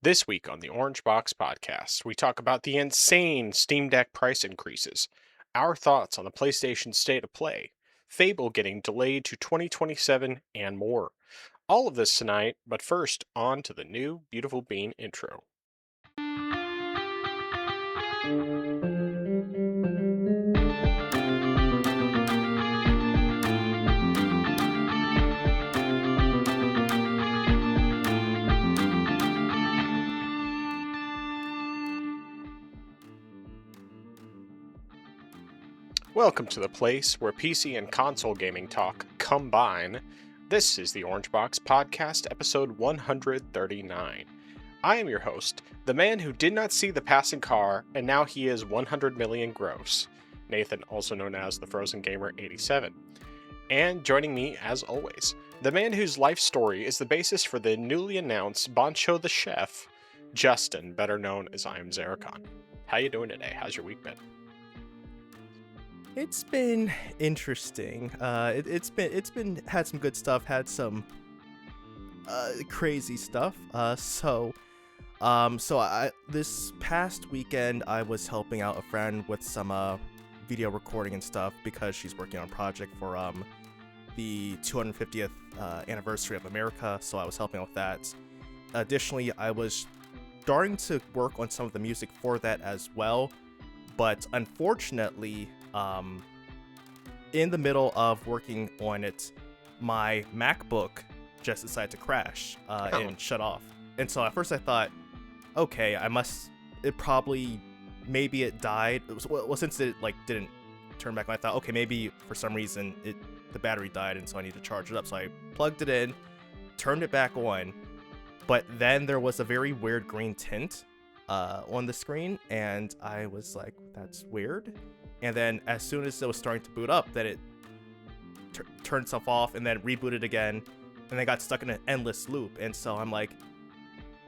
This week on the Orange Box Podcast, we talk about the insane Steam Deck price increases, our thoughts on the PlayStation State of Play, Fable getting delayed to 2027, and more. All of this tonight, but first, on to the new Beautiful Bean intro. Welcome to the place where PC and console gaming talk combine. This is the Orange Box Podcast, episode 139. I am your host, the man who did not see the passing car, and now he is 100 million gross. Nathan, also known as the Frozen Gamer 87. And joining me, as always, the man whose life story is the basis for the newly announced Bancho the Chef, Justin, better known as I am Zaracon. How you doing today? How's your week been? It's been interesting. It's been had some good stuff, had some crazy stuff. So this past weekend I was helping out a friend with some video recording and stuff because she's working on a project for the 250th anniversary of America. So I was helping out with that. Additionally, I was starting to work on some of the music for that as well, but unfortunately, in the middle of working on it, my MacBook just decided to crash and shut off. And so at first I thought, okay, maybe it died. Well, since it didn't turn back on, I thought, okay, maybe for some reason the battery died, and so I need to charge it up. So I plugged it in, turned it back on, but then there was a very weird green tint on the screen, and I was like, that's weird. And then as soon as it was starting to boot up, then it turned itself off and then rebooted again, and I got stuck in an endless loop. And so I'm like,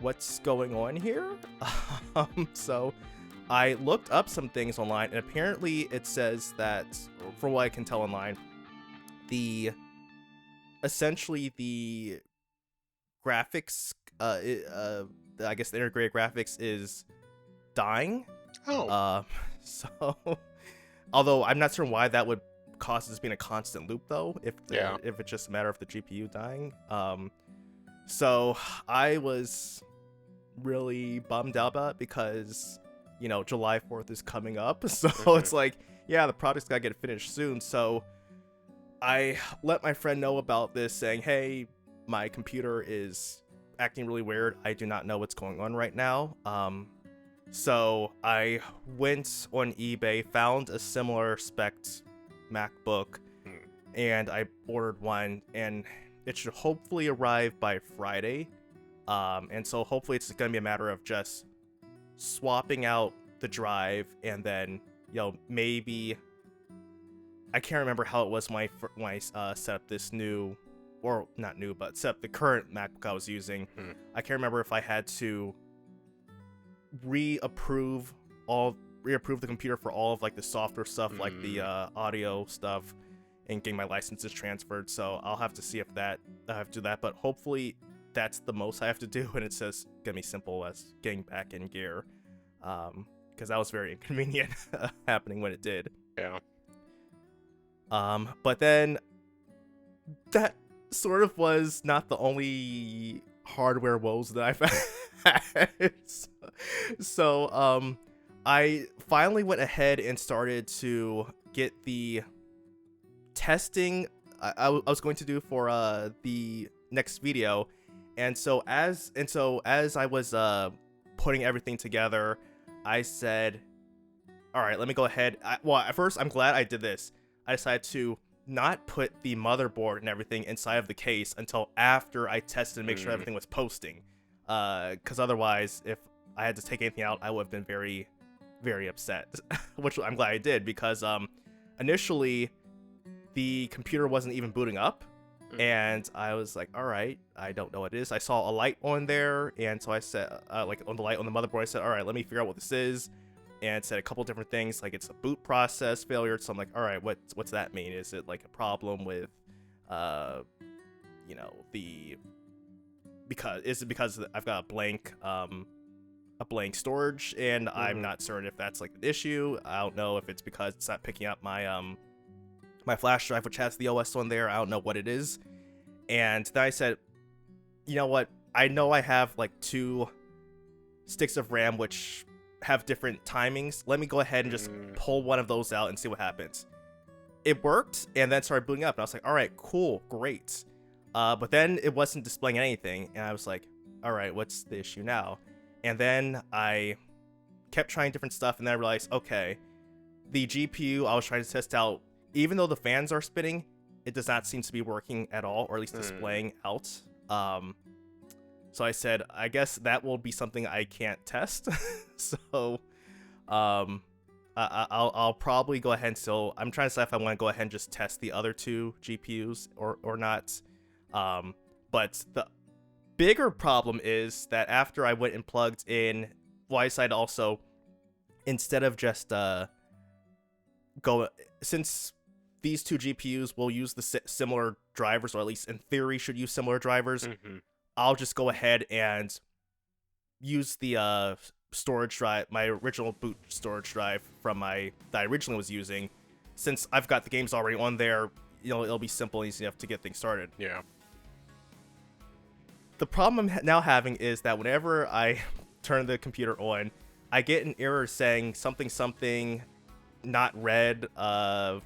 what's going on here? So I looked up some things online, and apparently it says that, from what I can tell online, essentially the graphics, I guess the integrated graphics is dying. So although I'm not certain why that would cause this being a constant loop, though, if it's just a matter of the GPU dying. So I was really bummed out about it because, July 4th is coming up. So it's like, yeah, the project's got to get finished soon. So I let my friend know about this, saying, hey, my computer is acting really weird. I do not know what's going on right now. So I went on eBay, found a similar spec MacBook, and I ordered one, and it should hopefully arrive by Friday. And so hopefully it's going to be a matter of just swapping out the drive, and then, maybe, I can't remember how it was when I set up this new, or not new, but set up the current MacBook I was using. I can't remember if I had to reapprove the computer for all of the software stuff, like the audio stuff, and getting my licenses transferred. So I'll have to see if I have to do that, but hopefully that's the most I have to do, and it says gonna be simple as getting back in gear, because that was very inconvenient happening when it did. But then that sort of was not the only hardware woes that I've had. So I finally went ahead and started to get the testing I was going to do for the next video. And so as I was putting everything together, I said, all right, let me go ahead. At first, I'm glad I did this. I decided to not put the motherboard and everything inside of the case until after I tested and make sure everything was posting. Because otherwise, if I had to take anything out, I would have been very, very upset. Which I'm glad I did, because initially the computer wasn't even booting up. And I was like, all right, I don't know what it is. I saw a light on there, and so I said, on the light on the motherboard, I said, all right, let me figure out what this is. And it said a couple different things, like it's a boot process failure. So I'm like, all right, what's that mean? Is it like a problem with, the because I've got a blank storage, and I'm not certain if that's like an issue. I don't know if it's because it's not picking up my my flash drive, which has the OS on there. I don't know what it is. And then I said, you know what? I know I have like 2 sticks of RAM which have different timings. Let me go ahead and just pull one of those out and see what happens. It worked, and then started booting up, and I was like, all right, cool, great. But then it wasn't displaying anything, and I was like, all right, what's the issue now? And then I kept trying different stuff, and then I realized, okay, the GPU I was trying to test out, even though the fans are spinning, it does not seem to be working at all, or at least displaying out. So I said, I guess that will be something I can't test. So I'll probably go ahead and still, I'm trying to decide if I want to go ahead and just test the other 2 GPUs or not. But the bigger problem is that after I went and plugged in, well, I decided also, instead of just since these 2 GPUs will use the similar drivers, or at least in theory should use similar drivers, I'll just go ahead and use the storage drive, my original boot storage drive that I originally was using. Since I've got the games already on there, it'll be simple and easy enough to get things started. Yeah. The problem I'm now having is that whenever I turn the computer on, I get an error saying something not read, and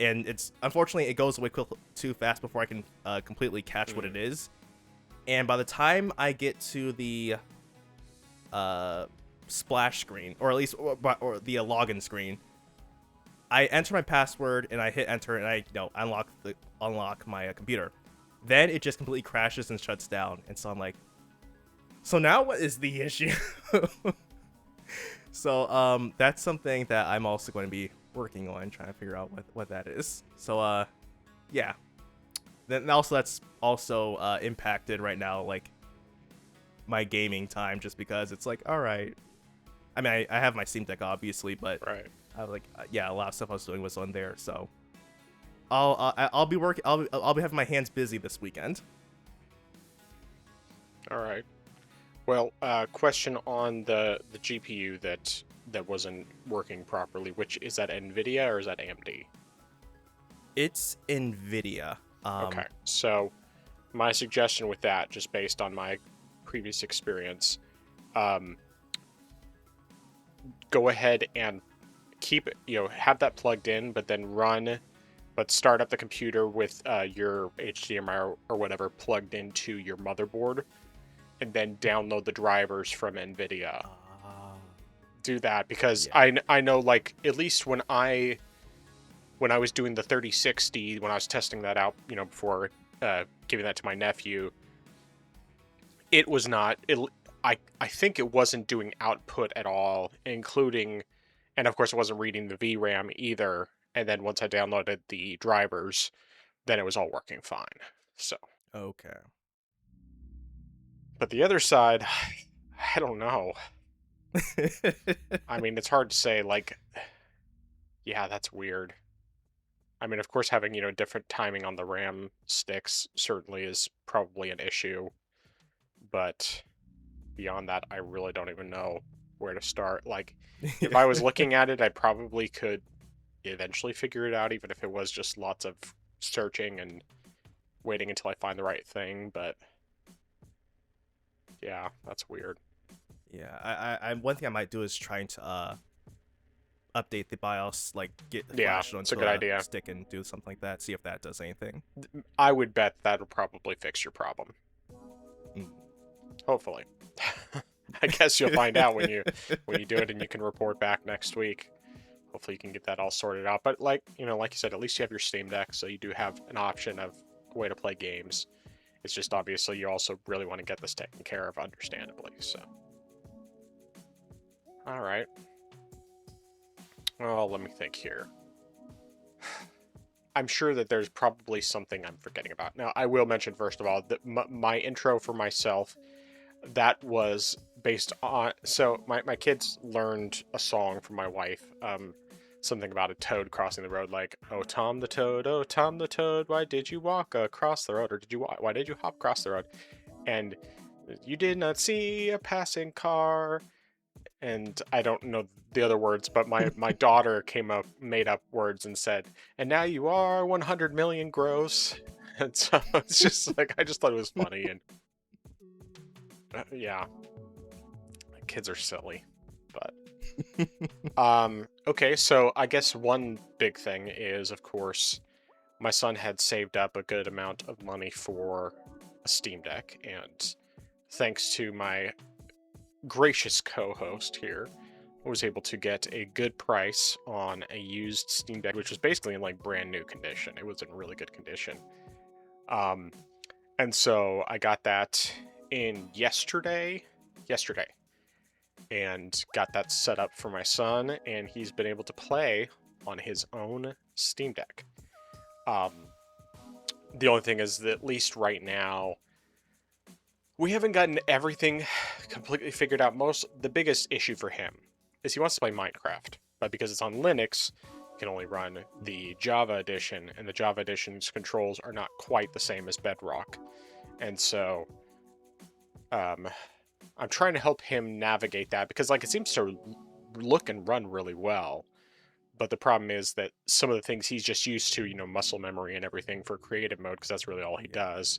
it's unfortunately it goes away too fast before I can completely catch what it is. And by the time I get to the splash screen, or at least or the login screen, I enter my password and I hit enter, and I unlock my computer. Then it just completely crashes and shuts down. And so I'm like, so now what is the issue? So that's something that I'm also going to be working on, trying to figure out what that is. So yeah. Then also that's also impacted right now, like, my gaming time, just because it's like, all right. I mean, I have my Steam Deck obviously, but right. I like, yeah, a lot of stuff I was doing was on there, so I'll be working. I'll be having my hands busy this weekend. All right. Well, question on the GPU that wasn't working properly. Which is that, NVIDIA or is that AMD? It's NVIDIA. Okay, so my suggestion with that, just based on my previous experience, go ahead and keep it, have that plugged in, but start up the computer with your HDMI or whatever plugged into your motherboard, and then download the drivers from NVIDIA. Do that, because I know, like, at least when I was doing the 3060, when I was testing that out, before giving that to my nephew, it was not, I think it wasn't doing output at all, including, and of course it wasn't reading the VRAM either. And then once I downloaded the drivers, then it was all working fine. So. Okay. But the other side, I don't know. I mean, it's hard to say, like, yeah, that's weird. I mean, of course, having, different timing on the RAM sticks certainly is probably an issue. But beyond that, I really don't even know where to start. Like, if I was looking at it, I probably could eventually figure it out, even if it was just lots of searching and waiting until I find the right thing. But yeah, that's weird. Yeah, I one thing I might do is trying to update the BIOS, like get the flash onto a good idea. Stick and do something like that. See if that does anything. I would bet that'll probably fix your problem. Hopefully. I guess you'll find out when you do it, and you can report back next week. Hopefully you can get that all sorted out. But like you said, at least you have your Steam Deck, so you do have an option of a way to play games. It's just obviously you also really want to get this taken care of, understandably. So, all right. Well, let me think here. I'm sure that there's probably something I'm forgetting about. Now, I will mention, first of all, that my intro for myself, that was based on... So, my kids learned a song from my wife, something about a toad crossing the road, like, oh, Tom the Toad, why did you walk across the road? Or why did you hop across the road? and you did not see a passing car, and I don't know the other words, but my daughter made up words and said, and now you are 100 million gross. And so it's just like, I just thought it was funny. And yeah, kids are silly. But okay, so I guess one big thing is, of course, my son had saved up a good amount of money for a Steam Deck, and thanks to my gracious co-host here, was able to get a good price on a used Steam Deck, which was basically in like brand new condition. It was in really good condition. And so I got that in yesterday, and got that set up for my son, and he's been able to play on his own Steam Deck. The only thing is that at least right now, we haven't gotten everything completely figured out. The biggest issue for him is he wants to play Minecraft, but because it's on Linux, he can only run the Java edition, and the Java edition's controls are not quite the same as Bedrock. And so I'm trying to help him navigate that, because like it seems to look and run really well. But the problem is that some of the things he's just used to, muscle memory and everything for creative mode, because that's really all he does,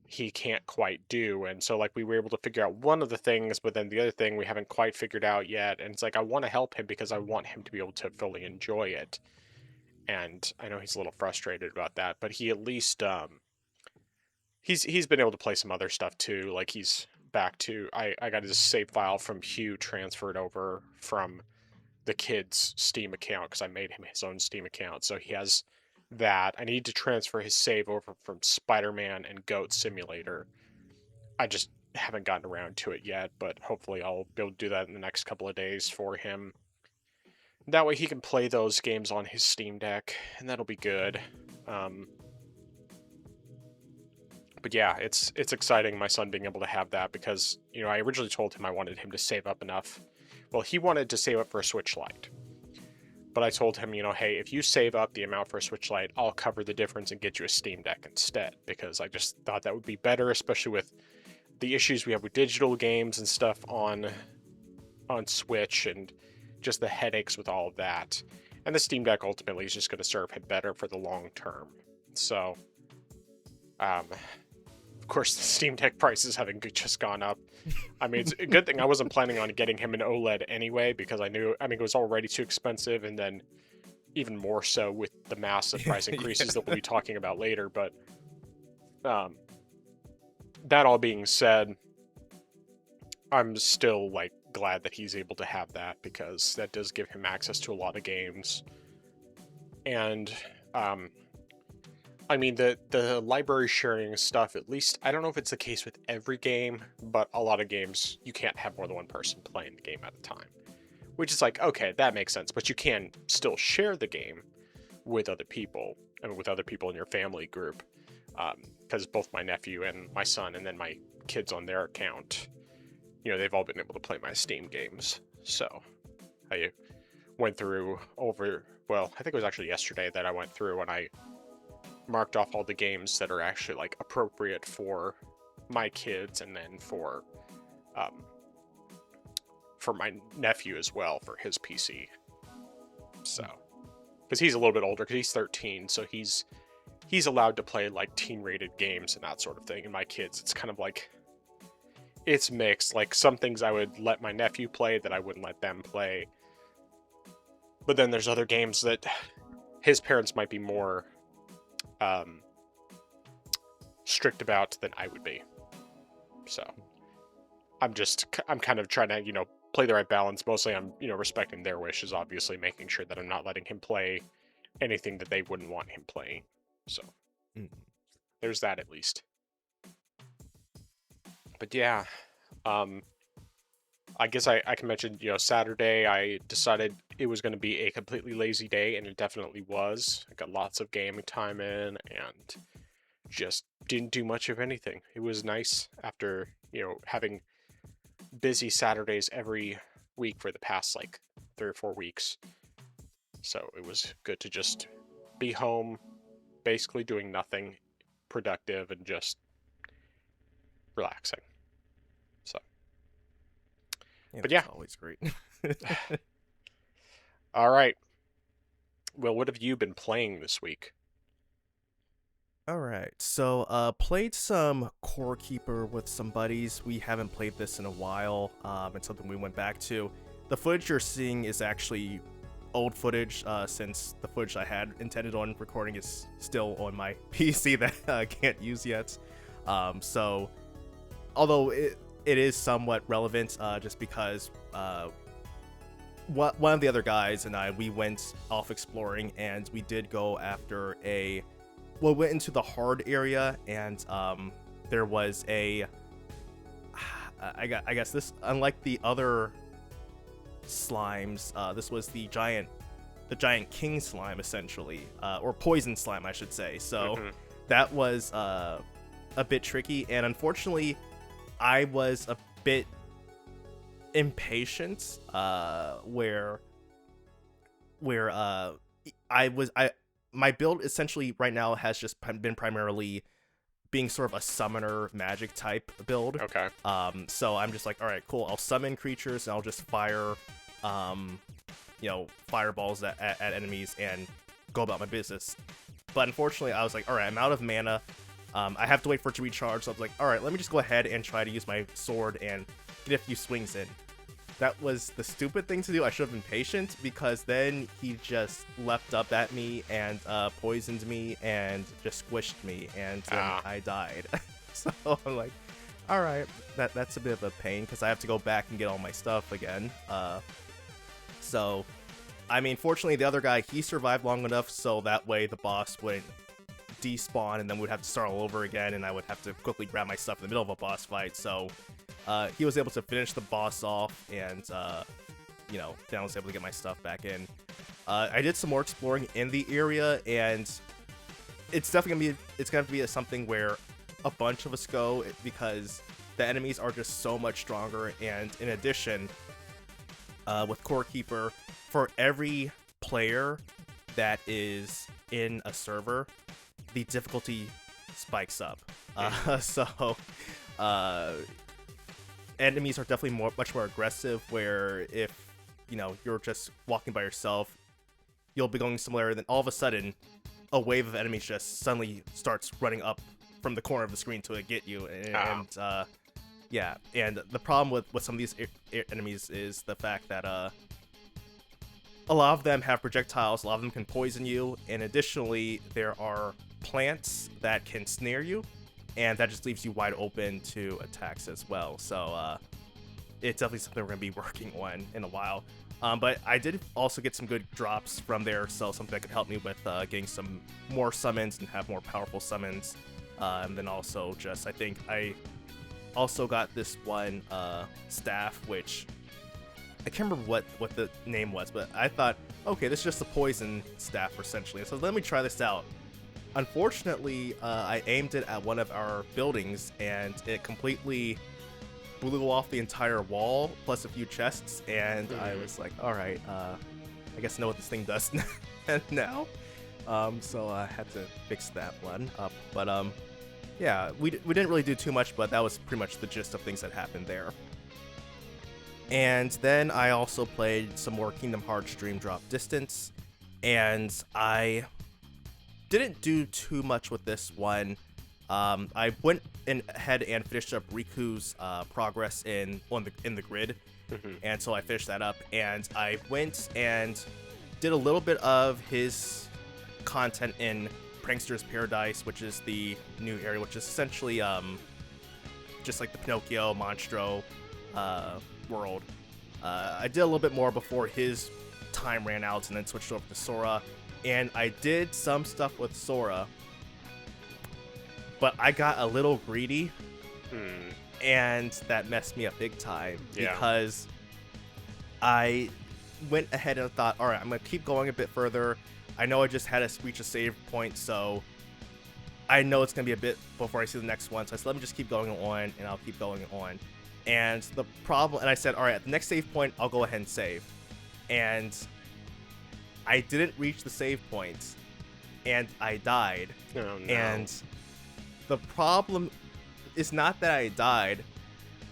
he can't quite do. And so like we were able to figure out one of the things, but then the other thing we haven't quite figured out yet. And it's like, I want to help him because I want him to be able to fully enjoy it. And I know he's a little frustrated about that, but he at least he's been able to play some other stuff too. Like he's back to I got his save file from Hugh transferred over from the kid's Steam account, because I made him his own Steam account. So he has that. I need to transfer his save over from Spider-Man and Goat Simulator. I just haven't gotten around to it yet, but hopefully I'll be able to do that in the next couple of days for him. That way he can play those games on his Steam Deck, and that'll be good. But yeah, it's exciting, my son being able to have that, because, I originally told him I wanted him to save up enough. Well, he wanted to save up for a Switch Lite. But I told him, hey, if you save up the amount for a Switch Lite, I'll cover the difference and get you a Steam Deck instead, because I just thought that would be better, especially with the issues we have with digital games and stuff on Switch, and just the headaches with all of that. And the Steam Deck ultimately is just going to serve him better for the long term. So, of course, the Steam Deck prices having just gone up. I mean, it's a good thing I wasn't planning on getting him an OLED anyway, because it was already too expensive, and then even more so with the massive price increases that we'll be talking about later. But that all being said, I'm still like glad that he's able to have that, because that does give him access to a lot of games. And I mean, the library sharing stuff, at least, I don't know if it's the case with every game, but a lot of games, you can't have more than one person playing the game at a time. Which is like, okay, that makes sense, but you can still share the game with other people, and with other people in your family group. Because both my nephew and my son, and then my kids on their account, they've all been able to play my Steam games. So I went through I think it was actually yesterday that I went through and I marked off all the games that are actually like appropriate for my kids, and then for my nephew as well for his PC. So, because he's a little bit older, because he's 13, so he's allowed to play like teen-rated games and that sort of thing. And my kids, it's kind of like, it's mixed. Like some things I would let my nephew play that I wouldn't let them play. But then there's other games that his parents might be more strict about than I would be. So I'm kind of trying to, play the right balance. Mostly I'm, respecting their wishes, obviously, making sure that I'm not letting him play anything that they wouldn't want him playing. So there's that at least. But yeah, I guess I can mention, Saturday I decided it was going to be a completely lazy day, and it definitely was. I got lots of gaming time in and just didn't do much of anything. It was nice after, having busy Saturdays every week for the past like 3 or 4 weeks. So it was good to just be home, basically doing nothing productive, and just relaxing. So, Yeah, but that's always great. All right. Well, what have you been playing this week? All right, so played some Core Keeper with some buddies. We haven't played this in a while. It's something we went back to. The footage you're seeing is actually old footage, since the footage I had intended on recording is still on my PC that I can't use yet. So, although it is somewhat relevant, just because one of the other guys and we went off exploring, and we did go after we went into the hard area, and there was I guess this, unlike the other slimes, this was the giant king slime, essentially, or poison slime, I should say. So that was a bit tricky, and unfortunately I was a bit impatient, where my build essentially right now has just been primarily being sort of a summoner magic type build. Okay. So I'm just like, all right, cool. I'll summon creatures and I'll just fire, fireballs at enemies and go about my business. But unfortunately, I was like, all right, I'm out of mana. I have to wait for it to recharge. So I was like, all right, let me just go ahead and try to use my sword and get a few swings in. That was the stupid thing to do. I should have been patient, because then he just leapt up at me and poisoned me and just squished me, and then I died. So I'm like, all right, that's a bit of a pain, because I have to go back and get all my stuff again. So, I mean, fortunately, the other guy, he survived long enough so that way the boss wouldn't despawn, and then we'd have to start all over again, and I would have to quickly grab my stuff in the middle of a boss fight. So he was able to finish the boss off, and then I was able to get my stuff back in. I did some more exploring in the area, and it's definitely gonna be something where a bunch of us go, because the enemies are just so much stronger. And in addition, with Core Keeper, for every player that is in a server, the difficulty spikes up. So enemies are definitely much more aggressive, where if you're just walking by yourself, you'll be going somewhere, and then all of a sudden a wave of enemies just suddenly starts running up from the corner of the screen to get you. And and the problem with some of these enemies is the fact that a lot of them have projectiles, a lot of them can poison you, and additionally there are plants that can snare you, and that just leaves you wide open to attacks as well. So it's definitely something we're going to be working on in a while. But I did also get some good drops from there, so something that could help me with getting some more summons and have more powerful summons. And then also just, I think I also got this one staff, which I can't remember what the name was, but I thought, okay, this is just a poison staff essentially. So let me try this out. Unfortunately, I aimed it at one of our buildings, and it completely blew off the entire wall, plus a few chests, and I was like, all right, I guess I know what this thing does now. So I had to fix that one up. But yeah, we didn't really do too much, but that was pretty much the gist of things that happened there. And then I also played some more Kingdom Hearts Dream Drop Distance, and I didn't do too much with this one. I went ahead and finished up Riku's progress in the grid, and so I finished that up, and I went and did a little bit of his content in Prankster's Paradise, which is the new area, which is essentially just like the Pinocchio Monstro world. I did a little bit more before his time ran out, and then switched over to Sora, and I did some stuff with Sora, but I got a little greedy, and that messed me up big time, because I went ahead and thought, all right, I'm going to keep going a bit further. I know I just had to reach a save point, so I know it's going to be a bit before I see the next one, so I said, let me just keep going on, and I'll keep going on. And the problem, and I said, all right, at the next save point, I'll go ahead and save. And I didn't reach the save point, and I died. Oh, no. And the problem it's not that I died,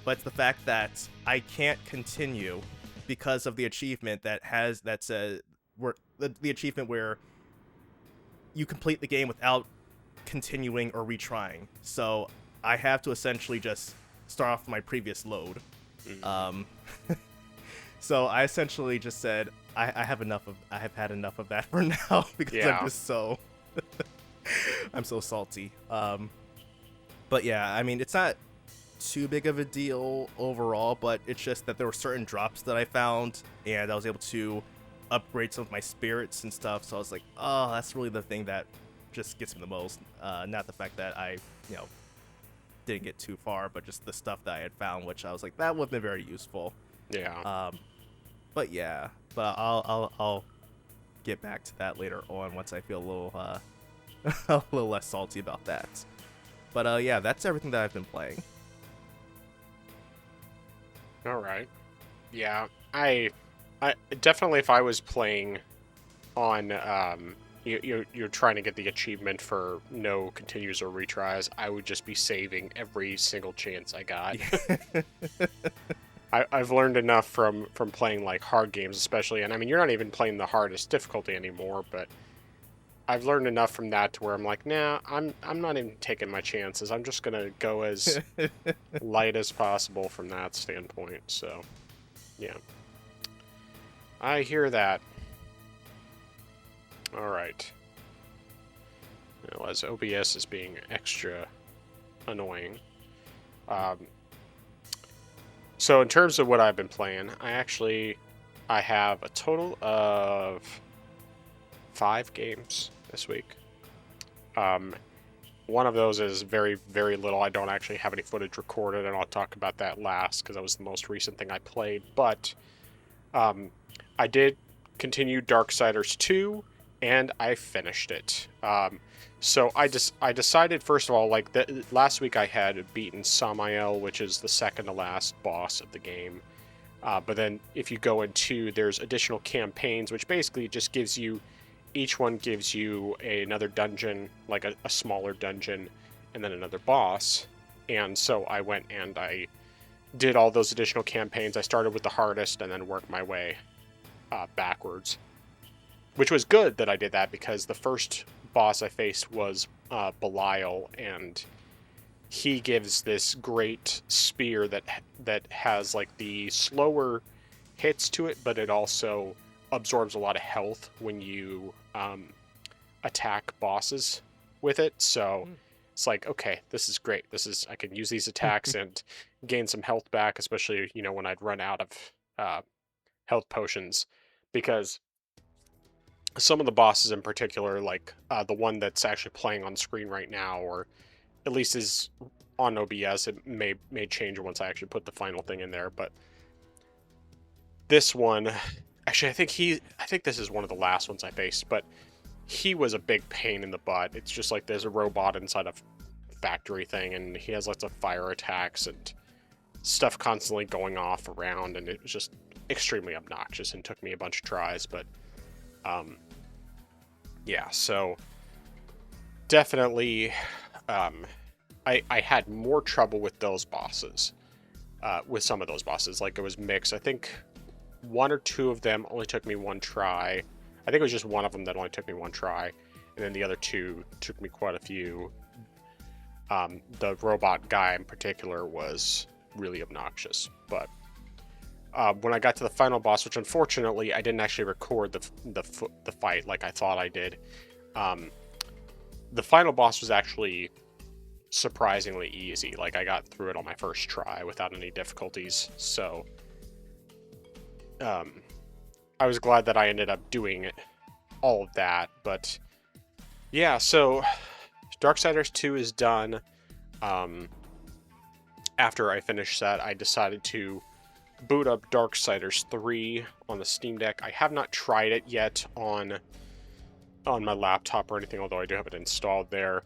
but it's the fact that I can't continue because of the achievement that's where the achievement where you complete the game without continuing or retrying. So I have to essentially just start off my previous load. So I essentially just said I have had enough of that for now because I'm just so I'm so salty. But yeah, I mean, it's not too big of a deal overall, but it's just that there were certain drops that I found, and I was able to upgrade some of my spirits and stuff. So I was like, oh, that's really the thing that just gets me the most. Not the fact that I, didn't get too far, but just the stuff that I had found, which I was like, that would have been very useful. Yeah. But yeah, but I'll get back to that later on once I feel a little a little less salty about that. But yeah, that's everything that I've been playing. All right. Yeah, I definitely, if I was playing on you're trying to get the achievement for no continues or retries, I would just be saving every single chance I got. I've learned enough from playing like hard games, especially, and I mean, you're not even playing the hardest difficulty anymore, but I've learned enough from that to where I'm like, nah, I'm not even taking my chances. I'm just gonna go as light as possible from that standpoint. So, yeah, I hear that. All right. Well, as OBS is being extra annoying. So in terms of what I've been playing, I have a total of 5 games this week. One of those is very, very little. I don't actually have any footage recorded, and I'll talk about that last because that was the most recent thing I played. But I did continue Darksiders 2, and I finished it. So I decided, first of all, like last week I had beaten Samael, which is the second to last boss of the game. But then if you go into, there's additional campaigns, which basically just gives you, each one gives you another dungeon, like a smaller dungeon, and then another boss. And so I went and I did all those additional campaigns. I started with the hardest and then worked my way backwards. Which was good that I did that, because the first boss I faced was Belial, and he gives this great spear that has like the slower hits to it, but it also absorbs a lot of health when you attack bosses with it. So it's like, okay, this is great. I can use these attacks and gain some health back, especially when I'd run out of health potions, because some of the bosses in particular, like the one that's actually playing on screen right now, or at least is on OBS, it may change once I actually put the final thing in there, but this one, actually, I think this is one of the last ones I faced, but he was a big pain in the butt. It's just like there's a robot inside a factory thing, and he has lots of fire attacks and stuff constantly going off around, and it was just extremely obnoxious and took me a bunch of tries, but yeah, so definitely I had more trouble with those bosses, with some of those bosses. Like, it was mixed. I think 1 or 2 of them only took me 1 try. I think it was just one of them that only took me 1 try, and then the other 2 took me quite a few. The robot guy in particular was really obnoxious, but when I got to the final boss, which unfortunately I didn't actually record the fight like I thought I did, the final boss was actually surprisingly easy. Like, I got through it on my first try without any difficulties, so I was glad that I ended up doing all of that. But yeah, so Darksiders 2 is done. After I finished that, I decided to boot up Darksiders 3 on the Steam Deck. I have not tried it yet on my laptop or anything, although I do have it installed there.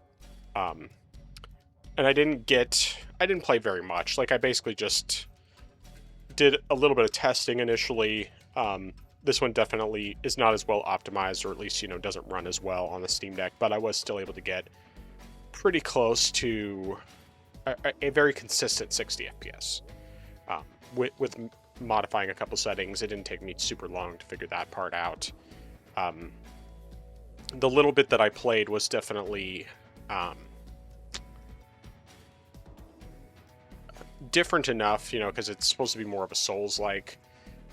And I didn't play very much. Like, I basically just did a little bit of testing initially. This one definitely is not as well optimized, or at least, doesn't run as well on the Steam Deck, but I was still able to get pretty close to a very consistent 60 FPS. With modifying a couple settings, it didn't take me super long to figure that part out. The little bit that I played was definitely different enough, because it's supposed to be more of a Souls-like,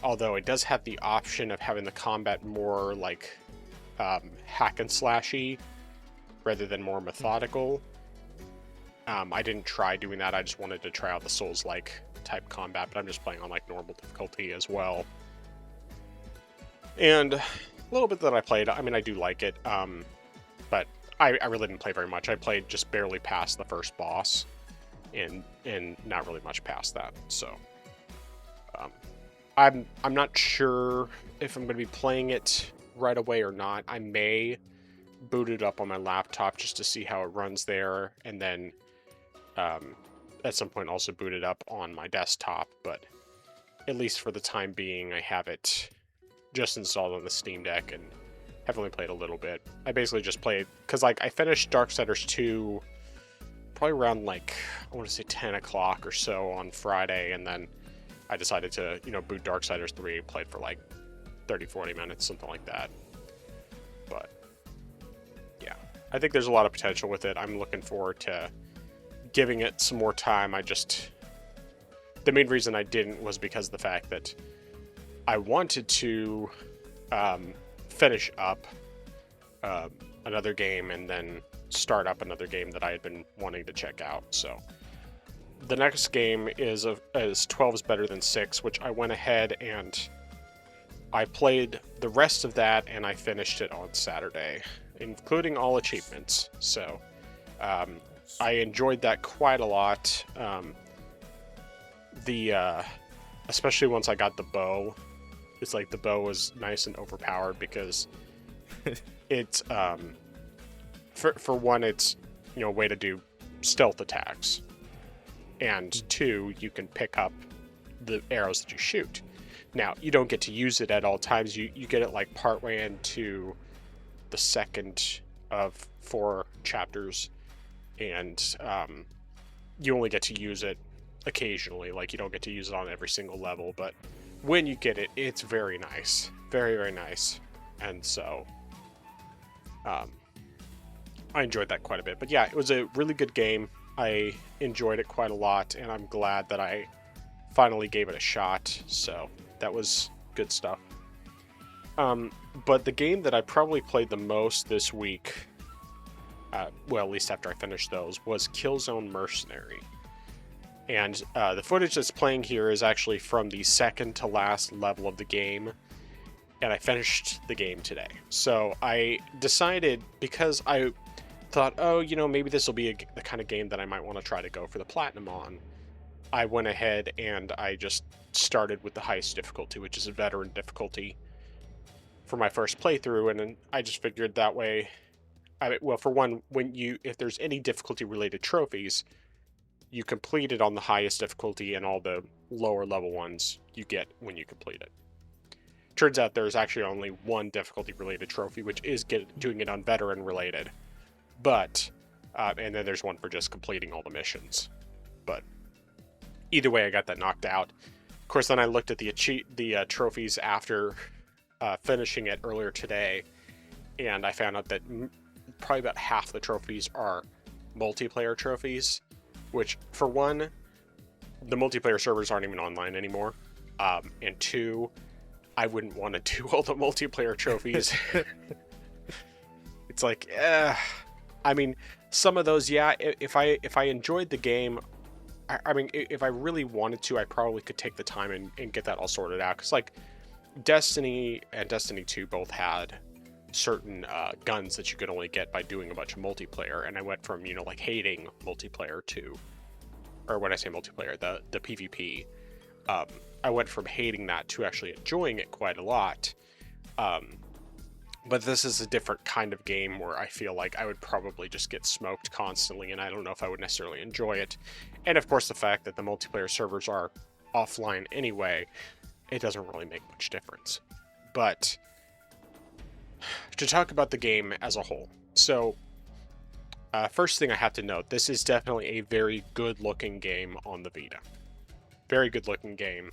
although it does have the option of having the combat more like hack and slashy rather than more methodical. I didn't try doing that. I just wanted to try out the Souls-like type combat, but I'm just playing on like normal difficulty as well. And a little bit that I played, I mean, I do like it, but I really didn't play very much. I played just barely past the first boss, and not really much past that. So I'm not sure if I'm going to be playing it right away or not. I may boot it up on my laptop just to see how it runs there, and then at some point also boot it up on my desktop. But at least for the time being, I have it just installed on the Steam Deck and have only played a little bit. I basically just played because like I finished Darksiders 2 probably around like I want to say 10 o'clock or so on Friday, and then I decided to boot Darksiders 3, played for like 30-40 minutes, something like that. But yeah, I think there's a lot of potential with it. I'm looking forward to giving it some more time. The main reason I didn't was because of the fact that I wanted to finish up another game and then start up another game that I had been wanting to check out. So the next game is 12 is Better Than 6, which I went ahead and I played the rest of that, and I finished it on Saturday, including all achievements. So I enjoyed that quite a lot. Especially once I got the bow. It's like the bow was nice and overpowered because it's for one, it's a way to do stealth attacks, and two, you can pick up the arrows that you shoot. Now, you don't get to use it at all times. You get it like partway into the second of 4 chapters, and you only get to use it occasionally. Like, you don't get to use it on every single level, but when you get it, it's very nice. Very, very nice. And so I enjoyed that quite a bit. But yeah, it was a really good game. I enjoyed it quite a lot, and I'm glad that I finally gave it a shot. So that was good stuff. But the game that I probably played the most this week, well, at least after I finished those, was Killzone Mercenary. And the footage that's playing here is actually from the second to last level of the game, and I finished the game today. So I decided, because I thought, oh, maybe this will be the kind of game that I might want to try to go for the platinum on, I went ahead and I just started with the highest difficulty, which is a veteran difficulty, for my first playthrough, and then I just figured that way, well, for one, if there's any difficulty related trophies, you complete it on the highest difficulty, and all the lower level ones you get when you complete it. Turns out there's actually only one difficulty related trophy, which is doing it on veteran related, but and then there's one for just completing all the missions. But either way, I got that knocked out. Of course, then I looked at the trophies after finishing it earlier today, and I found out that probably about half the trophies are multiplayer trophies, which, for one, the multiplayer servers aren't even online anymore, and two, I wouldn't want to do all the multiplayer trophies. It's like, I mean, some of those, yeah, if I enjoyed the game, I mean, if I really wanted to, I probably could take the time and get that all sorted out, because, like, Destiny and Destiny 2 both had certain guns that you could only get by doing a bunch of multiplayer, and I went from, like, hating multiplayer to, or when I say multiplayer, the PvP, I went from hating that to actually enjoying it quite a lot. But this is a different kind of game where I feel like I would probably just get smoked constantly, and I don't know if I would necessarily enjoy it. And of course, the fact that the multiplayer servers are offline anyway, it doesn't really make much difference. But to talk about the game as a whole, so First thing I have to note, this is definitely a very good-looking game on the Vita. Very good-looking game.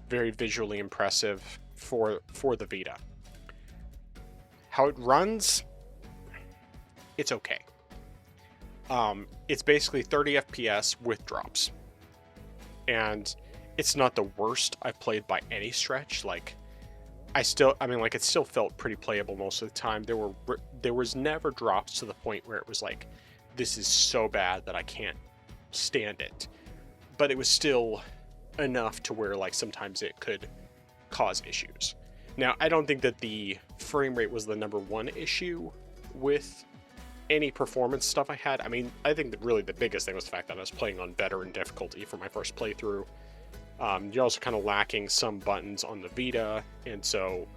Very visually impressive for the Vita. How it runs, it's okay. It's basically 30 FPS with drops. And it's not the worst I've played by any stretch. Like, it still felt pretty playable most of the time. There was never drops to the point where it was like, this is so bad that I can't stand it. But it was still enough to where, like, sometimes it could cause issues. Now, I don't think that the frame rate was the number one issue with any performance stuff I had. I mean, I think that really the biggest thing was the fact that I was playing on veteran difficulty for my first playthrough. You're also kind of lacking some buttons on the Vita, and so,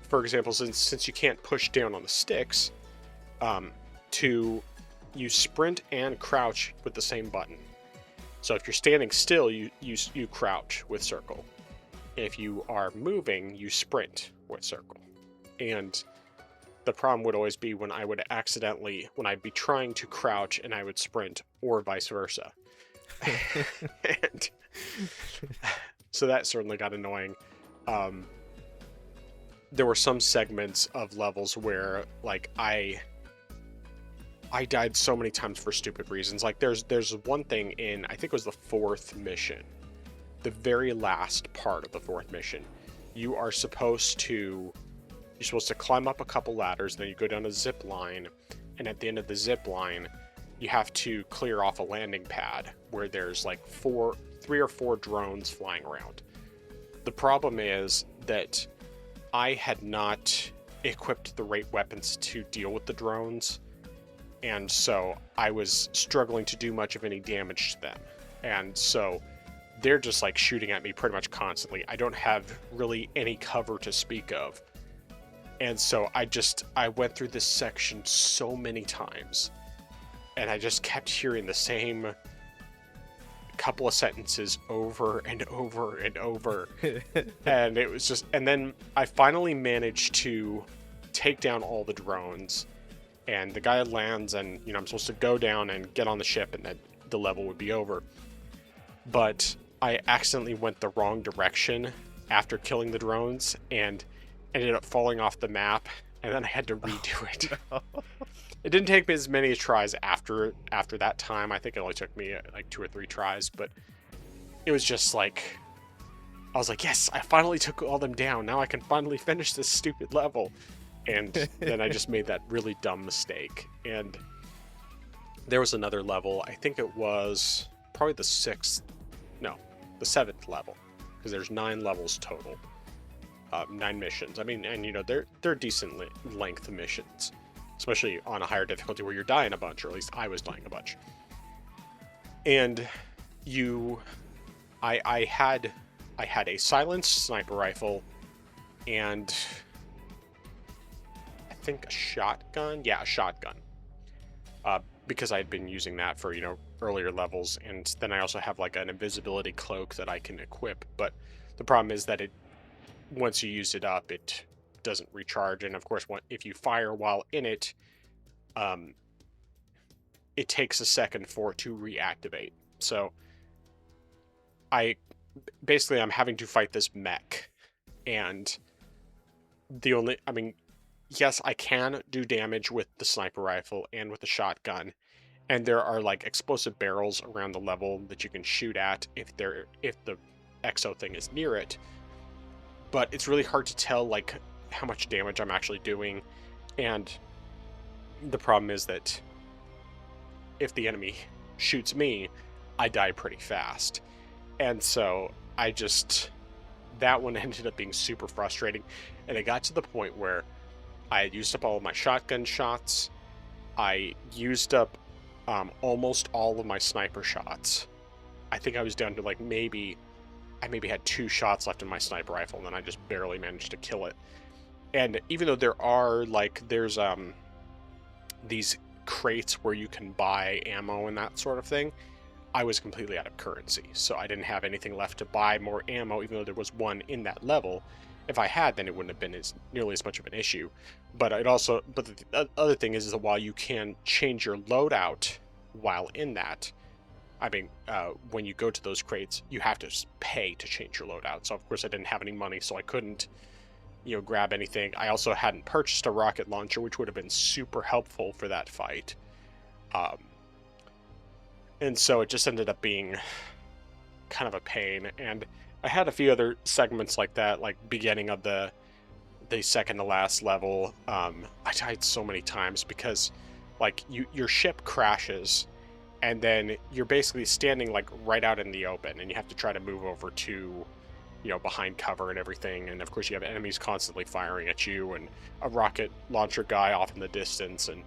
for example, since you can't push down on the sticks, you sprint and crouch with the same button. So if you're standing still, you crouch with circle. If you are moving, you sprint with circle. And the problem would always be when I'd be trying to crouch and I would sprint, or vice versa. And so that certainly got annoying. There were some segments of levels where, like, I died so many times for stupid reasons. Like, there's one thing in, I think it was the fourth mission, the very last part of the fourth mission. You're supposed to climb up a couple ladders, then you go down a zip line, and at the end of the zip line, you have to clear off a landing pad where there's like 3 or 4 drones flying around. The problem is that I had not equipped the right weapons to deal with the drones, and so I was struggling to do much of any damage to them. And so they're just like shooting at me pretty much constantly. I don't have really any cover to speak of. And so I went through this section so many times, and I just kept hearing the same couple of sentences over and over and over. And it was just, and then I finally managed to take down all the drones, and the guy lands, and, you know, I'm supposed to go down and get on the ship, and then the level would be over. But I accidentally went the wrong direction after killing the drones, and ended up falling off the map, and then I had to redo it. No. It didn't take me as many tries after that time. I think it only took me like 2 or 3 tries, but it was just like, I was like, yes, I finally took all them down. Now I can finally finish this stupid level. And then I just made that really dumb mistake. And there was another level, I think it was probably the 7th level, because there's 9 levels total. 9 missions. I mean, and, you know, they're decent length missions, especially on a higher difficulty where you're dying a bunch, or at least I was dying a bunch. And I had a silenced sniper rifle, and I think a shotgun. Yeah, a shotgun. Because I had been using that for, you know, earlier levels, and then I also have like an invisibility cloak that I can equip. But the problem is that once you use it up, it doesn't recharge, and of course, if you fire while in it, it takes a second for it to reactivate. So I'm having to fight this mech, and yes, I can do damage with the sniper rifle and with the shotgun, and there are like explosive barrels around the level that you can shoot at if the exo thing is near it. But it's really hard to tell like how much damage I'm actually doing, and the problem is that if the enemy shoots me, I die pretty fast. And so that one ended up being super frustrating, and it got to the point where I had used up all of my shotgun shots. I used up almost all of my sniper shots. I think I was down to like maybe had 2 shots left in my sniper rifle, and then I just barely managed to kill it. And even though there's these crates where you can buy ammo and that sort of thing, I was completely out of currency, so I didn't have anything left to buy more ammo, even though there was one in that level. If I had, then it wouldn't have been nearly as much of an issue. But the other thing is that while you can change your loadout while in that, I mean, when you go to those crates, you have to pay to change your loadout. So of course I didn't have any money, so I couldn't, grab anything. I also hadn't purchased a rocket launcher, which would have been super helpful for that fight. And so it just ended up being kind of a pain. And I had a few other segments like that, like beginning of the second to last level. I died so many times because like your ship crashes and then you're basically standing like right out in the open and you have to try to move over to behind cover and everything, and of course you have enemies constantly firing at you and a rocket launcher guy off in the distance. And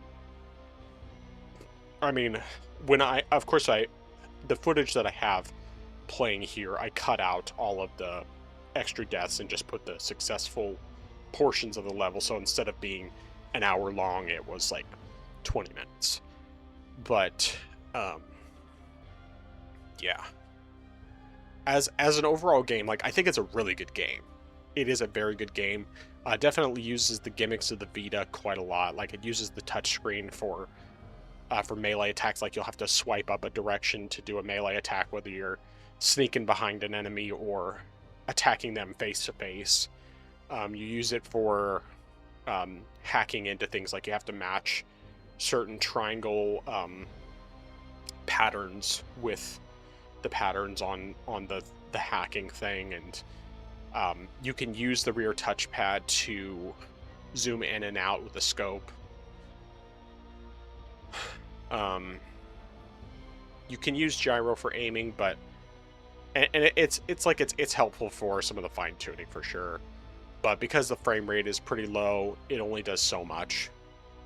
I mean, the footage that I have playing here, I cut out all of the extra deaths and just put the successful portions of the level, so instead of being an hour long, it was like 20 minutes. But yeah, as an overall game, like, I think it's a really good game. It is a very good game. Definitely uses the gimmicks of the Vita quite a lot. Like, it uses the touchscreen for melee attacks. Like, you'll have to swipe up a direction to do a melee attack, whether you're sneaking behind an enemy or attacking them face to face. You use it for hacking into things, like you have to match certain triangle patterns with the patterns on the hacking thing, and you can use the rear touchpad to zoom in and out with the scope. You can use gyro for aiming, but it's helpful for some of the fine tuning for sure. But because the frame rate is pretty low, it only does so much.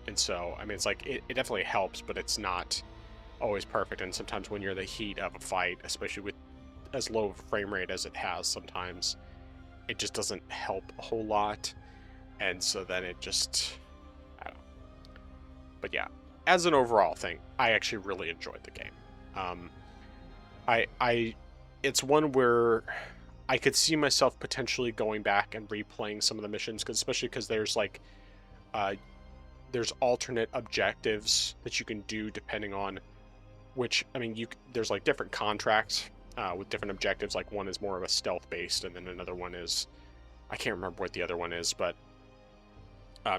And so, I mean, it's like, it definitely helps, but it's not always perfect. And sometimes when you're in the heat of a fight, especially with as low of a frame rate as it has, sometimes it just doesn't help a whole lot. And so then it just, I don't know. But yeah, as an overall thing, I actually really enjoyed the game. It's one where I could see myself potentially going back and replaying some of the missions, especially because there's like, there's alternate objectives that you can do depending on which, I mean, there's like different contracts with different objectives. Like, one is more of a stealth based, and then another one is, I can't remember what the other one is, but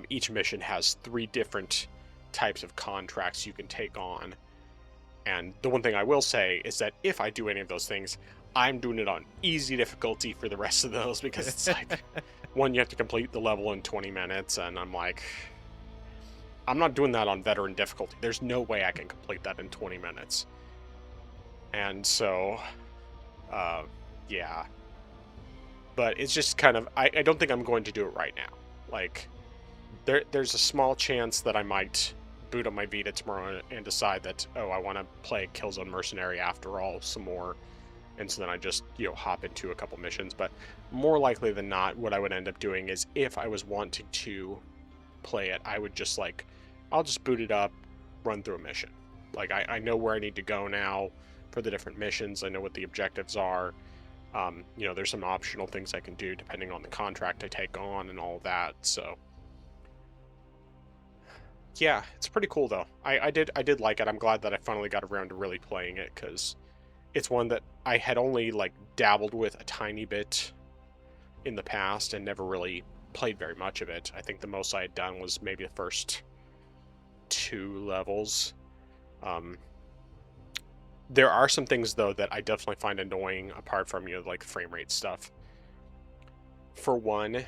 each mission has 3 different types of contracts you can take on. And the one thing I will say is that if I do any of those things, I'm doing it on easy difficulty for the rest of those, because it's like, one, you have to complete the level in 20 minutes, and I'm like, I'm not doing that on veteran difficulty. There's no way I can complete that in 20 minutes. And so, yeah. But it's just kind of, I don't think I'm going to do it right now. Like, there's a small chance that I might boot up my Vita tomorrow and decide that, oh, I want to play Killzone Mercenary after all some more. And so then I just, hop into a couple missions. But more likely than not, what I would end up doing is, if I was wanting to play it, I would just like, I'll just boot it up, run through a mission. Like, I know where I need to go now for the different missions. I know what the objectives are. There's some optional things I can do depending on the contract I take on and all of that. So yeah, it's pretty cool though. I did like it. I'm glad that I finally got around to really playing it, because it's one that I had only like dabbled with a tiny bit in the past and never really played very much of it. I think the most I had done was maybe the first 2 levels. There are some things though that I definitely find annoying, apart from like frame rate stuff. For one,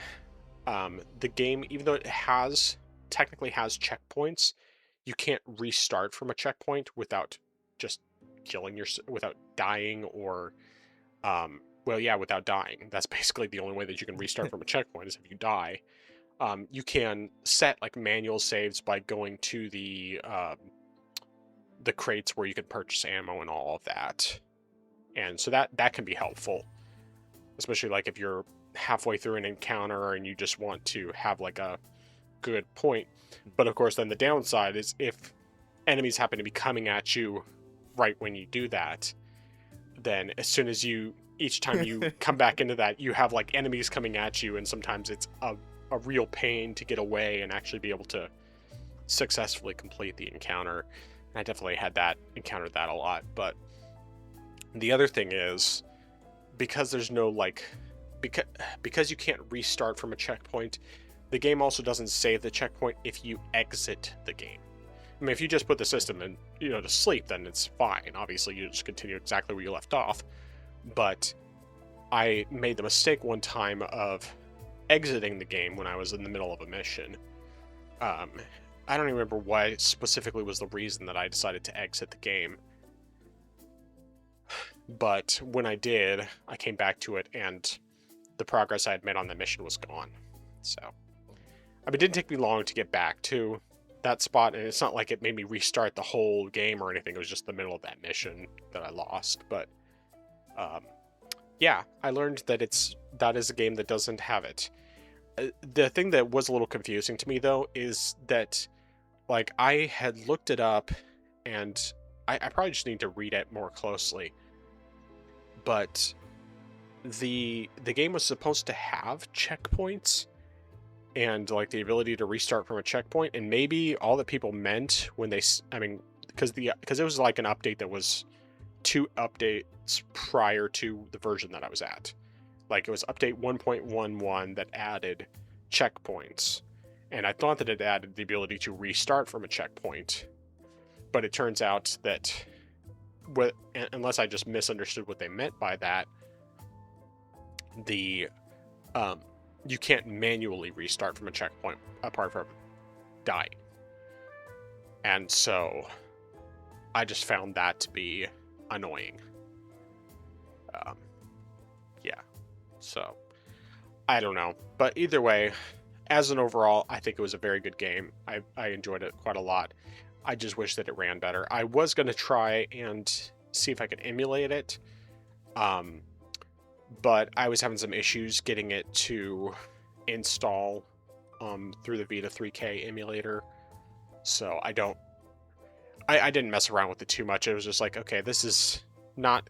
the game, even though it technically has checkpoints, you can't restart from a checkpoint without just without dying, or without dying. That's basically the only way that you can restart from a checkpoint, is if you die. You can set like manual saves by going to the crates where you can purchase ammo and all of that, and so that can be helpful, especially like if you're halfway through an encounter and you just want to have like a good point. But of course, then the downside is if enemies happen to be coming at you right when you do that, then as soon as each time you come back into that, you have like enemies coming at you, and sometimes it's a real pain to get away and actually be able to successfully complete the encounter. And I definitely encountered that a lot. But the other thing is, because there's no because you can't restart from a checkpoint, the game also doesn't save the checkpoint if you exit the game. I mean, if you just put the system in, to sleep, then it's fine. Obviously, you just continue exactly where you left off. But I made the mistake one time of exiting the game when I was in the middle of a mission. I don't even remember why specifically was the reason that I decided to exit the game. But when I did, I came back to it, and the progress I had made on the mission was gone. So, I mean, it didn't take me long to get back to that spot, and it's not like it made me restart the whole game or anything. It was just the middle of that mission that I lost. But yeah, I learned that that is a game that doesn't have it. The thing that was a little confusing to me, though, is that like I had looked it up, and I probably just need to read it more closely. But the game was supposed to have checkpoints and like the ability to restart from a checkpoint, and maybe all that people meant when because it was like an update that was 2 updates prior to the version that I was at. Like it was update 1.11 that added checkpoints, and I thought that it added the ability to restart from a checkpoint, but it turns out that unless I just misunderstood what they meant by that, you can't manually restart from a checkpoint apart from dying. And so I just found that to be annoying. Yeah. So I don't know. But either way, as an overall, I think it was a very good game. I enjoyed it quite a lot. I just wish that it ran better. I was going to try and see if I could emulate it. But I was having some issues getting it to install through the Vita 3K emulator. So I didn't mess around with it too much. It was just like, okay, this is not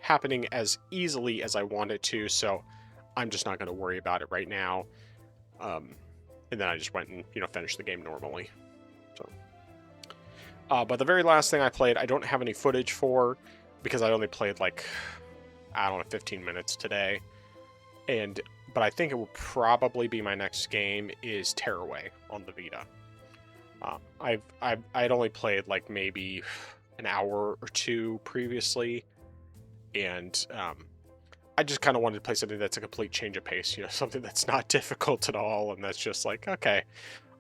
happening as easily as I want it to, so I'm just not going to worry about it right now. And then I just went and, finished the game normally. So, but the very last thing I played, I don't have any footage for, because I only played 15 minutes today. But I think it will probably be my next game is Tearaway on the Vita. I'd only played maybe an hour or two previously, and I just kind of wanted to play something that's a complete change of pace, something that's not difficult at all, and that's just okay,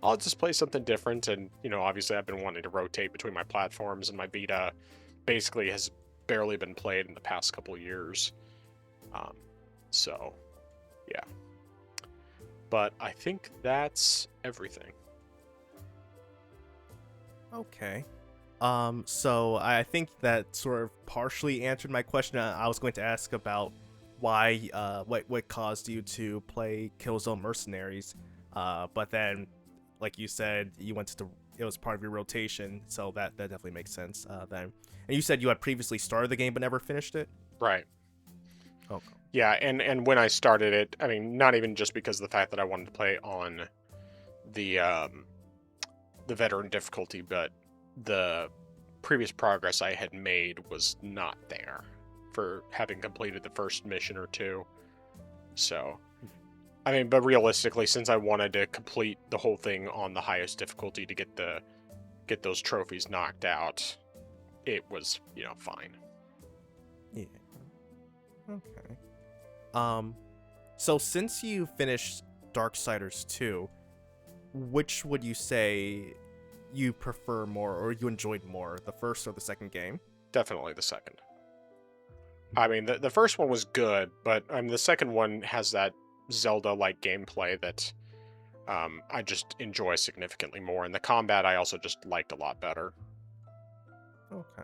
I'll just play something different. And obviously I've been wanting to rotate between my platforms, and my Vita basically has barely been played in the past couple of years. So yeah, but I think that's everything. Okay. So I think that sort of partially answered my question. I was going to ask about why, what caused you to play Killzone Mercenaries, but then, like you said, it was part of your rotation, so that definitely makes sense. Then, and you said you had previously started the game but never finished it. Right. Okay. Yeah, and when I started it, I mean, not even just because of the fact that I wanted to play on the veteran difficulty, but the previous progress I had made was not there for having completed the first mission or two. So, I mean, but realistically, since I wanted to complete the whole thing on the highest difficulty to get those trophies knocked out, it was, fine. Yeah. Okay. So since you finished Darksiders 2, which would you say you prefer more, or you enjoyed more, the first or the second game? Definitely the second. I mean, the first one was good, but the second one has that Zelda-like gameplay that I just enjoy significantly more, and the combat I also just liked a lot better. Okay.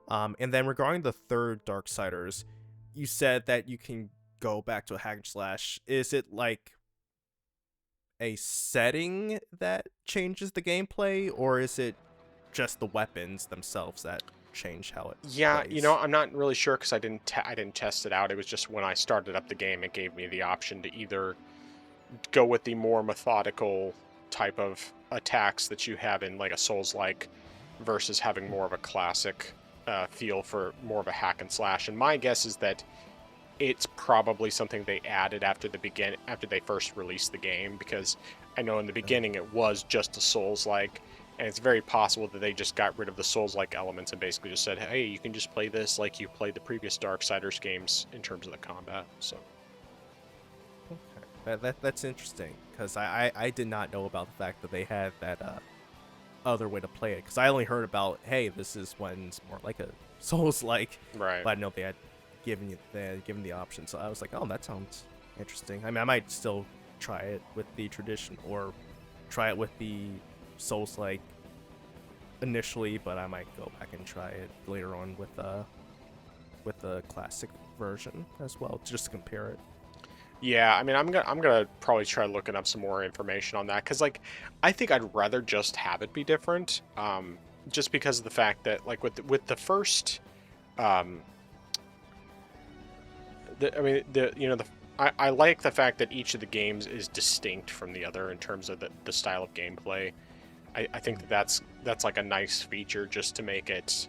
And then regarding the third Darksiders, you said that you can go back to a hack and slash. Is it like a setting that changes the gameplay, or is it just the weapons themselves that change how it plays. I'm not really sure because I didn't test it out. It was just when I started up the game, it gave me the option to either go with the more methodical type of attacks that you have in like a Souls-like versus having more of a classic feel for more of a hack and slash. And my guess is that it's probably something they added after they first released the game, because I know in the beginning it was just a Souls-like, and it's very possible that they just got rid of the Souls-like elements and basically just said, hey, you can just play this like you played the previous Darksiders games in terms of the combat. So okay. That's interesting, because I did not know about the fact that they had that other way to play it, because I only heard about, hey, this is when it's more like a Souls-like, right. But I know they had given the option, so I was like, oh, that sounds interesting. I mean, I might still try it with the tradition or try it with the Souls-like initially, but I might go back and try it later on with the classic version as well, just to compare it. Yeah, I mean, I'm gonna probably try looking up some more information on that, because like I think I'd rather just have it be different, just because of the fact that like with the first, I like the fact that each of the games is distinct from the other in terms of the style of gameplay. I think that's like a nice feature just to make it.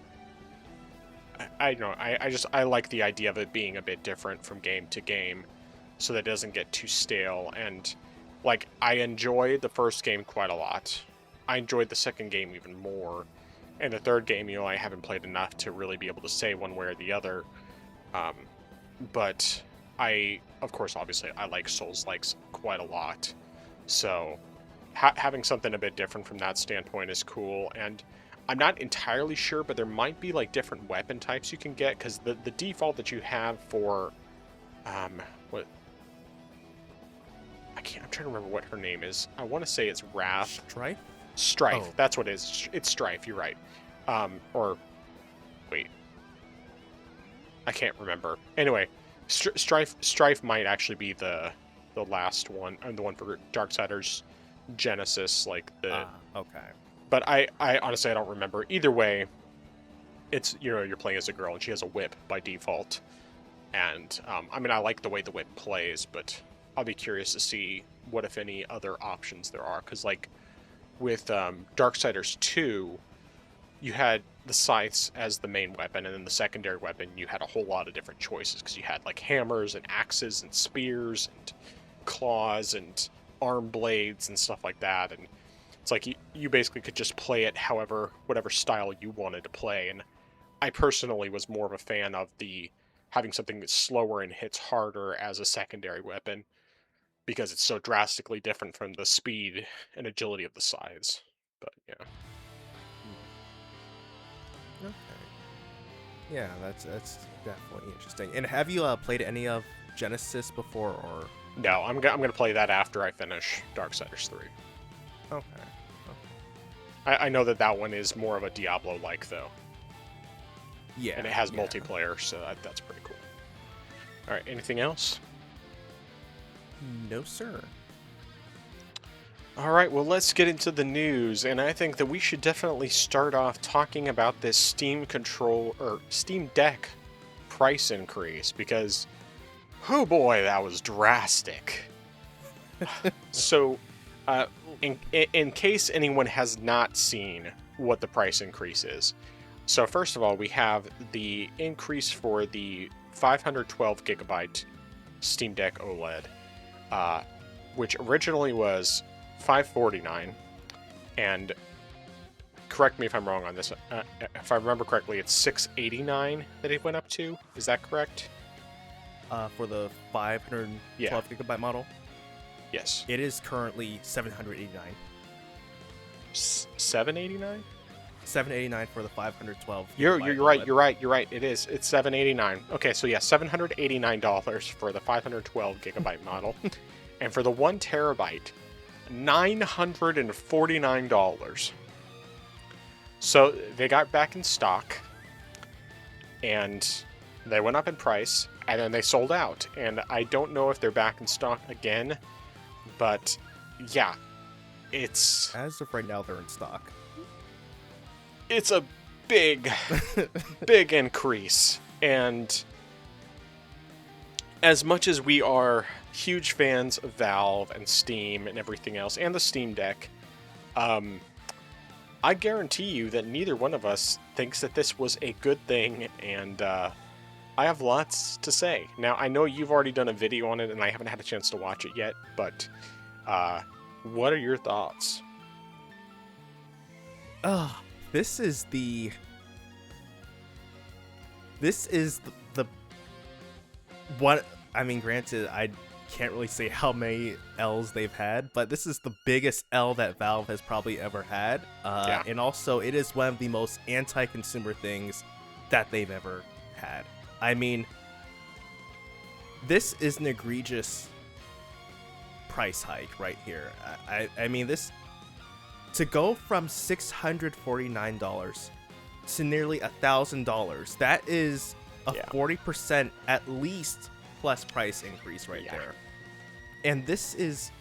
I don't know. I like the idea of it being a bit different from game to game, so that it doesn't get too stale. And like I enjoyed the first game quite a lot. I enjoyed the second game even more, and the third game, I haven't played enough to really be able to say one way or the other. But of course, obviously, I like Souls-likes quite a lot. So having something a bit different from that standpoint is cool. And I'm not entirely sure, but there might be like different weapon types you can get, because the default that you have for, what? I'm trying to remember what her name is. I want to say it's Wrath. Strife. Oh. That's what it is. It's Strife. You're right. Or wait. I can't remember. Anyway, Strife might actually be the last one, and the one for Darksiders Genesis, like the. Okay. But I honestly I don't remember. Either way, it's you're playing as a girl and she has a whip by default, and I mean I like the way the whip plays, but I'll be curious to see what if any other options there are, because like with Darksiders 2. You had the scythes as the main weapon, and then the secondary weapon, you had a whole lot of different choices, because you had like hammers and axes and spears and claws and arm blades and stuff like that. And it's like you basically could just play it whatever style you wanted to play. And I personally was more of a fan of having something that's slower and hits harder as a secondary weapon, because it's so drastically different from the speed and agility of the scythes. But yeah. Okay. Yeah, that's definitely interesting. And have you played any of Genesis before, or? No, I'm gonna play that after I finish Darksiders 3. Okay. I know that one is more of a Diablo-like though. Yeah. And it has multiplayer, so that's pretty cool. All right, anything else? No, sir. All right, well, let's get into the news, and I think that we should definitely start off talking about this Steam Deck price increase, because, oh boy, that was drastic. So, in case anyone has not seen what the price increase is, so first of all, we have the increase for the 512 gigabyte Steam Deck OLED, which originally was $549, and correct me if I'm wrong on this. If I remember correctly, it's $689 that it went up to. Is that correct? For the 512 gigabyte model? Yes. It is currently $789. $789? $789 for the 512. You're right. It is. It's $789. Okay, so yeah, $789 for the 512 gigabyte model, and for the 1 terabyte, $949. So they got back in stock, and they went up in price, and then they sold out. And I don't know if they're back in stock again, but yeah, it's... As of right now, they're in stock. It's a big, big increase. And as much as we are huge fans of Valve and Steam and everything else, and the Steam Deck, I guarantee you that neither one of us thinks that this was a good thing, and I have lots to say. Now, I know you've already done a video on it, and I haven't had a chance to watch it yet, but what are your thoughts? This is the what I mean, granted, I can't really say how many L's they've had, but this is the biggest L that Valve has probably ever had. Yeah. And also, it is one of the most anti-consumer things that they've ever had. I mean, this is an egregious price hike right here. I mean, this to go from $649 to nearly $1,000. That is a 40% at least plus price increase right there. And these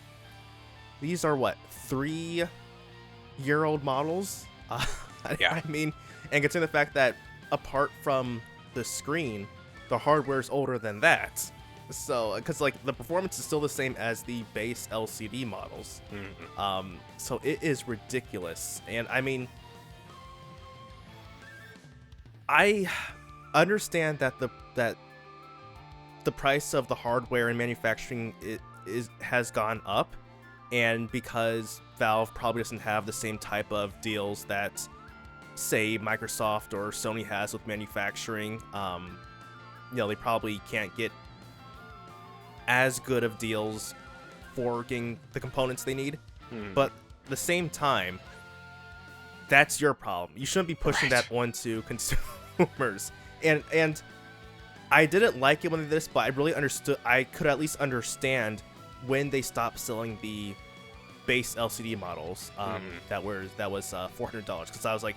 are what, 3-year-old models? I mean, and consider the fact that apart from the screen, the hardware's older than that. So, because like the performance is still the same as the base LCD models. Mm-hmm. So it is ridiculous. And I mean, I understand that the price of the hardware and manufacturing has gone up, and because Valve probably doesn't have the same type of deals that, say, Microsoft or Sony has with manufacturing, they probably can't get as good of deals for getting the components they need. But at the same time, that's your problem. You shouldn't be pushing that onto consumers. And I didn't like it when they did this, but I really understood. I could at least understand when they stopped selling the base LCD models. That was $400, because I was like,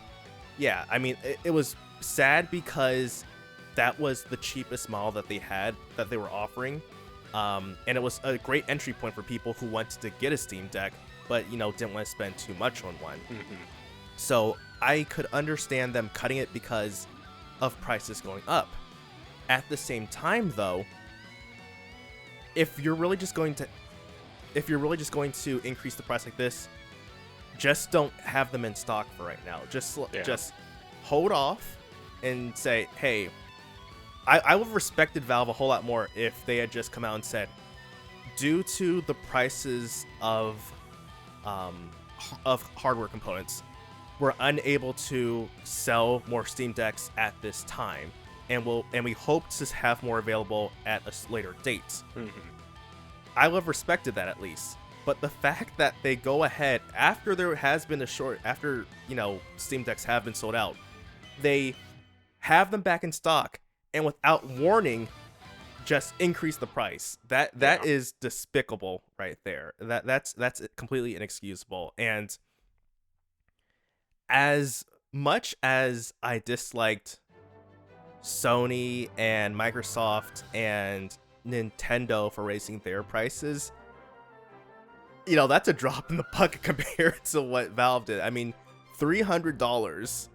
yeah. I mean, it was sad because that was the cheapest model that they were offering, and it was a great entry point for people who wanted to get a Steam Deck, but didn't want to spend too much on one. So I could understand them cutting it because of prices going up. At the same time, though, if you're really just going to increase the price like this, just don't have them in stock for right now. Just hold off and say, hey, I would have respected Valve a whole lot more if they had just come out and said, due to the prices of hardware components, we're unable to sell more Steam Decks at this time, and we hope to have more available at a later date. I would have respected that at least. But the fact that they go ahead after there has been after Steam Decks have been sold out, they have them back in stock, and without warning, just increase the price. That is despicable right there. That's completely inexcusable. And as much as I disliked Sony and Microsoft and Nintendo for raising their prices, that's a drop in the bucket compared to what Valve did. I mean, $300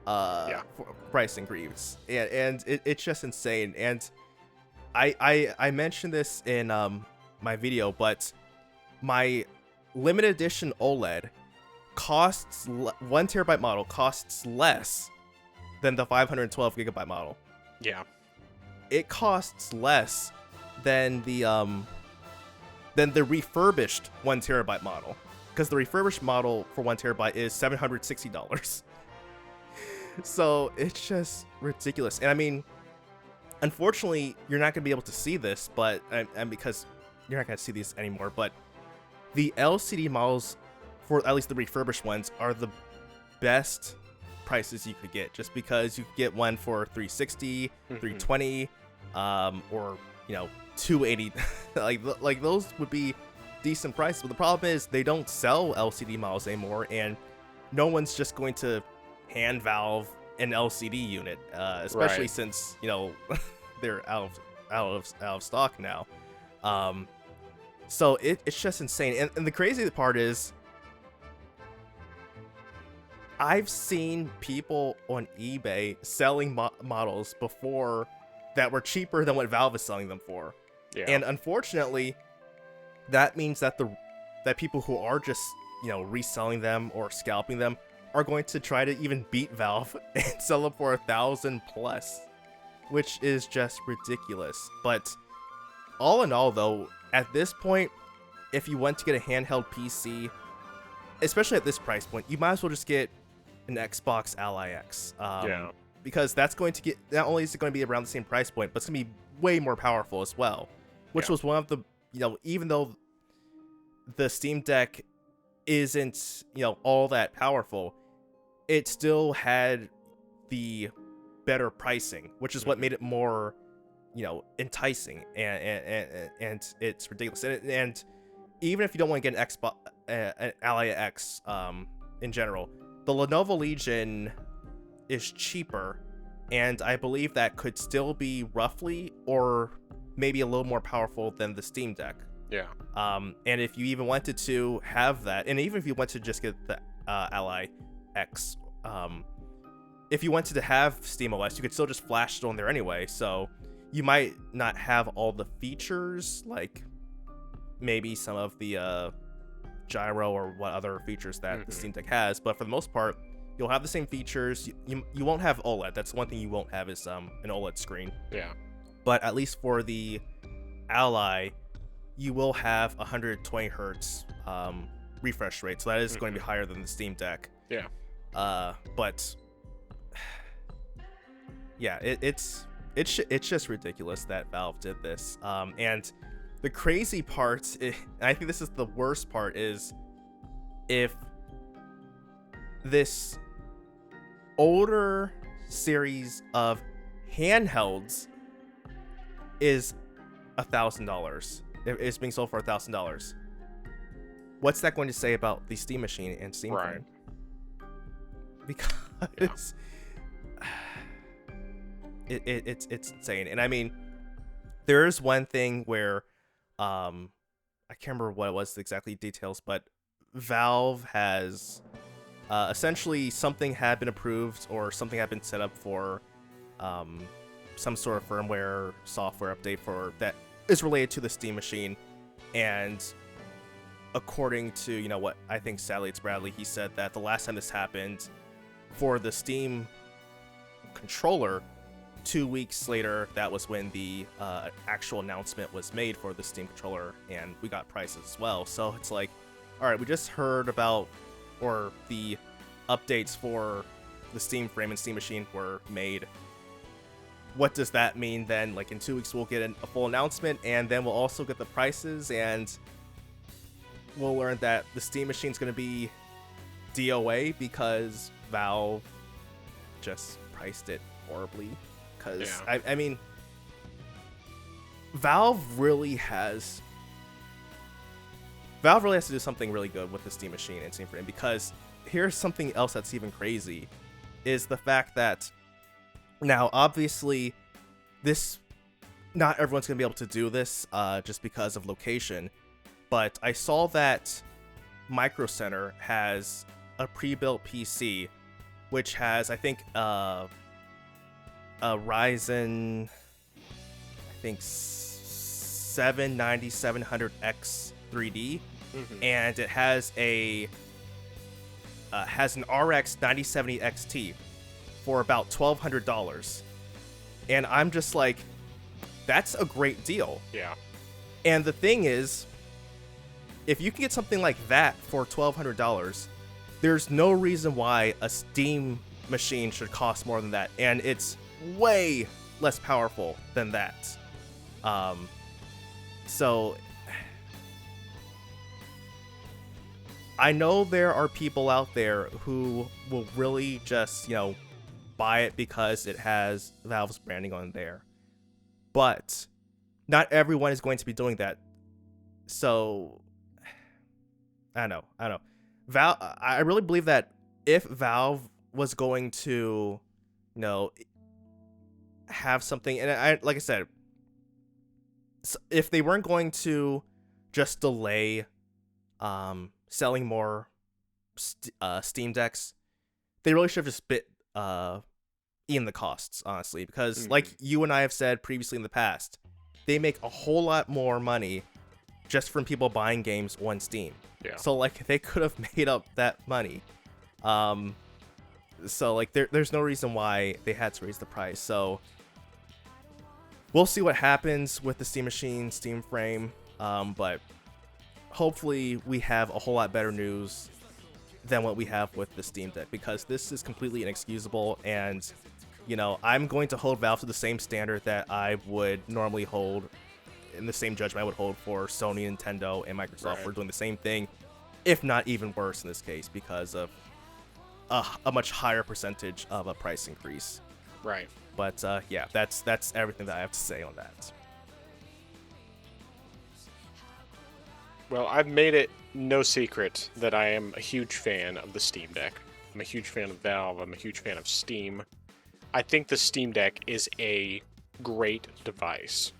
for price increase, and it's just insane. And I mentioned this in my video, but my limited edition OLED costs 1 terabyte model costs less than the 512 gigabyte model. Yeah, it costs less than the refurbished 1 terabyte model, because the refurbished model for 1 terabyte is $760. So it's just ridiculous. And I mean, unfortunately, you're not going to be able to see this, but and because you're not going to see these anymore, but the LCD models, for at least the refurbished ones, are the best prices you could get, just because you could get one for $360, $320, or 280. like those would be decent prices. But the problem is they don't sell LCD models anymore, and no one's just going to hand Valve an LCD unit, especially since they're out of stock now. So it's just insane. And the crazy part is, I've seen people on eBay selling models before that were cheaper than what Valve is selling them for. Yeah. And unfortunately, that means that that people who are just, reselling them or scalping them are going to try to even beat Valve and sell them for 1,000 plus, which is just ridiculous. But all in all, though, at this point, if you want to get a handheld PC, especially at this price point, you might as well just get an Xbox Ally X. Because that's going to get, not only is it going to be around the same price point, but it's going to be way more powerful as well. Which was one of the, even though the Steam Deck isn't, all that powerful, it still had the better pricing, which is what made it more, enticing, and it's ridiculous. And even if you don't want to get an Xbox, an Ally X, in general, the Lenovo Legion is cheaper, and I believe that could still be roughly or maybe a little more powerful than the Steam Deck. Yeah. And if you even wanted to have that, and even if you wanted to just get the Ally X, if you wanted to have SteamOS, you could still just flash it on there anyway. So you might not have all the features, like maybe some of the gyro or what other features that the Steam Deck has, but for the most part, you'll have the same features. You won't have OLED. That's one thing you won't have is an OLED screen. Yeah. But at least for the Ally, you will have 120 hertz refresh rate, so that is going to be higher than the Steam Deck. Yeah. But yeah, it's just ridiculous that Valve did this. And the crazy part, and I think this is the worst part, is if this older series of handhelds is $1,000. It's being sold for $1,000. What's that going to say about the Steam Machine and Steam Frame? Because it's insane. And I mean, there is one thing where I can't remember what it was exactly details, but Valve has essentially something had been approved or something had been set up for some sort of firmware software update for that is related to the Steam Machine. And according to what I think, sadly it's Bradley, he said that the last time this happened for the Steam controller, 2 weeks later, that was when the actual announcement was made for the Steam controller, and we got prices as well. So it's like, all right, we just heard about, or the updates for the Steam Frame and Steam Machine were made. What does that mean then? Like in 2 weeks, we'll get a full announcement, and then we'll also get the prices, and we'll learn that the Steam Machine's going to be DOA because Valve just priced it horribly. Because, I mean, Valve really has to do something really good with the Steam Machine and Steam Frame, because here's something else that's even crazy, is the fact that now, obviously, not everyone's going to be able to do this just because of location, but I saw that Micro Center has a pre-built PC, which has, I think, a Ryzen, I think 9700X 3D, and it has an RX 9070 XT for about $1,200, and I'm just like, that's a great deal. Yeah. And the thing is, if you can get something like that for $1,200, there's no reason why a Steam machine should cost more than that, and it's way less powerful than that. So I know there are people out there who will really just, buy it because it has Valve's branding on there. But not everyone is going to be doing that. So I don't know. I really believe that if Valve was going to, have something, and like I said, if they weren't going to just delay selling more Steam Decks, they really should have just bit in the costs, honestly, because like you and I have said previously in the past, they make a whole lot more money just from people buying games on Steam. Yeah. So like they could have made up that money. So like there's no reason why they had to raise the price. So we'll see what happens with the Steam Machine, Steam Frame. But hopefully we have a whole lot better news than what we have with the Steam Deck, because this is completely inexcusable. And you know, I'm going to hold Valve to the same standard that I would normally hold, in the same judgment I would hold for Sony, Nintendo, and Microsoft. Right. We're doing the same thing, if not even worse in this case, because of a much higher percentage of a price increase. Right. But yeah, that's everything that I have to say on that. Well, I've made it no secret that I am a huge fan of the Steam Deck. I'm a huge fan of Valve. I'm a huge fan of Steam. I think the Steam Deck is a great device.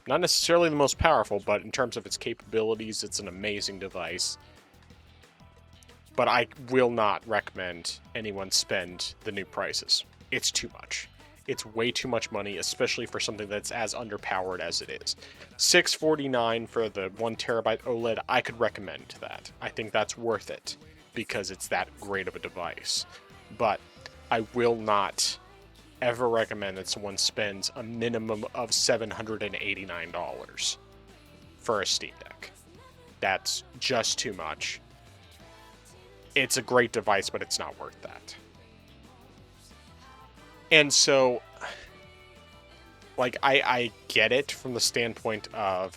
Not necessarily the most powerful, but in terms of its capabilities, it's an amazing device. But I will not recommend anyone spend the new prices. It's too much. It's way too much money, especially for something that's as underpowered as it is. $649 for the 1TB OLED, I could recommend that. I think that's worth it because it's that great of a device. But I will not ever recommend that someone spends a minimum of $789 for a Steam Deck. That's just too much. It's a great device, but it's not worth that. And so, like, I get it from the standpoint of,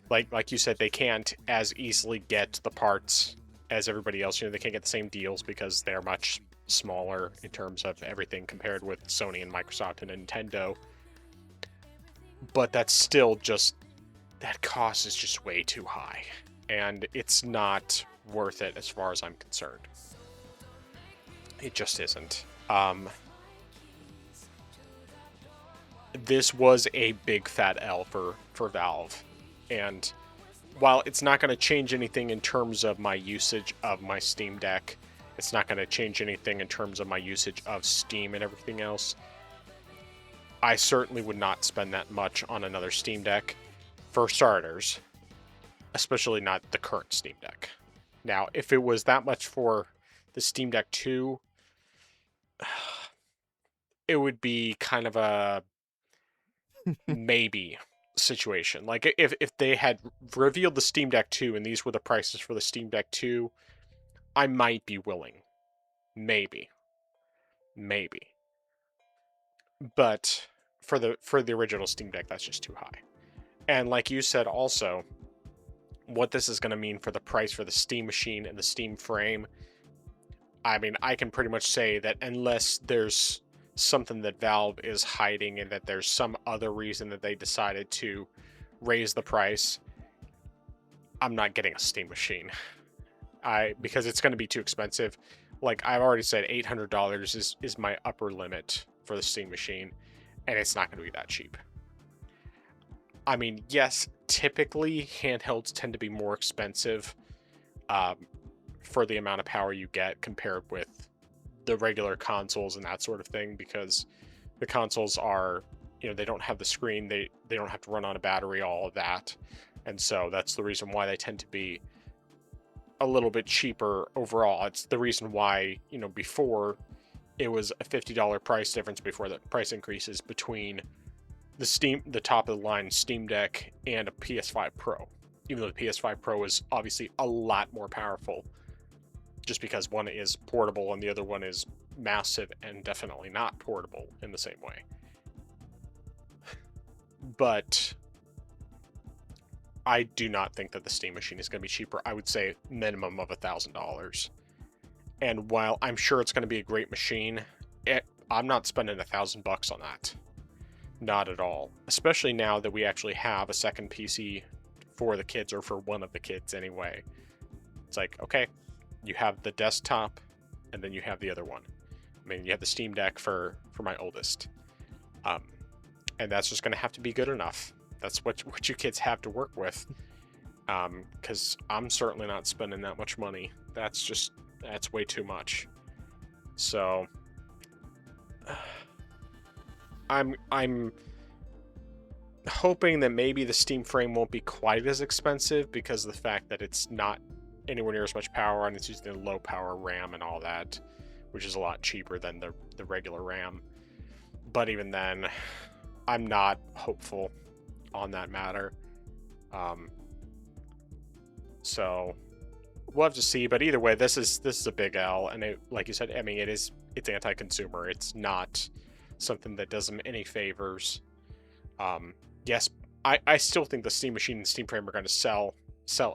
like you said, they can't as easily get the parts as everybody else. You know, they can't get the same deals because they're much smaller in terms of everything compared with Sony and Microsoft and Nintendo. But that's still just, that cost is just way too high. And it's not worth it as far as I'm concerned. It just isn't. This was a big fat L for Valve. And while it's not going to change anything in terms of my usage of my Steam Deck, it's not going to change anything in terms of my usage of Steam and everything else, I certainly would not spend that much on another Steam Deck, for starters, especially not the current Steam Deck. Now, if it was that much for the Steam Deck 2, it would be kind of a maybe situation. Like, if they had revealed the Steam Deck 2 and these were the prices for the Steam Deck 2, I might be willing. Maybe. But for the original Steam Deck, that's just too high. And like you said also, what this is going to mean for the price for the Steam Machine and the Steam Frame, I mean, I can pretty much say that unless there's something that Valve is hiding and that there's some other reason that they decided to raise the price, I'm not getting a Steam Machine. Because it's going to be too expensive. Like I've already said, $800 is my upper limit for the Steam Machine, and it's not going to be that cheap. I mean, yes, typically handhelds tend to be more expensive for the amount of power you get compared with the regular consoles and that sort of thing, because the consoles are, you know, they don't have the screen, they don't have to run on a battery, all of that. And so that's the reason why they tend to be a little bit cheaper overall. It's the reason why, you know, before it was a $50 price difference before the price increases between the top of the line Steam Deck and a PS5 Pro. Even though the PS5 Pro is obviously a lot more powerful, just because one is portable and the other one is massive and definitely not portable in the same way. But I do not think that the Steam Machine is going to be cheaper. I would say minimum of $1,000. And while I'm sure it's going to be a great machine, I'm not spending $1,000 on that. Not at all. Especially now that we actually have a second PC for the kids, or for one of the kids anyway. It's like, okay, you have the desktop, and then you have the other one. I mean, you have the Steam Deck for my oldest. And that's just going to have to be good enough. That's what you kids have to work with. Because I'm certainly not spending that much money. That's way too much. So I'm hoping that maybe the Steam frame won't be quite as expensive because of the fact that it's not anywhere near as much power and it's using a low power RAM and all that, which is a lot cheaper than the regular RAM. But even then, I'm not hopeful on that matter. So we'll have to see. But either way, this is a big L, and it, like you said, I mean, it's anti-consumer. It's not something that does them any favors. Yes, I still think the Steam Machine and Steam Frame are going to sell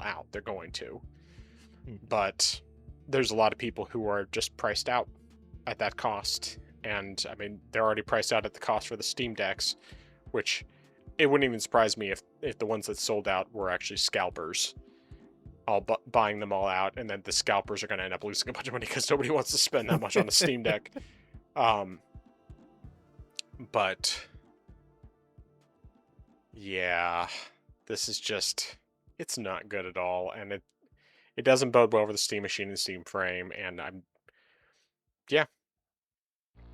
out. They're going to, but there's a lot of people who are just priced out at that cost. And I mean, they're already priced out at the cost for the Steam Decks, which it wouldn't even surprise me if the ones that sold out were actually scalpers, all buying them all out, and then the scalpers are going to end up losing a bunch of money because nobody wants to spend that much on a Steam Deck. But yeah, this is just, it's not good at all, and it doesn't bode well for the Steam Machine and Steam Frame, and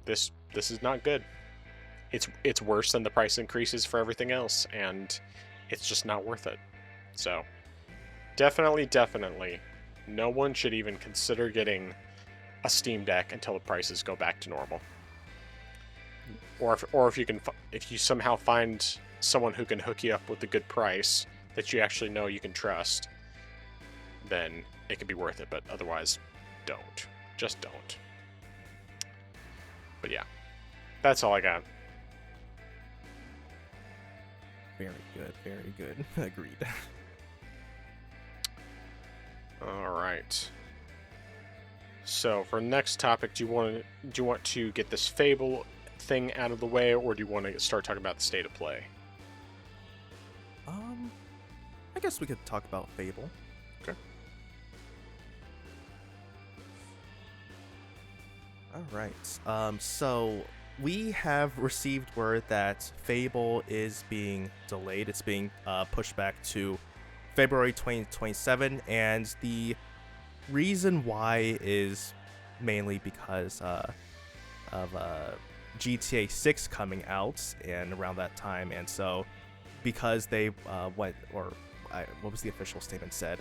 this is not good. It's worse than the price increases for everything else, and it's just not worth it. So definitely, no one should even consider getting a Steam Deck until the prices go back to normal. Or if you somehow find someone who can hook you up with a good price that you actually know you can trust, then it could be worth it. But otherwise, don't. Just don't. But yeah, that's all I got. Very good. Agreed. All right. So for next topic, do you want to get this Fable thing out of the way, or do you want to start talking about the state of play? I guess we could talk about Fable. Okay. All right. So we have received word that Fable is being delayed. It's being pushed back to February 2027, and the reason why is mainly because of GTA 6 coming out and around that time, and so because they what was the official statement said?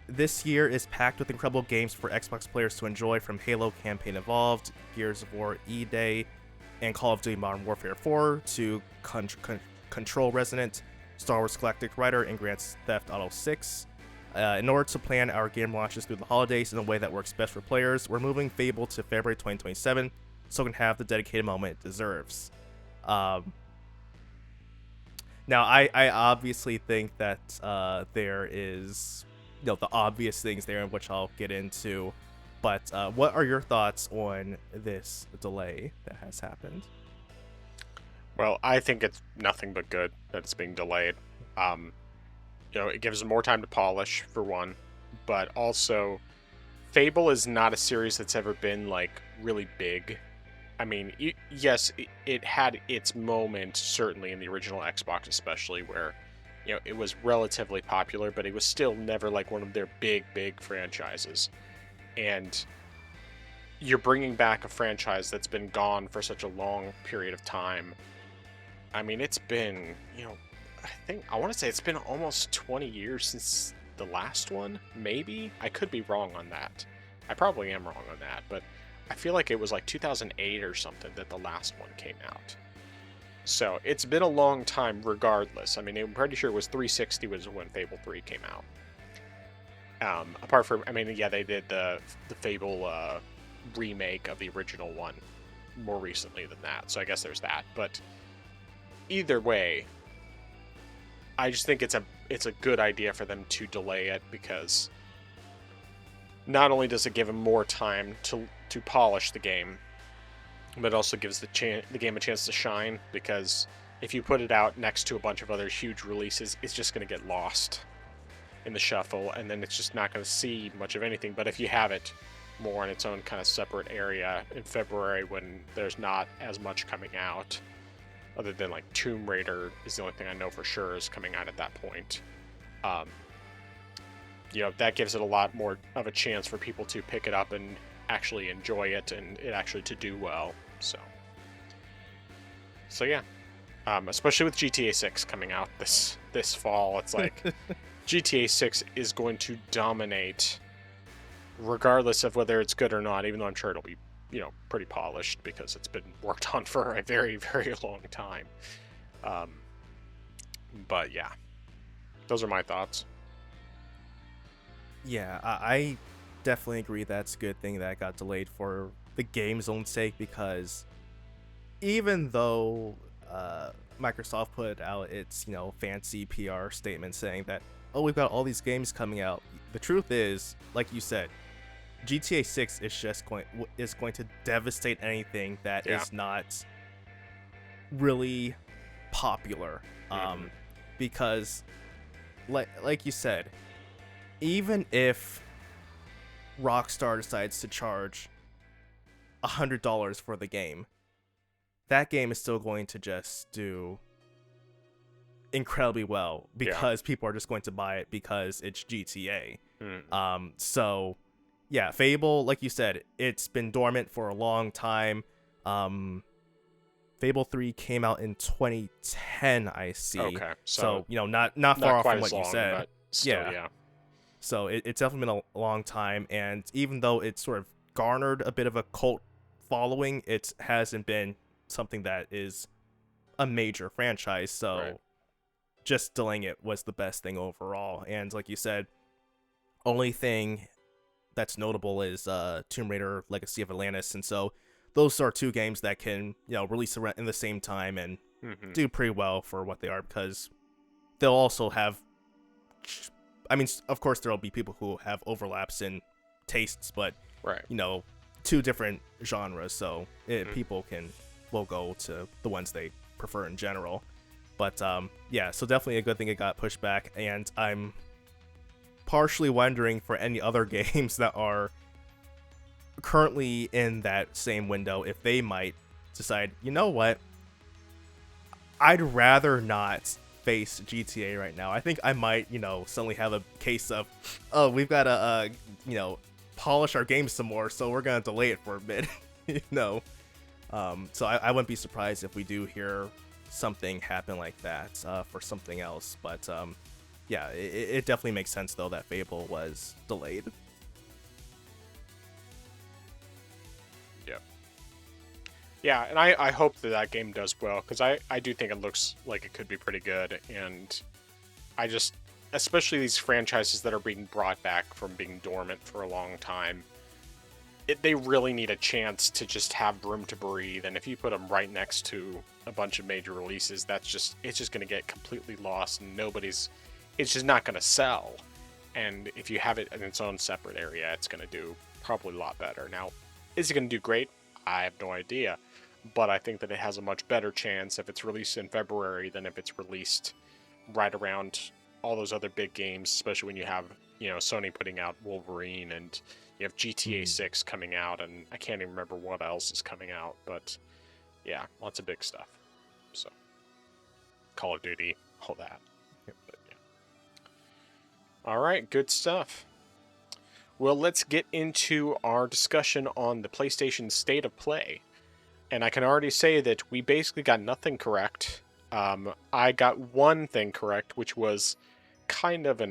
This year is packed with incredible games for Xbox players to enjoy, from Halo Campaign Evolved, Gears of War E-Day, and Call of Duty Modern Warfare 4 to Control Resonant, Star Wars Galactic Rider, and Grand Theft Auto 6. In order to plan our game launches through the holidays in a way that works best for players, we're moving Fable to February 2027 so it can have the dedicated moment it deserves. Now, I obviously think that there is, the obvious things there, which I'll get into. But what are your thoughts on this delay that has happened? Well, I think it's nothing but good that it's being delayed. It gives them more time to polish, for one, but also Fable is not a series that's ever been like really big. I mean, yes, it had its moment, certainly in the original Xbox, especially, where it was relatively popular, but it was still never like one of their big franchises. And you're bringing back a franchise that's been gone for such a long period of time. I mean, it's been, I want to say it's been almost 20 years since the last one, maybe? I could be wrong on that. I probably am wrong on that, but I feel like it was like 2008 or something that the last one came out. So it's been a long time regardless. I mean, I'm pretty sure it was 360 was when Fable 3 came out. Apart from, they did the Fable remake of the original one more recently than that. So I guess there's that. But either way, I just think it's a good idea for them to delay it, because not only does it give them more time to polish the game, but it also gives the game a chance to shine, because if you put it out next to a bunch of other huge releases, it's just going to get lost in the shuffle, and then it's just not going to see much of anything. But if you have it more in its own kind of separate area in February, when there's not as much coming out, other than like Tomb Raider is the only thing I know for sure is coming out at that point, that gives it a lot more of a chance for people to pick it up and actually enjoy it and it actually to do well. So yeah, especially with GTA 6 coming out this fall, it's like GTA 6 is going to dominate, regardless of whether it's good or not. Even though I'm sure it'll be, pretty polished because it's been worked on for a very, very long time. But yeah, those are my thoughts. Yeah, I definitely agree that's a good thing that it got delayed for the game's own sake, because even though Microsoft put out its fancy PR statement saying that, oh, we've got all these games coming out, the truth is, like you said, GTA 6 is going to devastate anything that is not really popular, because like you said, even if Rockstar decides to charge $100 for the game, that game is still going to just do incredibly well because people are just going to buy it because it's GTA. So yeah, Fable, like you said, it's been dormant for a long time. Fable 3 came out in 2010, I see. Okay, so not far off from what you said. But still, yeah. So it's definitely been a long time, and even though it's sort of garnered a bit of a cult following, it hasn't been something that is a major franchise. So just delaying it was the best thing overall. And like you said, only thing that's notable is Tomb Raider Legacy of Atlantis, and so those are two games that can release in the same time and do pretty well for what they are, because they'll also have, I mean, of course there'll be people who have overlaps in tastes, but two different genres, so people will go to the ones they prefer in general. But yeah, so definitely a good thing it got pushed back, and I'm partially wondering for any other games that are currently in that same window if they might decide, you know what, I'd rather not face GTA right now. I think I might, suddenly have a case of, oh, we've got to, polish our game some more, so we're gonna delay it for a bit. So I wouldn't be surprised if we do hear something happen like that for something else. But yeah, it definitely makes sense though that Fable was delayed. Yeah, and I hope that game does well, because I do think it looks like it could be pretty good, and I just, especially these franchises that are being brought back from being dormant for a long time, they really need a chance to just have room to breathe, and if you put them right next to a bunch of major releases, it's just going to get completely lost, and it's just not going to sell. And if you have it in its own separate area, it's going to do probably a lot better. Now, is it going to do great? I have no idea, but I think that it has a much better chance if it's released in February than if it's released right around all those other big games, especially when you have, Sony putting out Wolverine, and you have GTA 6 coming out, and I can't even remember what else is coming out, but yeah, lots of big stuff. So, Call of Duty, all that. But, yeah. All right, good stuff. Well, let's get into our discussion on the PlayStation State of Play. And I can already say that we basically got nothing correct. I got one thing correct, which was kind of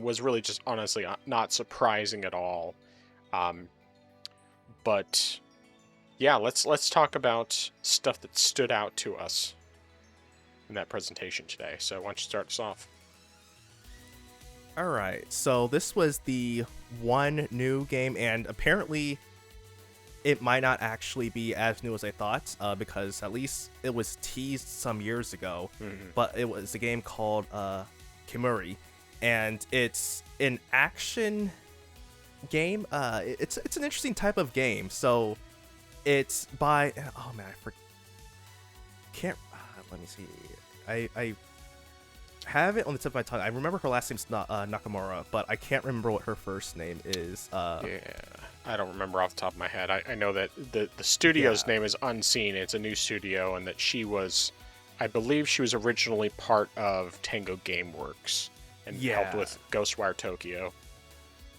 was really just honestly not surprising at all. But yeah, let's talk about stuff that stood out to us in that presentation today. So why don't you start us off? All right, so this was the one new game, and apparently it might not actually be as new as I thought, because at least it was teased some years ago, but it was a game called Kimuri, and it's an action game. It's an interesting type of game. So it's by, oh man, can't, let me see, I have it on the tip of my tongue. I remember her last name's Nakamura, but I can't remember what her first name is. Yeah, I don't remember off the top of my head. I know that the studio's name is Unseen. It's a new studio, and that I believe she was originally part of Tango Gameworks and helped with Ghostwire Tokyo.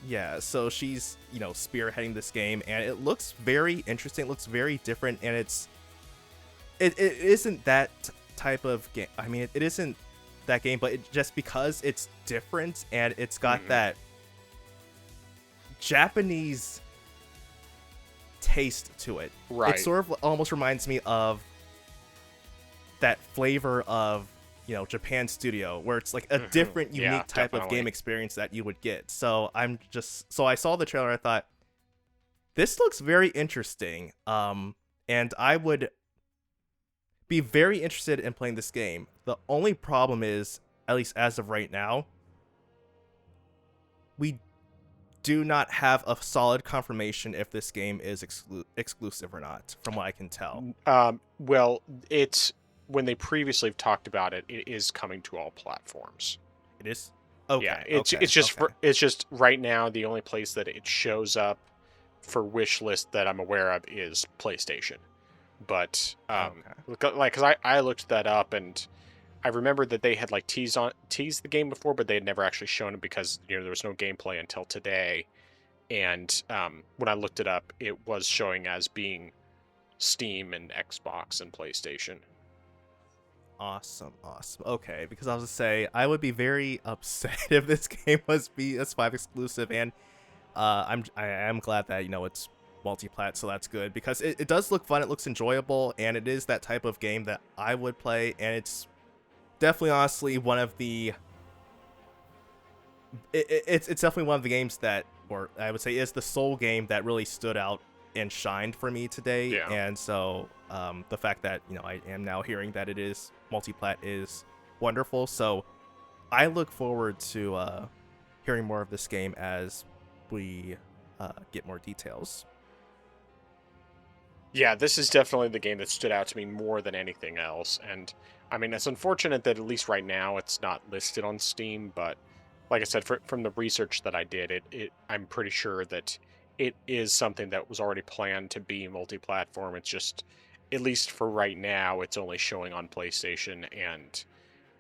Yeah, so she's, spearheading this game, and it looks very interesting. It looks very different, and it isn't that type of game. I mean, it isn't that game, but just because it's different and it's got that Japanese taste to it. Right. It sort of almost reminds me of that flavor of, Japan Studio, where it's like a different, unique type of game experience that you would get. So I saw the trailer, I thought, this looks very interesting. And I would be very interested in playing this game. The only problem is, at least as of right now, we do not have a solid confirmation if this game is exclusive or not, from what I can tell. Well, it's when they previously talked about it, it is coming to all platforms. It is? Okay. Yeah, it's just right now the only place that it shows up for wish list that I'm aware of is PlayStation. But because I looked that up and I remembered that they had like teased the game before, but they had never actually shown it because there was no gameplay until today. And when I looked it up, it was showing as being Steam and Xbox and PlayStation. Awesome. Okay, because I was to say I would be very upset if this game was PS5 exclusive, and I am glad that it's multi-plat, so that's good because it does look fun. It looks enjoyable, and it is that type of game that I would play, and it's definitely honestly one of the it's definitely one of the games that, or I would say, is the sole game that really stood out and shined for me today. Yeah. And so the fact that I am now hearing that it is multi-plat is wonderful. So I look forward to hearing more of this game as we get more details. Yeah, this is definitely the game that stood out to me more than anything else. And I mean, it's unfortunate that at least right now it's not listed on Steam, but like I said, from the research that I did, I'm pretty sure that it is something that was already planned to be multi-platform. It's just, at least for right now, it's only showing on PlayStation. And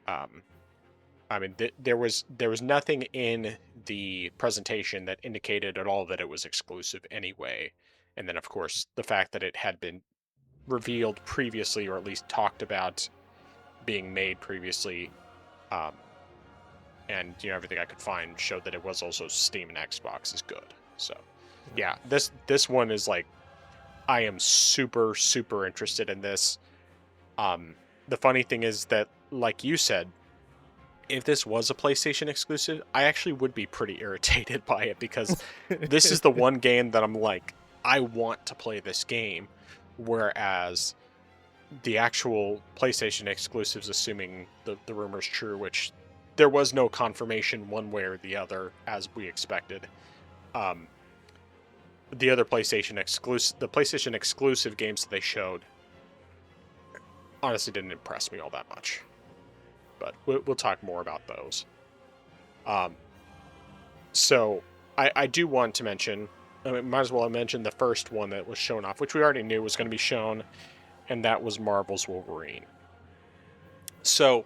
I mean, there was nothing in the presentation that indicated at all that it was exclusive anyway. And then, of course, the fact that it had been revealed previously, or at least talked about being made previously, and everything I could find showed that it was also Steam and Xbox is good. So, yeah, this one is like, I am super, super interested in this. The funny thing is that, like you said, if this was a PlayStation exclusive, I actually would be pretty irritated by it because this is the one game that I'm like, I want to play this game, whereas the actual PlayStation exclusives, assuming the rumor's true, which there was no confirmation one way or the other, as we expected. The other PlayStation exclusive games that they showed honestly didn't impress me all that much. But we'll talk more about those. So I do want to mention, I mean, might as well mention the first one that was shown off, which we already knew was going to be shown, and that was Marvel's Wolverine. So,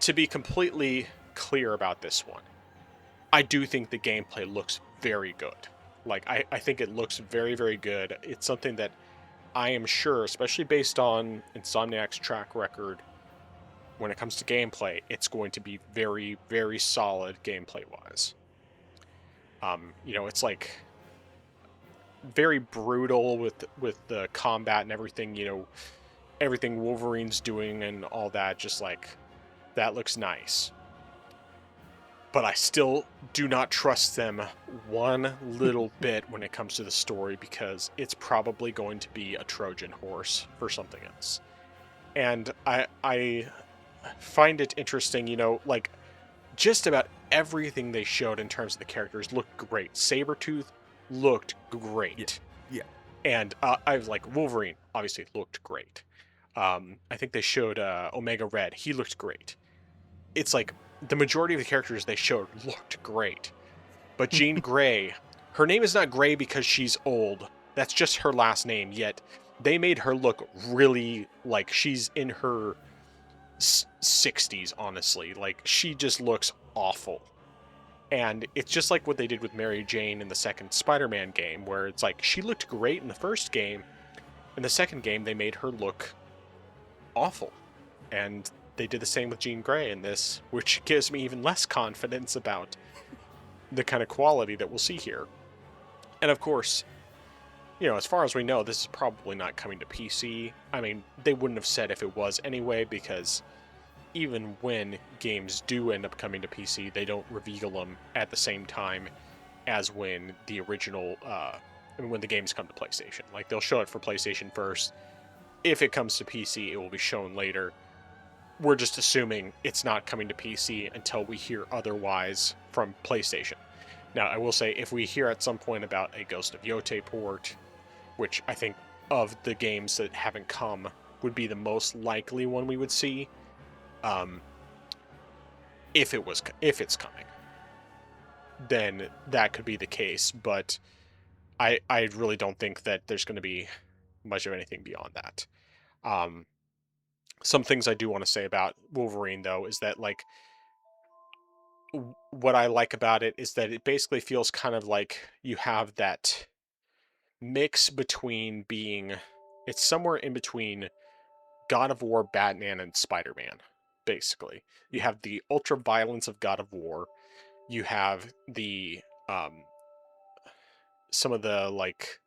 to be completely clear about this one, I do think the gameplay looks very good. Like, I think it looks very, very good. It's something that I am sure, especially based on Insomniac's track record, when it comes to gameplay, it's going to be very, very solid gameplay-wise. It's like very brutal with the combat and everything, everything Wolverine's doing and all that, just like, that looks nice. But I still do not trust them one little bit when it comes to the story, because it's probably going to be a Trojan horse for something else. And I find it interesting, like, just about everything they showed in terms of the characters looked great. Sabretooth looked great. Yeah. And I was like, Wolverine obviously looked great. I think they showed Omega Red. He looked great. It's like the majority of the characters they showed looked great. But Jean Grey, her name is not Grey because she's old. That's just her last name. Yet they made her look really like she's in her 60s, honestly. Like, she just looks awful. And it's just like what they did with Mary Jane in the second Spider-Man game, where it's like she looked great in the first game. In the second game, they made her look awful. And they did the same with Jean Grey in this, which gives me even less confidence about the kind of quality that we'll see here. And of course, as far as we know, this is probably not coming to PC. I mean, they wouldn't have said if it was anyway, because even when games do end up coming to PC, they don't reveal them at the same time as when the original, when the games come to PlayStation. Like, they'll show it for PlayStation first. If it comes to PC, it will be shown later. We're just assuming it's not coming to PC until we hear otherwise from PlayStation. Now, I will say, if we hear at some point about a Ghost of Yote port, which I think of the games that haven't come would be the most likely one we would see, if it's coming, then that could be the case. But I really don't think that there's going to be much of anything beyond that. Some things I do want to say about Wolverine, though, is that, like, what I like about it is that it basically feels kind of like you have that mix between it's somewhere in between God of War, Batman, and Spider-Man, basically. You have the ultra violence of God of War. You have the some of the, like,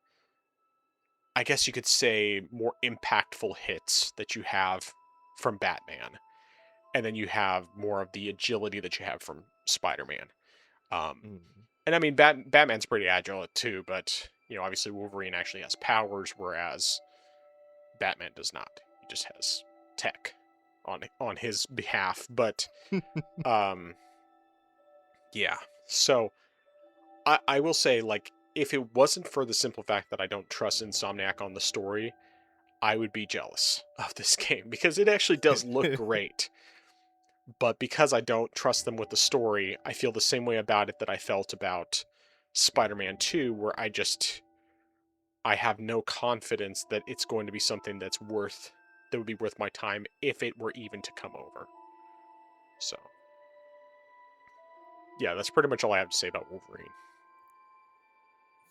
I guess you could say, more impactful hits that you have from Batman. And then you have more of the agility that you have from Spider-Man. And I mean, Batman's pretty agile too, but, obviously Wolverine actually has powers, whereas Batman does not. He just has tech on his behalf. But yeah. So I will say, like, if it wasn't for the simple fact that I don't trust Insomniac on the story, I would be jealous of this game, because it actually does look great. But because I don't trust them with the story, I feel the same way about it that I felt about Spider-Man 2, where I have no confidence that it's going to be something that would be worth my time if it were even to come over. So, yeah, that's pretty much all I have to say about Wolverine.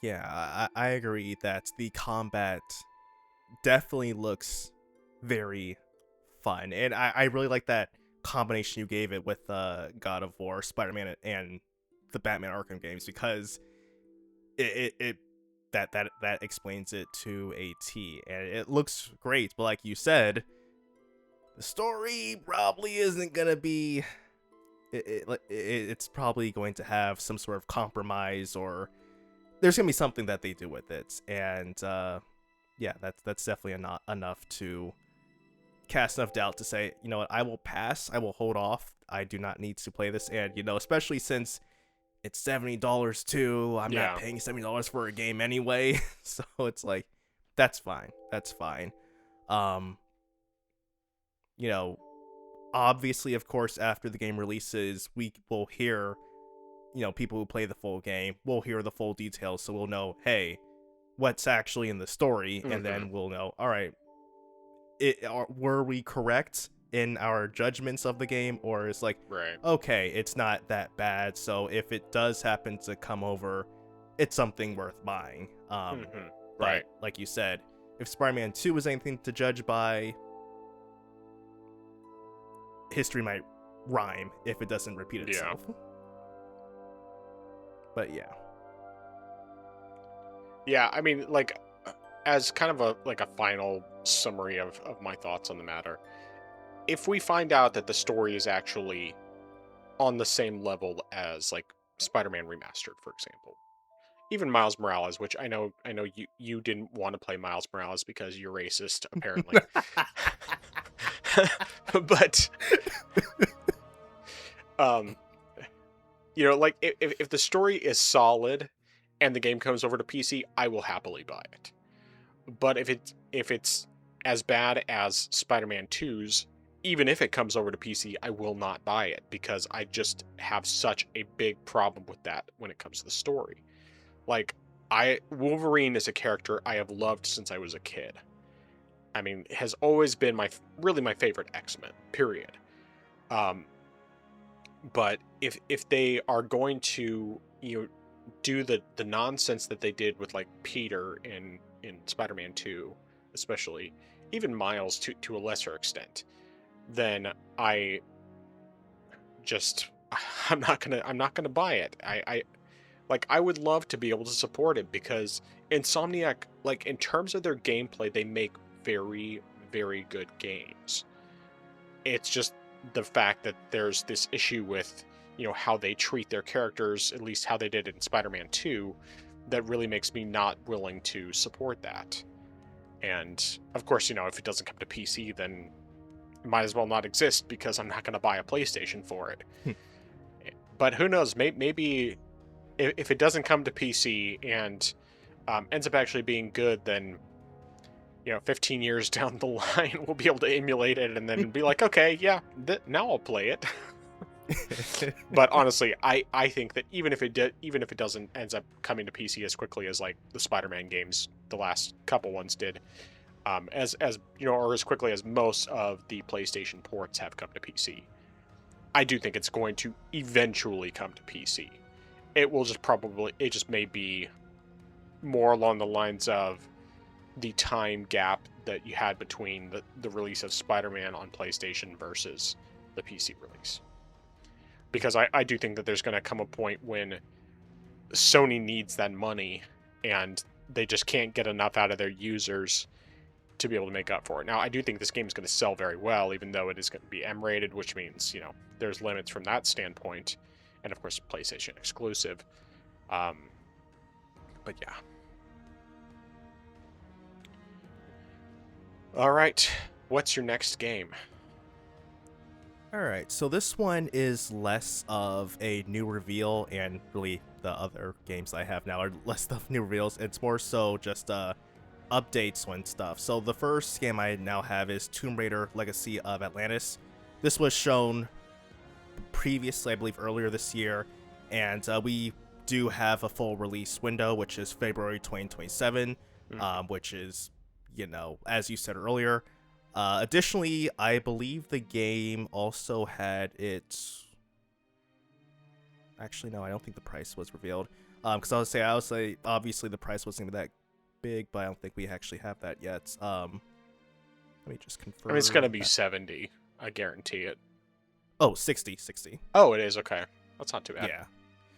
Yeah, I agree that the combat definitely looks very fun. And I really like that combination you gave it with God of War, Spider-Man, and the Batman Arkham games, because that explains it to a T, and it looks great. But like you said, the story probably isn't gonna be. It's probably going to have some sort of compromise, or there's gonna be something that they do with it, and yeah, that's definitely not enough to cast enough doubt to say, you know what, I will pass. I will hold off. I do not need to play this, and especially since it's $70 too. I'm not paying $70 for a game anyway, so it's like, that's fine. That's fine. Obviously, of course, after the game releases, we will hear, people who play the full game will hear the full details, so we'll know, hey, what's actually in the story, and then we'll know, all right, were we correct in our judgments of the game, or it's like, right, okay, it's not that bad, so if it does happen to come over, it's something worth buying. right. But like you said, if Spider-Man 2 was anything to judge by, history might rhyme if it doesn't repeat itself. Yeah. But yeah, I mean, like, as kind of a final summary of my thoughts on the matter, if we find out that the story is actually on the same level as, like, Spider-Man Remastered, for example, even Miles Morales, which I know you didn't want to play Miles Morales because you're racist, apparently. But like, if the story is solid and the game comes over to PC, I will happily buy it. But if it's as bad as Spider-Man 2's, even if it comes over to PC, I will not buy it, because I just have such a big problem with that when it comes to the story. Like, Wolverine is a character I have loved since I was a kid. I mean, has always been really my favorite X-Men, period. But if they are going to do the nonsense that they did with like Peter in Spider-Man 2, especially, even Miles to a lesser extent, then I just I'm not gonna buy it. I would love to be able to support it because Insomniac, like in terms of their gameplay, they make very, very good games. It's just the fact that there's this issue with, how they treat their characters, at least how they did in Spider-Man 2, that really makes me not willing to support that. And of course, if it doesn't come to PC, then it might as well not exist because I'm not going to buy a PlayStation for it. But who knows? Maybe if it doesn't come to PC and ends up actually being good, then 15 years down the line, we'll be able to emulate it and then be like, okay, yeah, now I'll play it. But honestly, I think that even if it doesn't ends up coming to PC as quickly as like the Spider-Man games, the last couple ones did, as or as quickly as most of the PlayStation ports have come to PC, I do think it's going to eventually come to PC. It just may be more along the lines of the time gap that you had between the release of Spider-Man on PlayStation versus the PC release. Because I do think that there's going to come a point when Sony needs that money and they just can't get enough out of their users to be able to make up for it. Now, I do think this game is going to sell very well, even though it is going to be M-rated, which means, there's limits from that standpoint. And, of course, PlayStation exclusive. But, yeah. All right. What's your next game? All right. So this one is less of a new reveal, and really the other games I have now are less of new reveals. It's more so just updates and stuff. So the first game I now have is Tomb Raider Legacy of Atlantis. This was shown previously, I believe, earlier this year, and we do have a full release window, which is February 2027, which is, as you said earlier. Additionally, I believe the game also had its... Actually, no, I don't think the price was revealed. Because I would say, obviously the price wasn't even that big, but I don't think we actually have that yet. Let me just confirm. I mean, it's going to be 70. I guarantee it. Oh, 60. Oh, it is? Okay. That's not too bad. Yeah.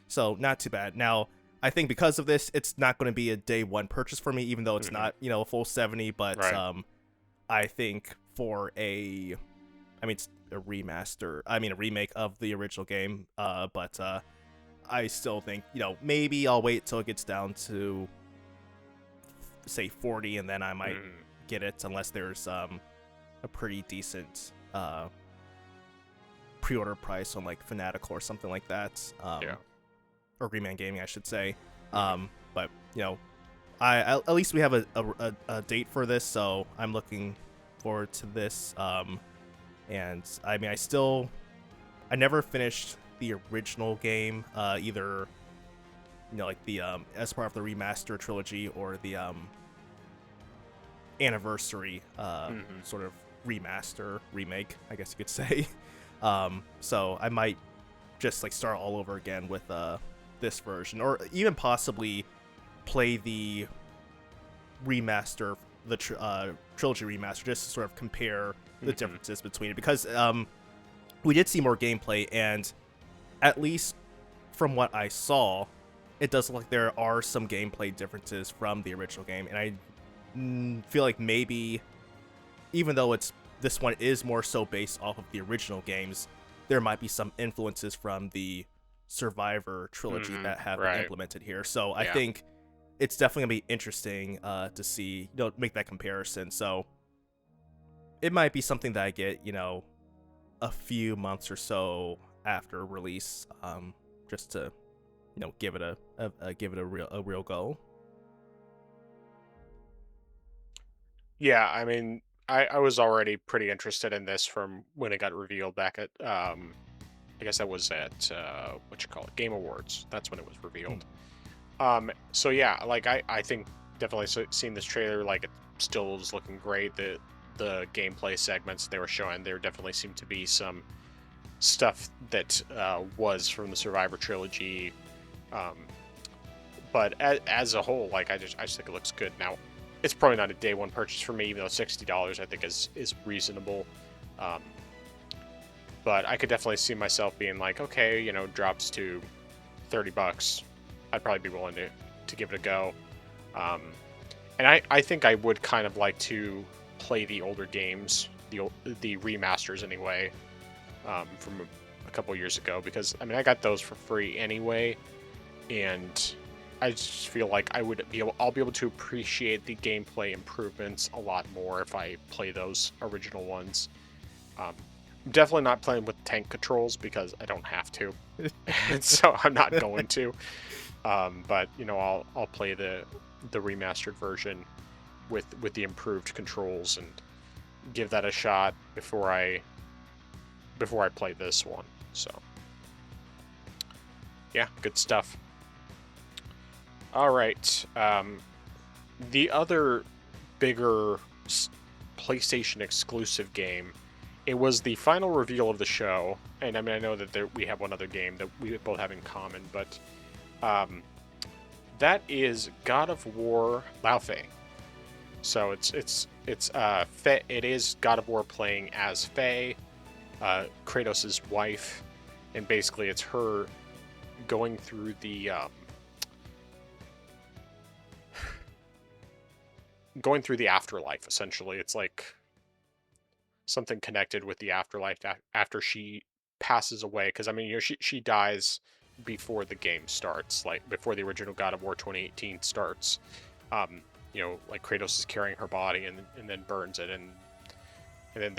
So, not too bad. Now, I think because of this, it's not going to be a day one purchase for me, even though it's not, a full 70, but right. I think for it's a remaster, a remake of the original game, but I still think, maybe I'll wait till it gets down to, say, 40, and then I might get it, unless there's a pretty decent pre-order price on, like, Fanatical or something like that. Yeah. Or Greenman Gaming, I should say. But, at least we have a date for this, so I'm looking forward to this. And I never finished the original game, either, like the as part of the remaster trilogy or the anniversary sort of remaster remake, I guess you could say. So I might just like start all over again with this version, or even possibly play the remaster, the trilogy remaster, just to sort of compare the differences between it, because we did see more gameplay, and at least from what I saw, it does look like there are some gameplay differences from the original game, and I feel like maybe, even though this one is more so based off of the original games, there might be some influences from the Survivor trilogy that have been implemented here. So I think it's definitely gonna be interesting to see, make that comparison. So it might be something that I get, a few months or so after release, just to, give it a real go. Yeah, I mean, I was already pretty interested in this from when it got revealed back at I guess that was at Game Awards. That's when it was revealed. So yeah, like I think definitely seeing this trailer, like it still is looking great. The gameplay segments they were showing, there definitely seemed to be some stuff that was from the Survivor trilogy. But as a whole, like I just think it looks good. Now, it's probably not a day one purchase for me, even though $60 I think is reasonable. But I could definitely see myself being like, okay, drops to $30. I'd probably be willing to give it a go. And I think I would kind of like to play the older games, the remasters anyway, from a couple years ago, because I mean I got those for free anyway, and I just feel like I'll be able to appreciate the gameplay improvements a lot more if I play those original ones. I'm definitely not playing with tank controls because I don't have to, and so I'm not going to. But I'll play the remastered version with the improved controls and give that a shot before I play this one. So yeah, good stuff. All right. The other bigger PlayStation exclusive game, it was the final reveal of the show, and I mean I know that we have one other game that we both have in common, but that is God of War Lao Fei. So it is God of War playing as Fei, Kratos' wife, and basically it's her going through the afterlife. Essentially, it's like something connected with the afterlife after she passes away. Because I mean, she dies before the game starts, like before the original God of War 2018 starts. Like Kratos is carrying her body and then burns it, and then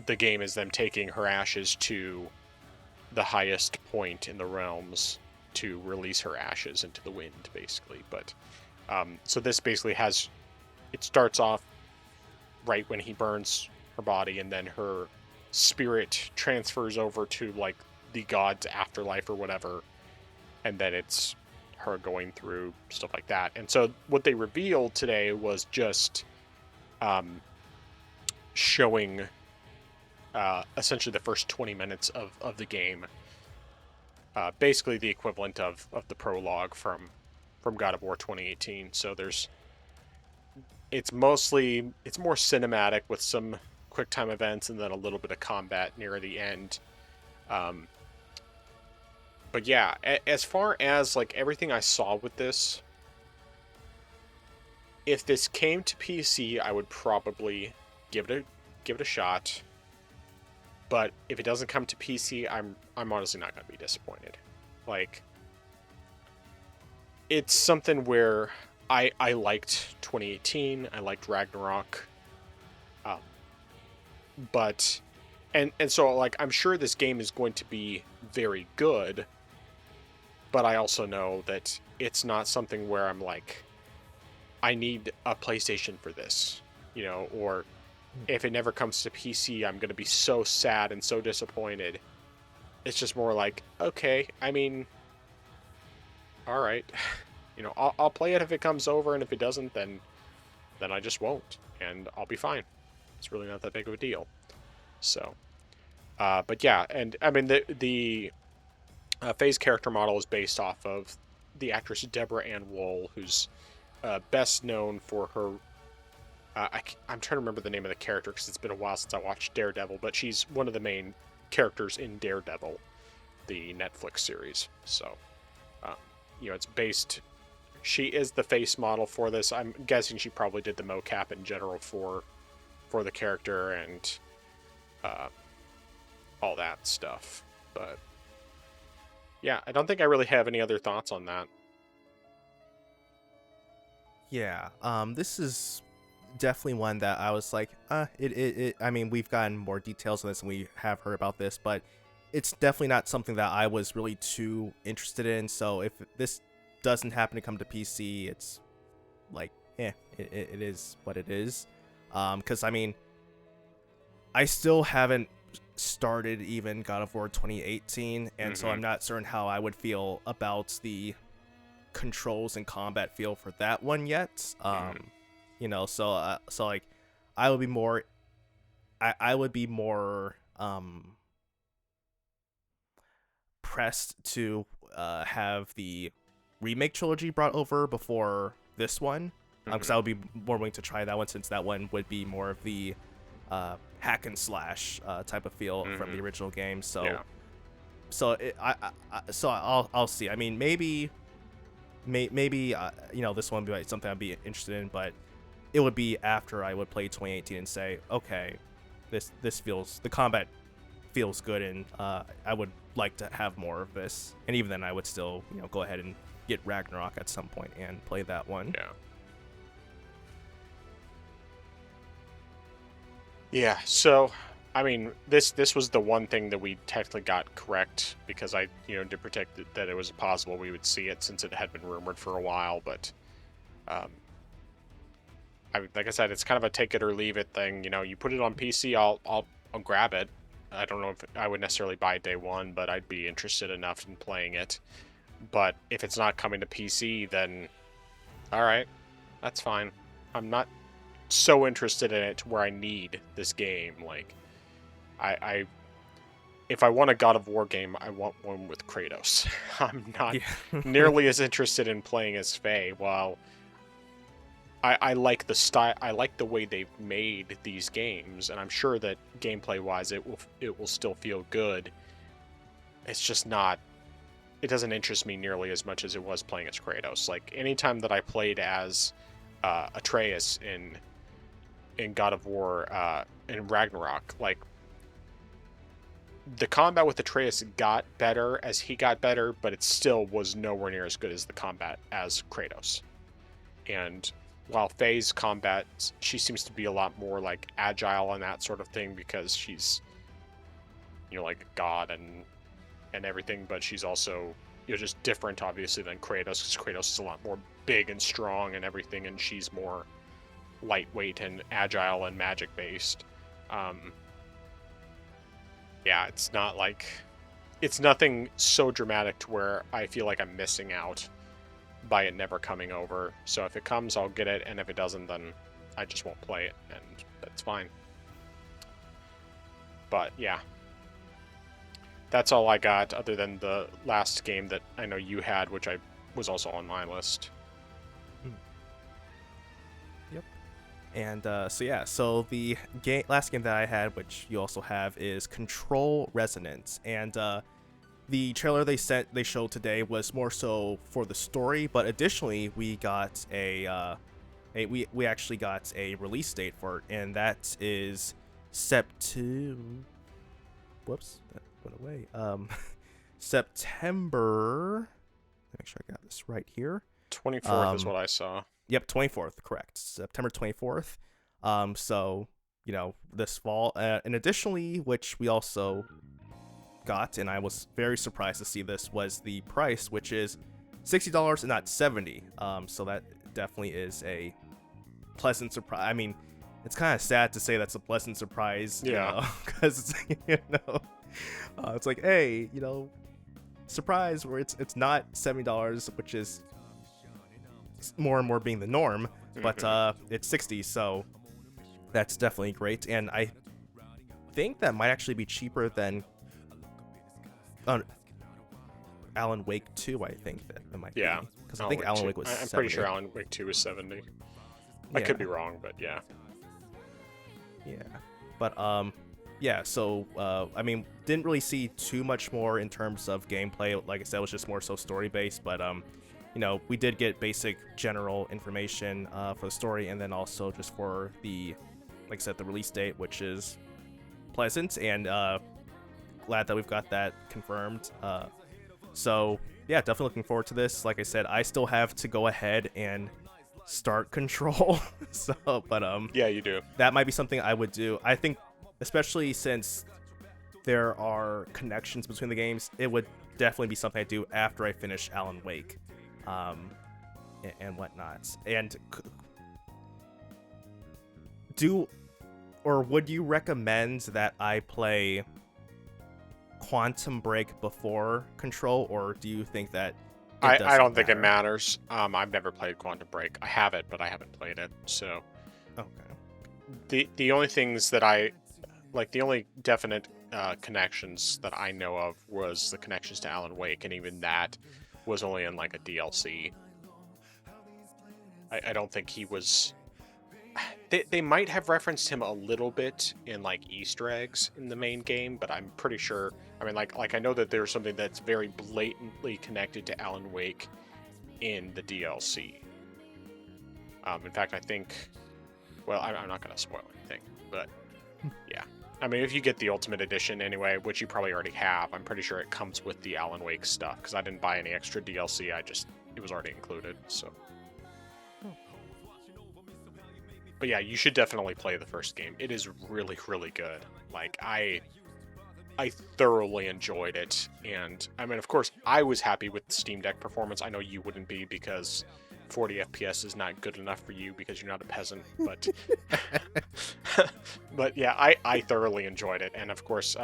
the game is them taking her ashes to the highest point in the realms to release her ashes into the wind, basically. But so this basically it starts off right when he burns her body, and then her spirit transfers over to like the god's afterlife or whatever, and then it's her going through stuff like that. And so what they revealed today was just showing essentially the first 20 minutes of the game, basically the equivalent of the prologue from God of War 2018. So it's more cinematic with some quick time events and then a little bit of combat near the end. But yeah, as far as like everything I saw with this, if this came to PC, I would probably give it a shot. But if it doesn't come to PC, I'm honestly not going to be disappointed. Like, it's something where I liked 2018, I liked Ragnarok, but and so like I'm sure this game is going to be very good. But I also know that it's not something where I'm like, I need a PlayStation for this, or if it never comes to PC, I'm going to be so sad and so disappointed. It's just more like, okay, I mean, all right, I'll play it if it comes over, and if it doesn't, then I just won't, and I'll be fine. It's really not that big of a deal. So, but yeah, and I mean the Faye's character model is based off of the actress Deborah Ann Woll, who's best known for her. I'm trying to remember the name of the character because it's been a while since I watched Daredevil, but she's one of the main characters in Daredevil, the Netflix series. So, it's based. She is the face model for this. I'm guessing she probably did the mocap in general for the character and all that stuff. But yeah, I don't think I really have any other thoughts on that. Yeah, this is definitely one that I was like, I mean, we've gotten more details on this and we have heard about this, but it's definitely not something that I was really too interested in. So if this doesn't happen to come to PC, it's like, it is what it is. Because I mean, I still haven't started even God of War 2018, and so I'm not certain how I would feel about the controls and combat feel for that one yet. So like I would be more pressed to have the remake trilogy brought over before this one, because I would be more willing to try that one, since that one would be more of the hack and slash type of feel from the original game. So Yeah. so I'll see. I mean, maybe this one would be something I'd be interested in, but it would be after I would play 2018 and say, okay, the combat feels good, and I would like to have more of this. And even then, I would still go ahead and get Ragnarok at some point and play that one. Yeah. Yeah, so, I mean, this was the one thing that we technically got correct, because I, did predict that it was possible we would see it, since it had been rumored for a while, but, like I said, it's kind of a take it or leave it thing. You put it on PC, I'll grab it. I don't know if I would necessarily buy it day one, but I'd be interested enough in playing it. But if it's not coming to PC, then, alright, that's fine. I'm not so interested in it to where I need this game. Like, if I want a God of War game, I want one with Kratos. I'm not nearly as interested in playing as Faye. While I like the style, I like the way they've made these games, and I'm sure that gameplay-wise, it will still feel good. It's just not. It doesn't interest me nearly as much as it was playing as Kratos. Like, anytime that I played as Atreus in God of War, in Ragnarok, like, the combat with Atreus got better as he got better, but it still was nowhere near as good as the combat as Kratos. And while Faye's combat, she seems to be a lot more like agile and that sort of thing, because she's like a god and everything, but she's also just different, obviously, than Kratos, because Kratos is a lot more big and strong and everything, and she's more lightweight and agile and magic based. Yeah, it's not like, it's nothing so dramatic to where I feel like I'm missing out by it never coming over. So if it comes, I'll get it, and if it doesn't, then I just won't play it, and that's fine. But yeah, that's all I got, other than the last game that I know you had, which I was also on my list. Yep. And so the last game that I had, which you also have, is Control Resonance. And the trailer they showed today was more so for the story, but additionally we got we actually got a release date for it, and that is September. Whoops, that went away. September. Make sure I got this right here. 24th is what I saw. Yep, 24th, correct. September 24th. So this fall, and additionally, which we also got, and I was very surprised to see this, was the price, which is $60 and not $70. So that definitely is a pleasant surprise. I mean, it's kind of sad to say that's a pleasant surprise, because it's like, hey, surprise, where it's not $70, which is more and more being the norm, but it's 60, so that's definitely great. And I think that might actually be cheaper than Alan Wake 2. I think that might be, because I think Alan Wake was I'm 70. pretty sure Alan Wake 2 was 70. I could be wrong, but yeah, but so I mean, didn't really see too much more in terms of gameplay. Like I said, it was just more so story based, but we did get basic general information for the story, and then also just for the, like I said, the release date, which is pleasant, and glad that we've got that confirmed. So yeah, definitely looking forward to this. Like I said, I still have to go ahead and start Control. But yeah, you do. That might be something I would do. I think, especially since there are connections between the games, it would definitely be something I do after I finish Alan Wake, and whatnot. And would you recommend that I play Quantum Break before Control, or do you think that I don't think it matters? I've never played Quantum Break. I have it, but I haven't played it. So okay. The only things that I like, the only definite connections that I know of was the connections to Alan Wake, and even that was only in like a DLC. I don't think he was. They might have referenced him a little bit in like Easter eggs in the main game, but I'm pretty sure. I mean, like I know that there's something that's very blatantly connected to Alan Wake in the DLC. In fact, I think. Well, I'm not going to spoil anything, but yeah. I mean, if you get the Ultimate Edition anyway, which you probably already have, I'm pretty sure it comes with the Alan Wake stuff because I didn't buy any extra DLC. It was already included. So. But yeah, you should definitely play the first game. It is really, really good. Like, I thoroughly enjoyed it. And, I mean, of course, I was happy with the Steam Deck performance. I know you wouldn't be because 40 FPS is not good enough for you because you're not a peasant. But, but yeah, I thoroughly enjoyed it. And, of course,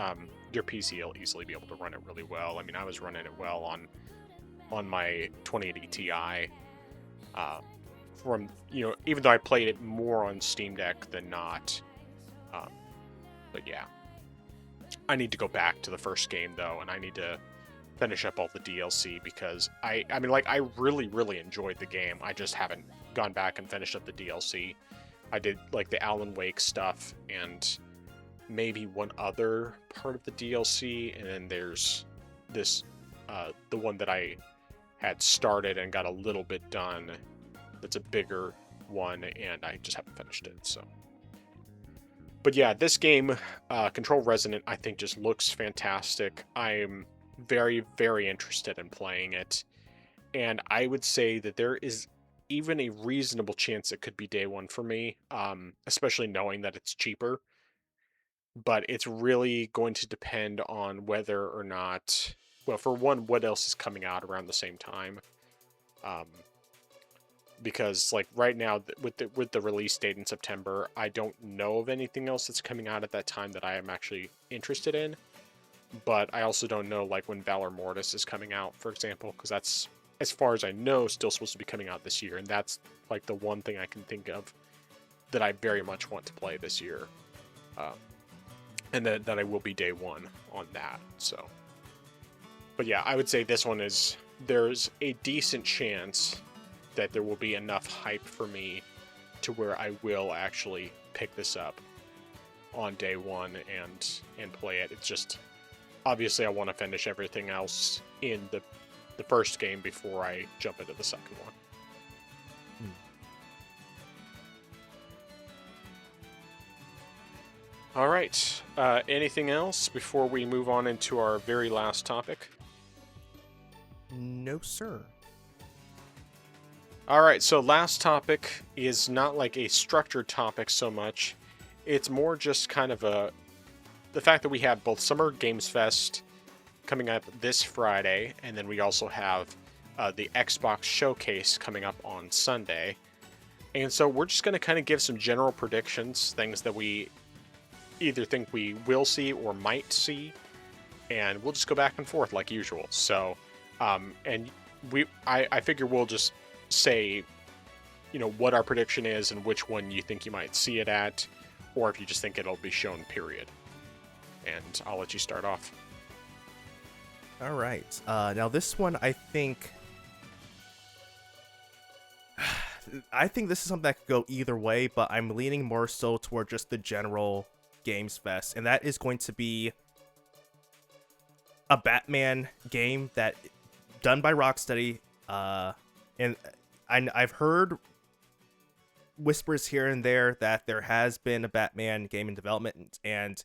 your PC will easily be able to run it really well. I mean, I was running it well on my 2080 Ti. From, even though I played it more on Steam Deck than not. But yeah. I need to go back to the first game, though, and I need to finish up all the DLC because I mean, like, I really, really enjoyed the game. I just haven't gone back and finished up the DLC. I did, like, the Alan Wake stuff and maybe one other part of the DLC, and then there's this, the one that I had started and got a little bit done. That's a bigger one, and I just haven't finished it, so. But yeah, this game, Control Resonant, I think just looks fantastic. I'm very, very interested in playing it, and I would say that there is even a reasonable chance it could be day one for me, especially knowing that it's cheaper. But it's really going to depend on whether or not, well, for one, what else is coming out around the same time. Because like right now with the release date in September, I don't know of anything else that's coming out at that time that I am actually interested in. But I also don't know like when Valor Mortis is coming out, for example, because that's, as far as I know, still supposed to be coming out this year, and that's like the one thing I can think of that I very much want to play this year, and that I will be day one on that. So, but yeah, I would say this one there's a decent chance that there will be enough hype for me to where I will actually pick this up on day one and play it. It's just, obviously I want to finish everything else in the first game before I jump into the second one. All right. Anything else before we move on into our very last topic? No, sir. All right, so last topic is not like a structured topic so much. It's more just kind of the fact that we have both Summer Games Fest coming up this Friday, and then we also have the Xbox Showcase coming up on Sunday. And so we're just going to kind of give some general predictions, things that we either think we will see or might see, and we'll just go back and forth like usual. So, and I figure we'll just say, what our prediction is and which one you think you might see it at, or if you just think it'll be shown, period. And I'll let you start off. All right. Now this one, I think this is something that could go either way, but I'm leaning more so toward just the general Games Fest, and that is going to be a Batman game that done by Rocksteady, and I've heard whispers here and there that there has been a Batman game in development, and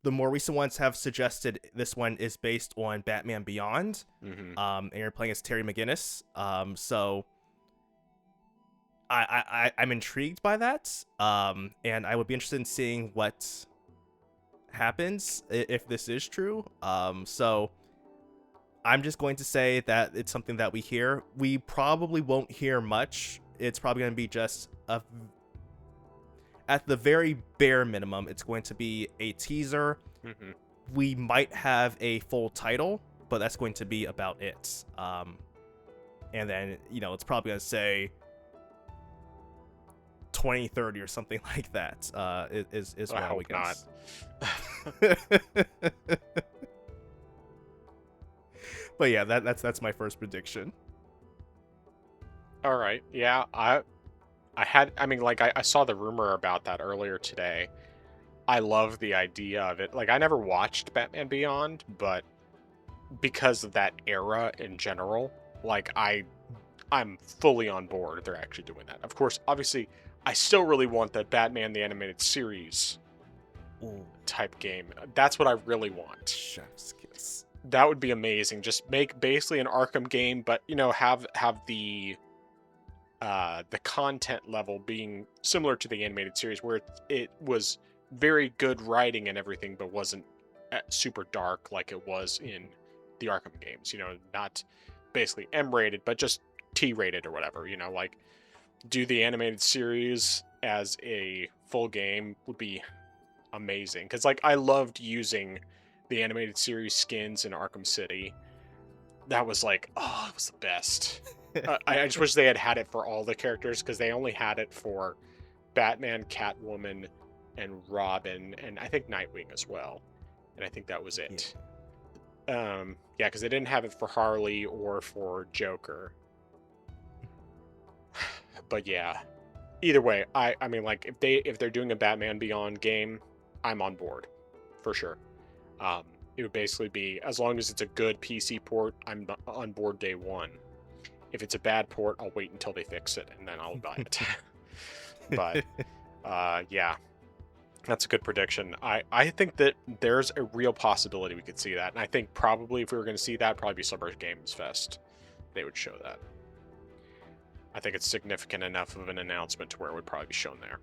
the more recent ones have suggested this one is based on Batman Beyond, and you're playing as Terry McGinnis, so I'm intrigued by that, and I would be interested in seeing what happens if this is true, so I'm just going to say that it's something that we hear. We probably won't hear much. It's probably going to be just at the very bare minimum, it's going to be a teaser. We might have a full title, but that's going to be about it. And then, it's probably going to say 2030 or something like that. Is what we guess. But yeah, that's my first prediction. All right. Yeah, I mean, like, I saw the rumor about that earlier today. I love the idea of it. Like, I never watched Batman Beyond, but because of that era in general, like, I'm fully on board if they're actually doing that. Of course, obviously, I still really want the Batman the Animated Series type game. That's what I really want. Chef's kiss. That would be amazing. Just make basically an Arkham game, but have the content level being similar to the animated series, where it was very good writing and everything, but wasn't super dark like it was in the Arkham games. Not basically M-rated, but just T-rated or whatever. Like, do the animated series as a full game would be amazing, because like I loved using the animated series skins in Arkham City. That was like, oh, it was the best. I just wish they had it for all the characters, because they only had it for Batman, Catwoman, and Robin, and I think Nightwing as well. And I think that was it. Yeah, because they didn't have it for Harley or for Joker. But yeah, either way, I mean, like, if they're doing a Batman Beyond game, I'm on board for sure. It would basically be, as long as it's a good PC port, I'm on board day one. If it's a bad port, I'll wait until they fix it, and then I'll buy it. But yeah, that's a good prediction. I think that there's a real possibility we could see that, and I think probably if we were going to see that, probably be Summer Games Fest. They would show that. I think it's significant enough of an announcement to where it would probably be shown there.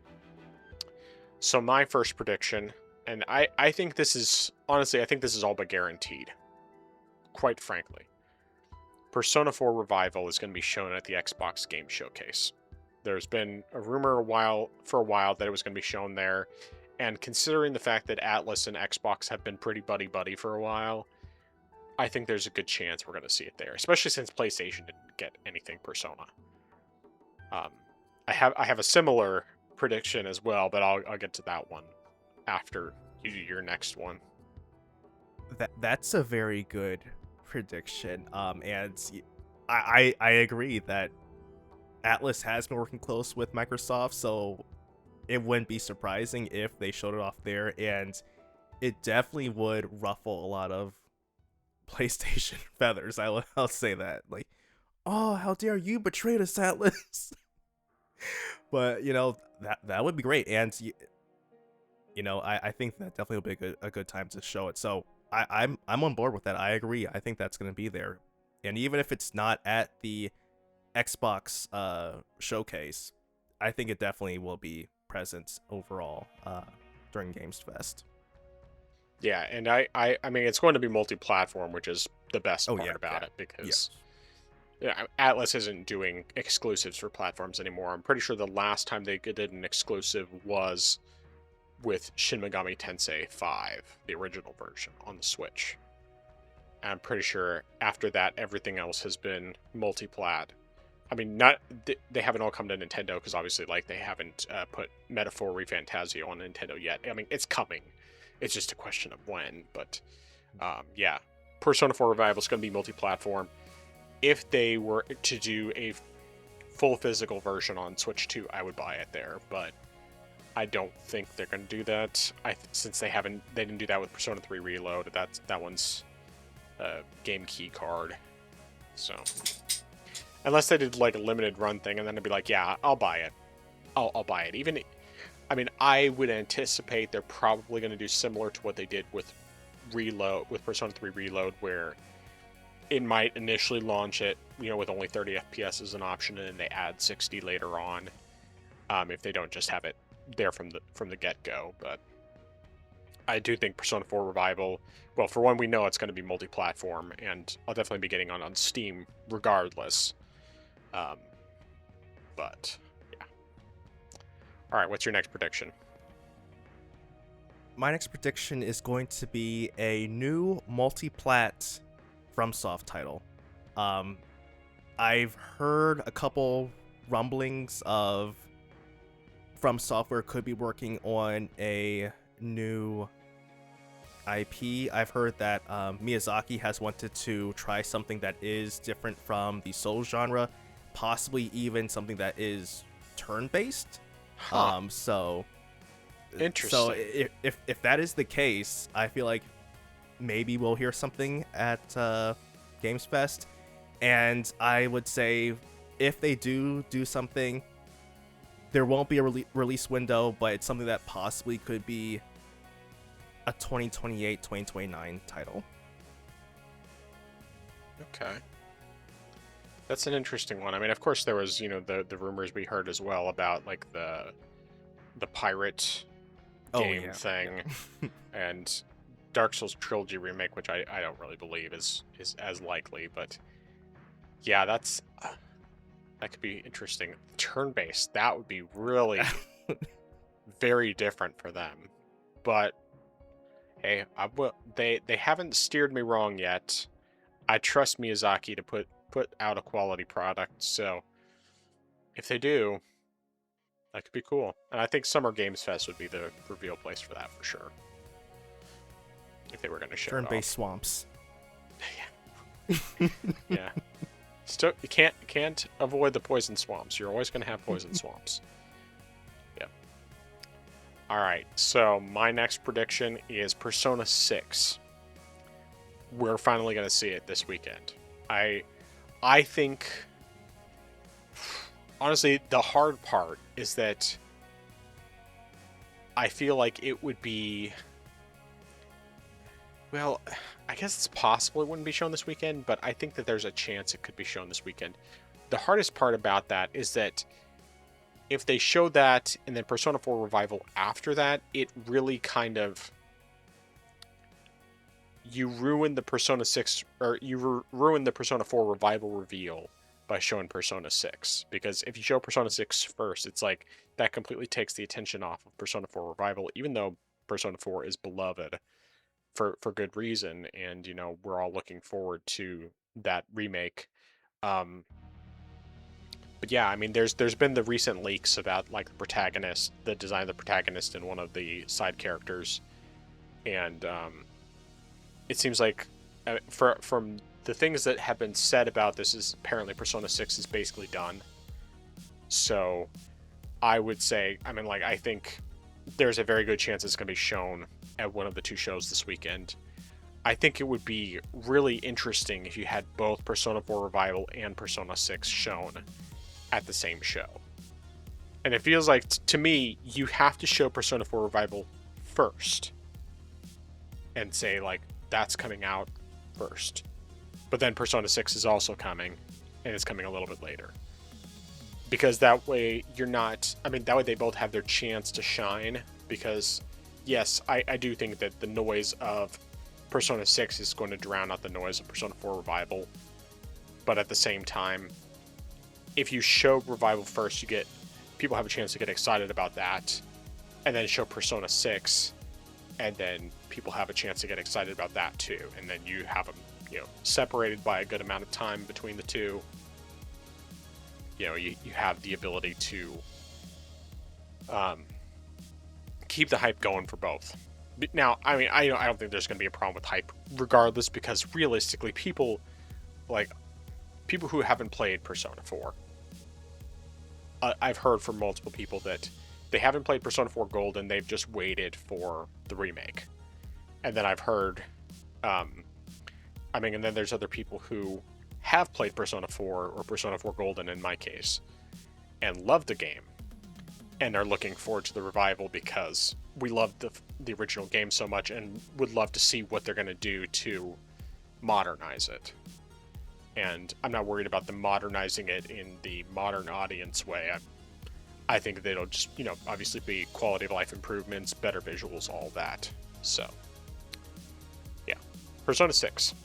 So my first prediction, and I think this is, honestly, I think this is all but guaranteed. Quite frankly. Persona 4 Revival is going to be shown at the Xbox Game Showcase. There's been a rumor for a while that it was going to be shown there, and considering the fact that Atlas and Xbox have been pretty buddy-buddy for a while, I think there's a good chance we're going to see it there, especially since PlayStation didn't get anything Persona. I have a similar prediction as well, but I'll get to that one after you do your next one. That's a very good prediction. And I agree that Atlas has been working close with Microsoft, so it wouldn't be surprising if they showed it off there, and it definitely would ruffle a lot of PlayStation feathers. I'll say that. Like, oh, how dare you betray us, Atlas? But that would be great, and I think that definitely will be a good time to show it. So I'm on board with that. I agree. I think that's going to be there, and even if it's not at the Xbox showcase, I think it definitely will be present overall during Games Fest. Yeah, and I mean, it's going to be multi-platform, which is the best part about it, because Atlas isn't doing exclusives for platforms anymore. I'm pretty sure the last time they did an exclusive was with Shin Megami Tensei 5, the original version, on the Switch. And I'm pretty sure after that, everything else has been multi-plat. I mean, they haven't all come to Nintendo, because obviously, like, they haven't put Metaphor ReFantazio on Nintendo yet. I mean, it's coming. It's just a question of when. But yeah, Persona 4 Revival is going to be multi-platform. If they were to do a full physical version on Switch 2, I would buy it there. But I don't think they're going to do that. Since they didn't do that with Persona 3 Reload. That one's a game key card. So unless they did like a limited run thing, and then it'd be like, yeah, I'll buy it. I'll buy it. Even, I mean, I would anticipate they're probably going to do similar to what they did with Persona 3 Reload, where it might initially launch it, with only 30 FPS as an option, and then they add 60 later on, if they don't just have it there from the get-go. But I do think Persona 4 Revival, well, for one, we know it's going to be multi-platform, and I'll definitely be getting on Steam regardless. But yeah. All right, what's your next prediction? My next prediction is going to be a new multi-plat FromSoft title. I've heard a couple rumblings of From Software could be working on a new IP. I've heard that Miyazaki has wanted to try something that is different from the Souls genre, possibly even something that is turn-based. Huh. So if that is the case, I feel like maybe we'll hear something at Games Fest. And I would say if they do something, there won't be a release window, but it's something that possibly could be a 2028, 2029 title. Okay. That's an interesting one. I mean, of course, there was, the rumors we heard as well about, like, the pirate game thing, and Dark Souls Trilogy remake, which I don't really believe is as likely, but yeah, that could be interesting. Turn-based, that would be really very different for them. But hey, they haven't steered me wrong yet. I trust Miyazaki to put out a quality product, so if they do, that could be cool. And I think Summer Games Fest would be the reveal place for that for sure. If they were going to show turn-based swamps. Yeah. Yeah. Still, you can't avoid the poison swamps. You're always going to have poison swamps. Yeah. All right. So my next prediction is Persona 6. We're finally going to see it this weekend. I think, honestly, the hard part is that I feel like it would be, well, I guess it's possible it wouldn't be shown this weekend, but I think that there's a chance it could be shown this weekend. The hardest part about that is that if they show that and then Persona 4 Revival after that, it really kind of, you ruin the Persona 6, or you ruin the Persona 4 Revival reveal by showing Persona 6. Because if you show Persona 6 first, it's like that completely takes the attention off of Persona 4 Revival, even though Persona 4 is beloved for good reason, and we're all looking forward to that remake. But yeah, I mean, there's been the recent leaks about like the design of the protagonist and one of the side characters, and it seems like from the things that have been said about this, is apparently Persona 6 is basically done. So I would say, I mean, like, I think there's a very good chance it's going to be shown at one of the two shows this weekend. I think it would be really interesting if you had both Persona 4 Revival and Persona 6 shown at the same show. And it feels like, to me, you have to show Persona 4 Revival first and say, like, that's coming out first. But then Persona 6 is also coming, and it's coming a little bit later. Because that way that way they both have their chance to shine, because yes, I do think that the noise of Persona 6 is going to drown out the noise of Persona 4 Revival. But at the same time, if you show Revival first, people have a chance to get excited about that, and then show Persona 6, and then people have a chance to get excited about that too, and then you have them, separated by a good amount of time between the two. You have the ability to keep the hype going for both. Now, I mean, I don't think there's going to be a problem with hype regardless, because realistically, people who haven't played Persona 4, I've heard from multiple people that they haven't played Persona 4 Gold and they've just waited for the remake. And then I've heard, and then there's other people who have played Persona 4 or Persona 4 Golden in my case, and loved the game, and are looking forward to the revival because we loved the original game so much and would love to see what they're going to do to modernize it. And I'm not worried about them modernizing it in the modern audience way. I think that it'll just, obviously be quality of life improvements, better visuals, all that. So, yeah. Persona 6.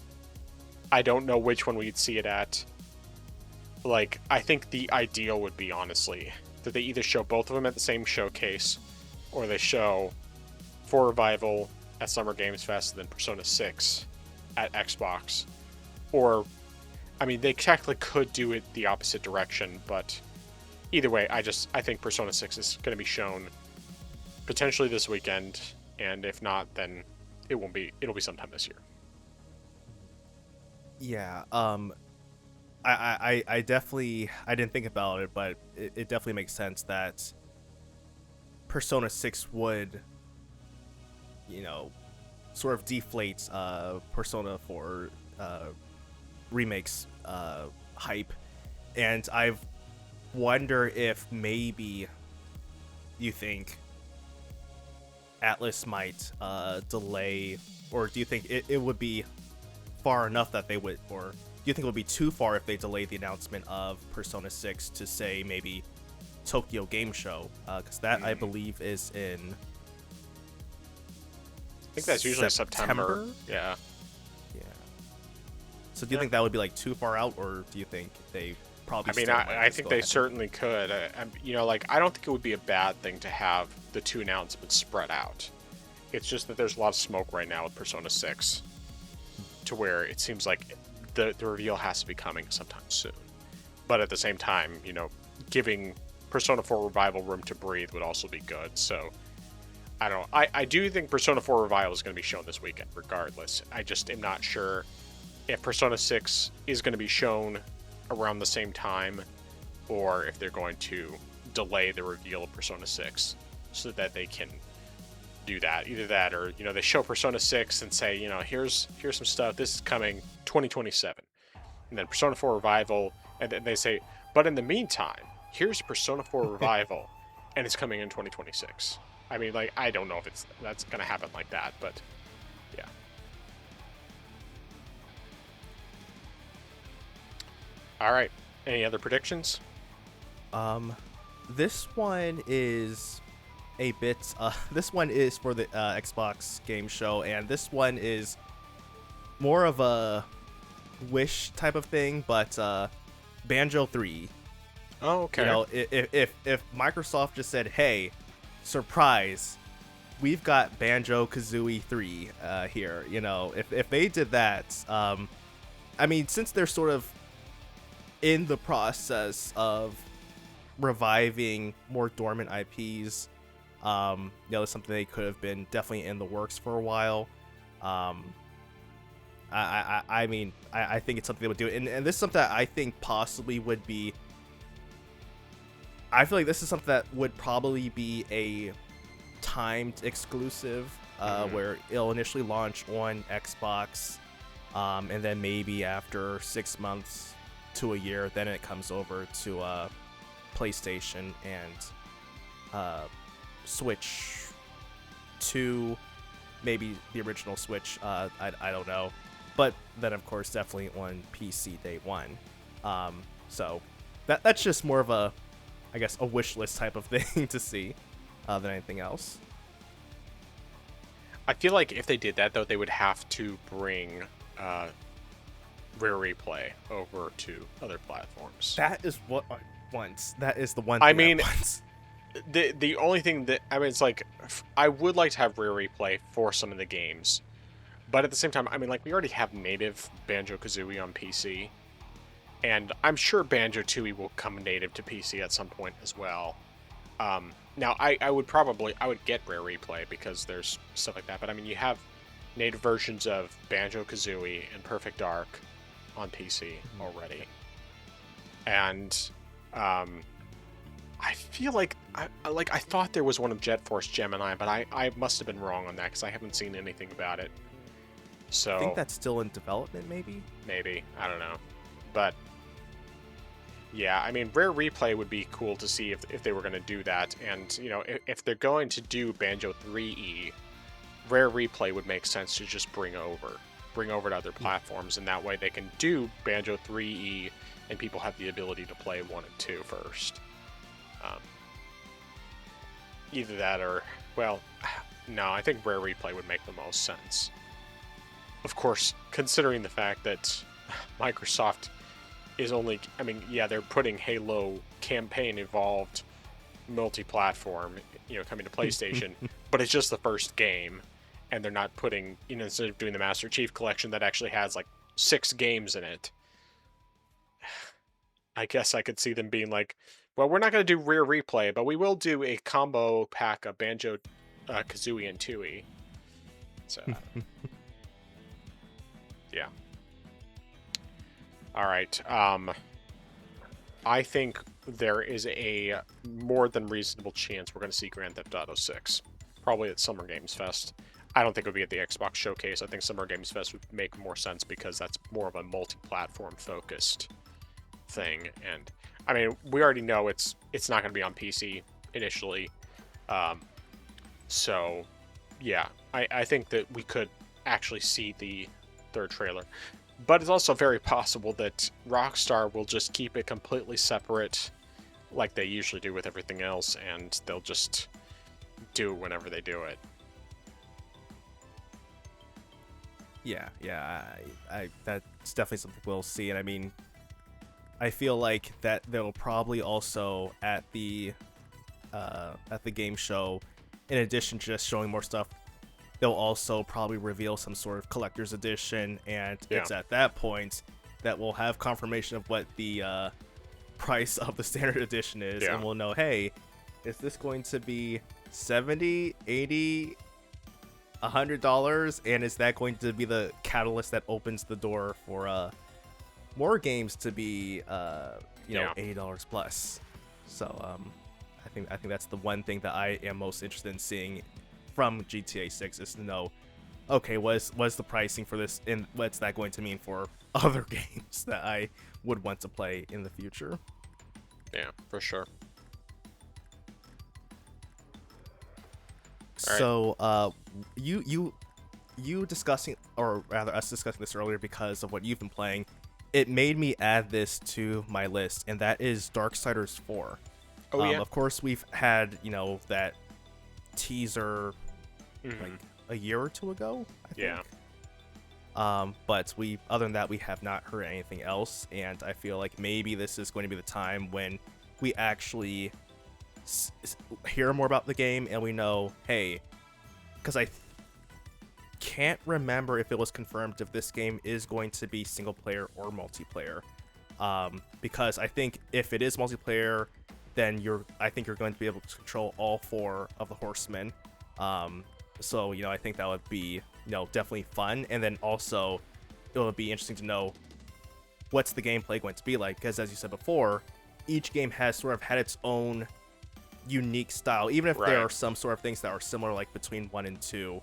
I don't know which one we'd see it at. Like, I think the ideal would be, honestly, that they either show both of them at the same showcase, or they show 4 Revival at Summer Games Fest, and then Persona 6 at Xbox. Or, they technically could do it the opposite direction, but either way, I think Persona 6 is going to be shown potentially this weekend, and if not, then it won't be. It'll be sometime this year. Yeah. I definitely I didn't think about it, but it definitely makes sense that Persona 6 would, sort of deflate Persona 4 remakes hype, and I wonder if maybe you think Atlas might delay, or do you think it would be far enough that they would, or do you think it would be too far if they delayed the announcement of Persona 6 to, say, maybe Tokyo Game Show? Because that, I believe, is in... I think that's usually September. Yeah. Yeah. So do you think that would be, like, too far out, or do you think they probably I think they certainly could. I don't think it would be a bad thing to have the two announcements spread out. It's just that there's a lot of smoke right now with Persona 6, to where it seems like the reveal has to be coming sometime soon. But at the same time, giving Persona 4 Revival room to breathe would also be good. So I don't know. I do think Persona 4 Revival is going to be shown this weekend regardless. I just am not sure if Persona 6 is going to be shown around the same time, or if they're going to delay the reveal of Persona 6 so that they can do that. Either that, or they show Persona 6 and say, here's some stuff, this is coming 2027, and then Persona 4 Revival, and then they say, but in the meantime, here's Persona 4 Revival, and it's coming in 2026. I mean, like, I don't know if that's gonna happen like that, but yeah. All right. Any other predictions? This one is a bit. This one is for the Xbox Game Show, and this one is more of a wish type of thing. But Banjo 3. Oh, okay. If Microsoft just said, "Hey, surprise, we've got Banjo-Kazooie 3 here," if they did that, I mean, since they're sort of in the process of reviving more dormant IPs, it's something they could have been definitely in the works for a while. I think it's something they would do, and this is something that I think possibly would be. I feel like this is something that would probably be a timed exclusive, where it'll initially launch on Xbox, and then maybe after 6 months to a year, then it comes over to PlayStation and Switch 2, maybe the original Switch. I don't know, but then of course definitely on PC day one. So that's just more of a, I guess, a wish list type of thing to see than anything else. I feel like if they did that, though, they would have to bring Rare Replay over to other platforms. That is what I want. That is the one thing I want. The only thing that, it's like, I would like to have Rare Replay for some of the games, but at the same time, we already have native Banjo-Kazooie on PC, and I'm sure Banjo-Tooie will come native to PC at some point as well. Now, I would get Rare Replay because there's stuff like that, but you have native versions of Banjo-Kazooie and Perfect Dark on PC already. And I feel like I thought there was one of Jet Force Gemini, but I must have been wrong on that because I haven't seen anything about it. So I think that's still in development, maybe? Maybe. I don't know. But yeah, Rare Replay would be cool to see if they were going to do that. And, if they're going to do Banjo 3E, Rare Replay would make sense to just bring over to other platforms, and that way they can do Banjo 3E and people have the ability to play 1 and 2 first. Either that or, well, no, I think Rare Replay would make the most sense. Of course, considering the fact that Microsoft is only, they're putting Halo campaign evolved multi-platform, coming to PlayStation, but it's just the first game, and they're not putting, instead of doing the Master Chief Collection that actually has like 6 games in it, I guess I could see them being like, well, we're not going to do Rare Replay, but we will do a combo pack of Banjo, Kazooie, and Tooie. say that. Yeah. All right. I think there is a more than reasonable chance we're going to see Grand Theft Auto 6. Probably at Summer Games Fest. I don't think it would be at the Xbox Showcase. I think Summer Games Fest would make more sense because that's more of a multi-platform focused thing. And I mean, we already know it's not going to be on PC initially. So yeah, I think that we could actually see the third trailer. But it's also very possible that Rockstar will just keep it completely separate like they usually do with everything else, and they'll just do it whenever they do it. Yeah, I that's definitely something we'll see. And I mean, I feel like that they'll probably also at the game show, in addition to just showing more stuff, they'll also probably reveal some sort of collector's edition, and it's at that point that we'll have confirmation of what the price of the standard edition is, and we'll know, hey, is this going to be $70, $80, $100, and is that going to be the catalyst that opens the door for more games to be $80 plus? So I think that's the one thing that I am most interested in seeing from GTA 6 is to know, okay, what's the pricing for this, and what's that going to mean for other games that I would want to play in the future. Yeah, for sure. So, you discussing, or rather us discussing this earlier because of what you've been playing, it made me add this to my list, and that is Darksiders 4. Of course, we've had, that teaser like a year or two ago, I think. But other than that, we have not heard anything else, and I feel like maybe this is going to be the time when we actually hear more about the game and we know, hey, because I can't remember if it was confirmed if this game is going to be single player or multiplayer. Because I think if it is multiplayer, then I think you're going to be able to control all 4 of the horsemen. So, I think that would be, definitely fun. And then also, it would be interesting to know what's the gameplay going to be like. Because as you said before, each game has sort of had its own unique style. Even if there are some sort of things that are similar, like between 1 and 2,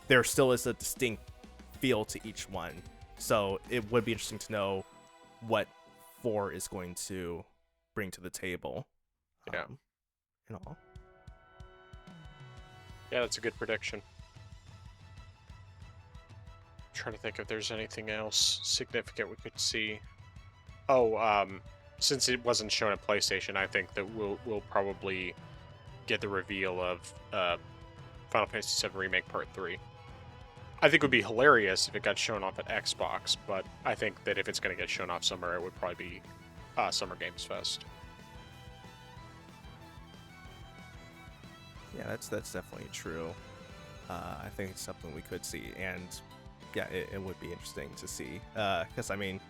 there still is a distinct feel to each one. So it would be interesting to know what 4 is going to bring to the table. In all. Yeah, that's a good prediction. I'm trying to think if there's anything else significant we could see. Since it wasn't shown at PlayStation, I think that we'll probably get the reveal of Final Fantasy VII Remake Part 3. I think it would be hilarious if it got shown off at Xbox, but I think that if it's going to get shown off somewhere, it would probably be Summer Games Fest. Yeah, that's definitely true. I think it's something we could see, and yeah, it would be interesting to see. Because I mean,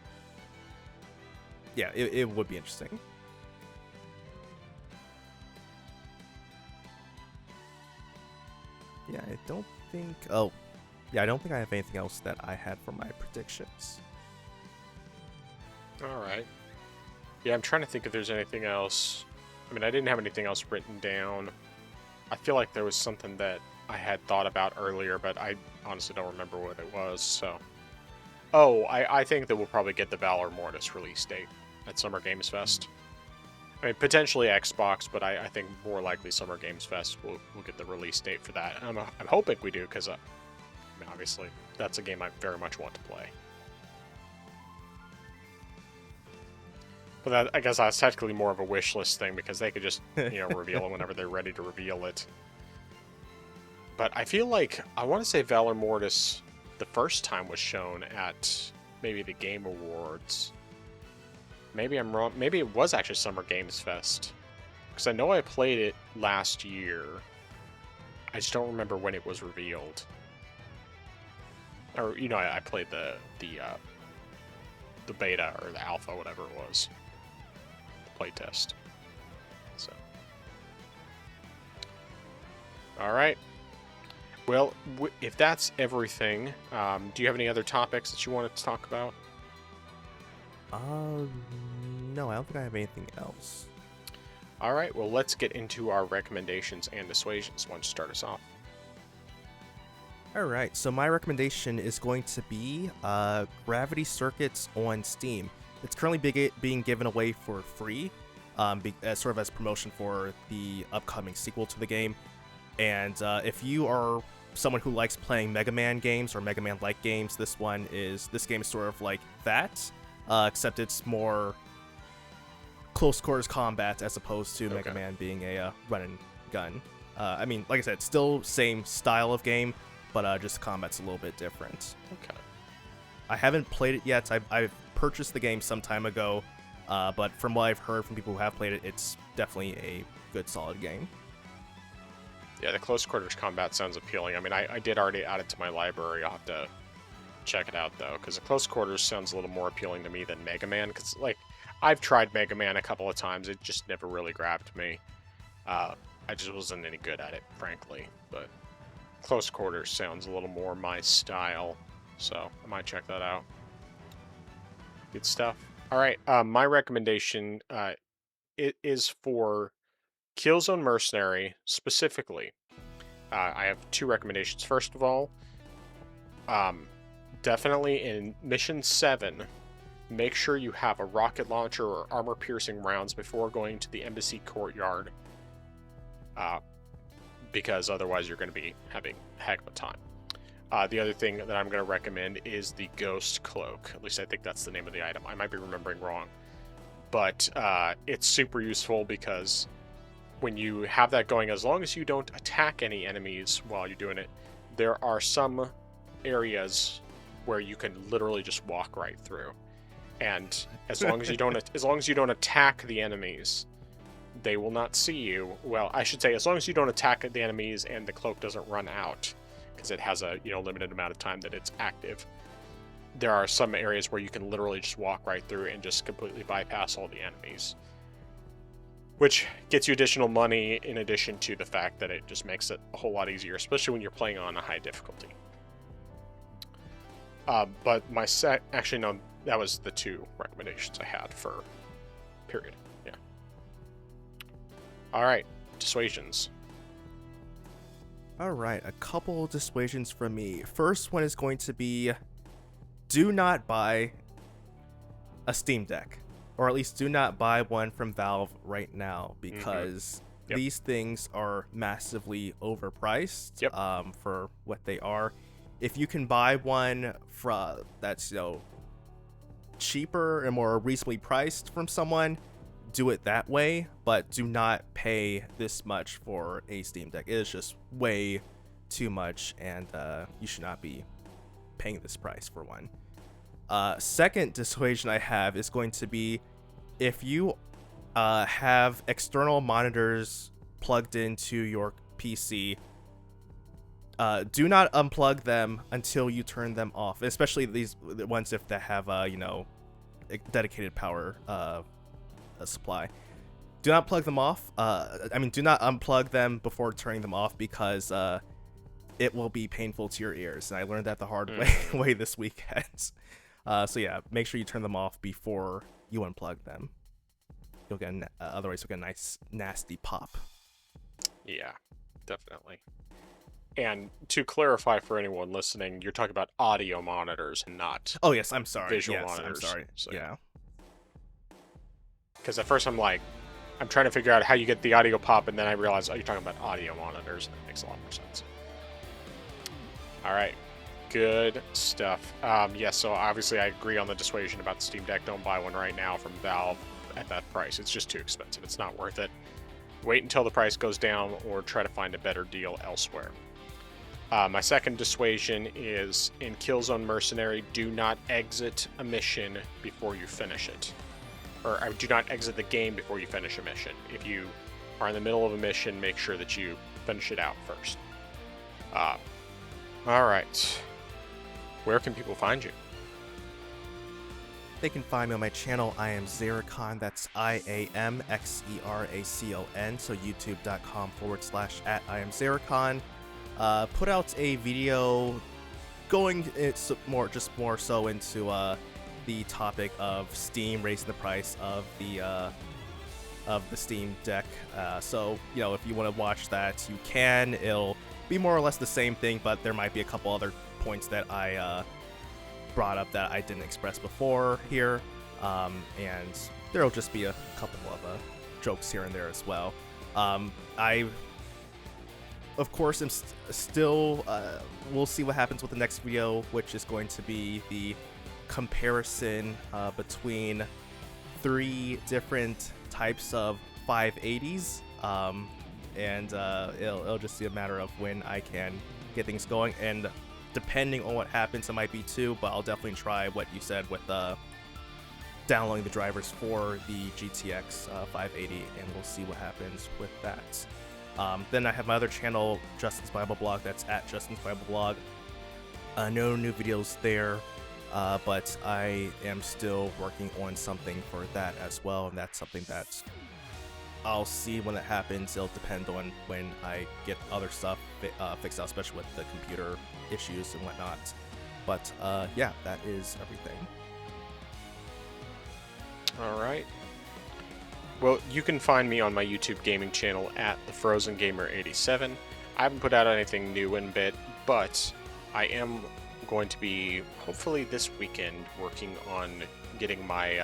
yeah, it would be interesting. Yeah, I don't think I have anything else that I had for my predictions. All right. Yeah, I'm trying to think if there's anything else. I mean, I didn't have anything else written down. I feel like there was something that I had thought about earlier, but I honestly don't remember what it was, so... I think that we'll probably get the Valor Mortis release date at Summer Games Fest. I mean, potentially Xbox, but I think more likely Summer Games Fest will get the release date for that. I'm hoping we do, because, obviously, that's a game I very much want to play. But that, I guess that's technically more of a wish list thing, because they could just, reveal it whenever they're ready to reveal it. But I feel like, I want to say Valor Mortis, the first time was shown at maybe the Game Awards. Maybe I'm wrong. Maybe it was actually Summer Games Fest. Because I know I played it last year. I just don't remember when it was revealed. Or, I played the beta or the alpha, whatever it was. Playtest. So. Alright. Well, if that's everything, do you have any other topics that you wanted to talk about? No, I don't think I have anything else. All right, well, let's get into our recommendations and dissuasions. Why don't you start us off? All right, so my recommendation is going to be Gravity Circuits on Steam. It's currently being given away for free, as sort of as promotion for the upcoming sequel to the game. And if you are someone who likes playing Mega Man games or Mega Man-like games, this game is sort of like that, except it's more close quarters combat as opposed to Mega Man being a run and gun. I mean, like I said, still same style of game, but just combat's a little bit different. Okay. I haven't played it yet. I've purchased the game some time ago, but from what I've heard from people who have played it, it's definitely a good, solid game. Yeah, the close quarters combat sounds appealing. I mean, I did already add it to my library. I'll have to check it out, though, because the close quarters sounds a little more appealing to me than Mega Man, because, like, I've tried Mega Man a couple of times. It just never really grabbed me. I just wasn't any good at it, frankly, but close quarters sounds a little more my style, so I might check that out. Good stuff. All right, my recommendation it is for Killzone Mercenary specifically. I have two recommendations. First of all, definitely in Mission 7, make sure you have a rocket launcher or armor-piercing rounds before going to the embassy courtyard, because otherwise you're going to be having a heck of a time. The other thing that I'm going to recommend is the Ghost Cloak. At least I think that's the name of the item. I might be remembering wrong. But it's super useful because when you have that going, as long as you don't attack any enemies while you're doing it, there are some areas where you can literally just walk right through. And as long as you don't attack the enemies, they will not see you. Well, I should say, as long as you don't attack the enemies and the cloak doesn't run out, because it has a limited amount of time that it's active. There are some areas where you can literally just walk right through and just completely bypass all the enemies, which gets you additional money in addition to the fact that it just makes it a whole lot easier, especially when you're playing on a high difficulty. But actually no, that was the two recommendations I had for period. Yeah. All right, dissuasions. All right, a couple dissuasions from me. First one is going to be, do not buy a Steam Deck, or at least do not buy one from Valve right now, because these things are massively overpriced for what they are. If you can buy one that's cheaper and more reasonably priced from someone, do it that way, but do not pay this much for a Steam Deck. It is just way too much, and you should not be paying this price for one. Second dissuasion I have is going to be, if you have external monitors plugged into your PC, do not unplug them until you turn them off, especially these ones if they have dedicated power supply. Do not plug them off. Do not unplug them before turning them off, because it will be painful to your ears, and I learned that the hard way this weekend. So yeah, make sure you turn them off before you unplug them. You'll get otherwise you'll get a nice nasty pop. Yeah, definitely. And to clarify for anyone listening, you're talking about audio monitors and not. Oh yes, I'm sorry. Visual monitors. I'm sorry. So, yeah. Because at first I'm trying to figure out how you get the audio pop, and then I realize, you're talking about audio monitors, and it makes a lot more sense. All right, good stuff. So obviously I agree on the dissuasion about the Steam Deck. Don't buy one right now from Valve at that price. It's just too expensive. It's not worth it. Wait until the price goes down, or try to find a better deal elsewhere. My second dissuasion is, in Killzone Mercenary, do not exit a mission before you finish it. Or do not exit the game before you finish a mission. If you are in the middle of a mission, make sure that you finish it out first. Alright. Where can people find you? They can find me on my channel. I am Xeracon. That's IAMXERACON. So youtube.com/@IamXeracon. put out a video going more so into the topic of Steam raising the price of the Steam Deck. So if you want to watch that, you can. It'll be more or less the same thing, but there might be a couple other points that I brought up that I didn't express before here, and there'll just be a couple of jokes here and there as well. I, of course, am still. We'll see what happens with the next video, which is going to be the comparison between 3 different types of 580s, and it'll just be a matter of when I can get things going, and depending on what happens, it might be 2, but I'll definitely try what you said with downloading the drivers for the GTX 580, and we'll see what happens with that. Then I have my other channel, Justin's Bible Blog. That's at Justin's Bible Blog. No new videos there, but I am still working on something for that as well, and that's something that I'll see when it happens. It'll depend on when I get other stuff fixed out, especially with the computer issues and whatnot. But yeah, that is everything. All right. Well, you can find me on my YouTube gaming channel at TheFrozenGamer87. I haven't put out anything new in a bit, but I am going to be, hopefully this weekend, working on getting my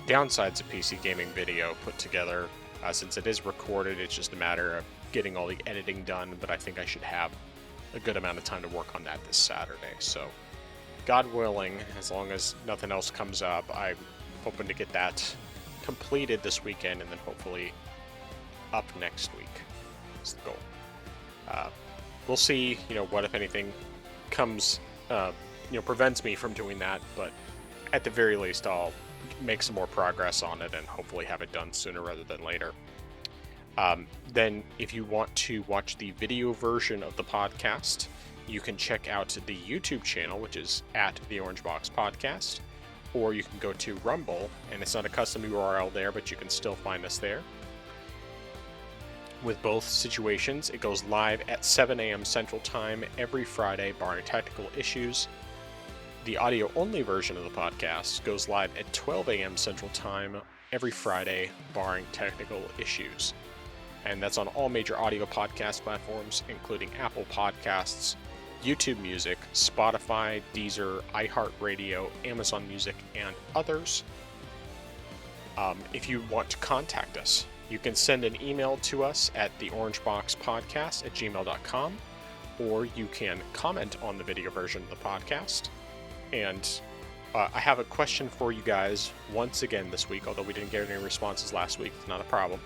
downsides of PC gaming video put together. Since it is recorded, it's just a matter of getting all the editing done, but I think I should have a good amount of time to work on that this Saturday. So, God willing, as long as nothing else comes up, I'm hoping to get that completed this weekend, and then hopefully up next week is the goal. We'll see, what, if anything, comes, prevents me from doing that, but at the very least, I'll make some more progress on it and hopefully have it done sooner rather than later. Then, if you want to watch the video version of the podcast, you can check out the YouTube channel, which is at the Orangebox Podcast, or you can go to Rumble, and it's not a custom URL there, but you can still find us there. With both situations, it goes live at 7 a.m. Central Time every Friday, barring technical issues. The audio-only version of the podcast goes live at 12 a.m. Central Time every Friday, barring technical issues. And that's on all major audio podcast platforms, including Apple Podcasts, YouTube Music, Spotify, Deezer, iHeartRadio, Amazon Music, and others. If you want to contact us, you can send an email to us at theorangeboxpodcast@gmail.com, or you can comment on the video version of the podcast. And I have a question for you guys once again this week, although we didn't get any responses last week. It's not a problem.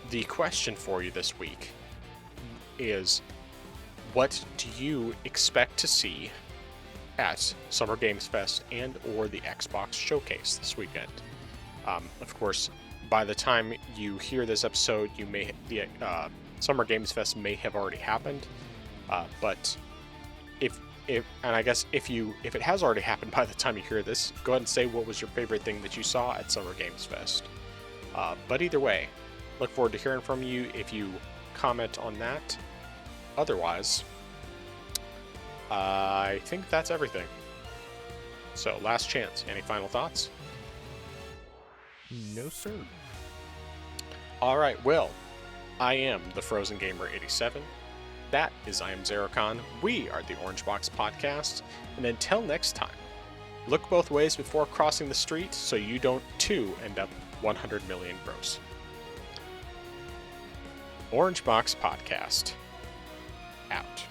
The question for you this week is, what do you expect to see at Summer Games Fest and or the Xbox Showcase this weekend? Of course, by the time you hear this episode, the Summer Games Fest may have already happened. But if it has already happened by the time you hear this, go ahead and say what was your favorite thing that you saw at Summer Games Fest. But either way, look forward to hearing from you if you comment on that. Otherwise, I think that's everything. So, last chance. Any final thoughts? No, sir. Alright, well, I am the Frozen Gamer 87. That is I am Zerocon. We are the Orangebox Podcast. And until next time, look both ways before crossing the street so you don't, too, end up 100 million gross. Orangebox Podcast. Out.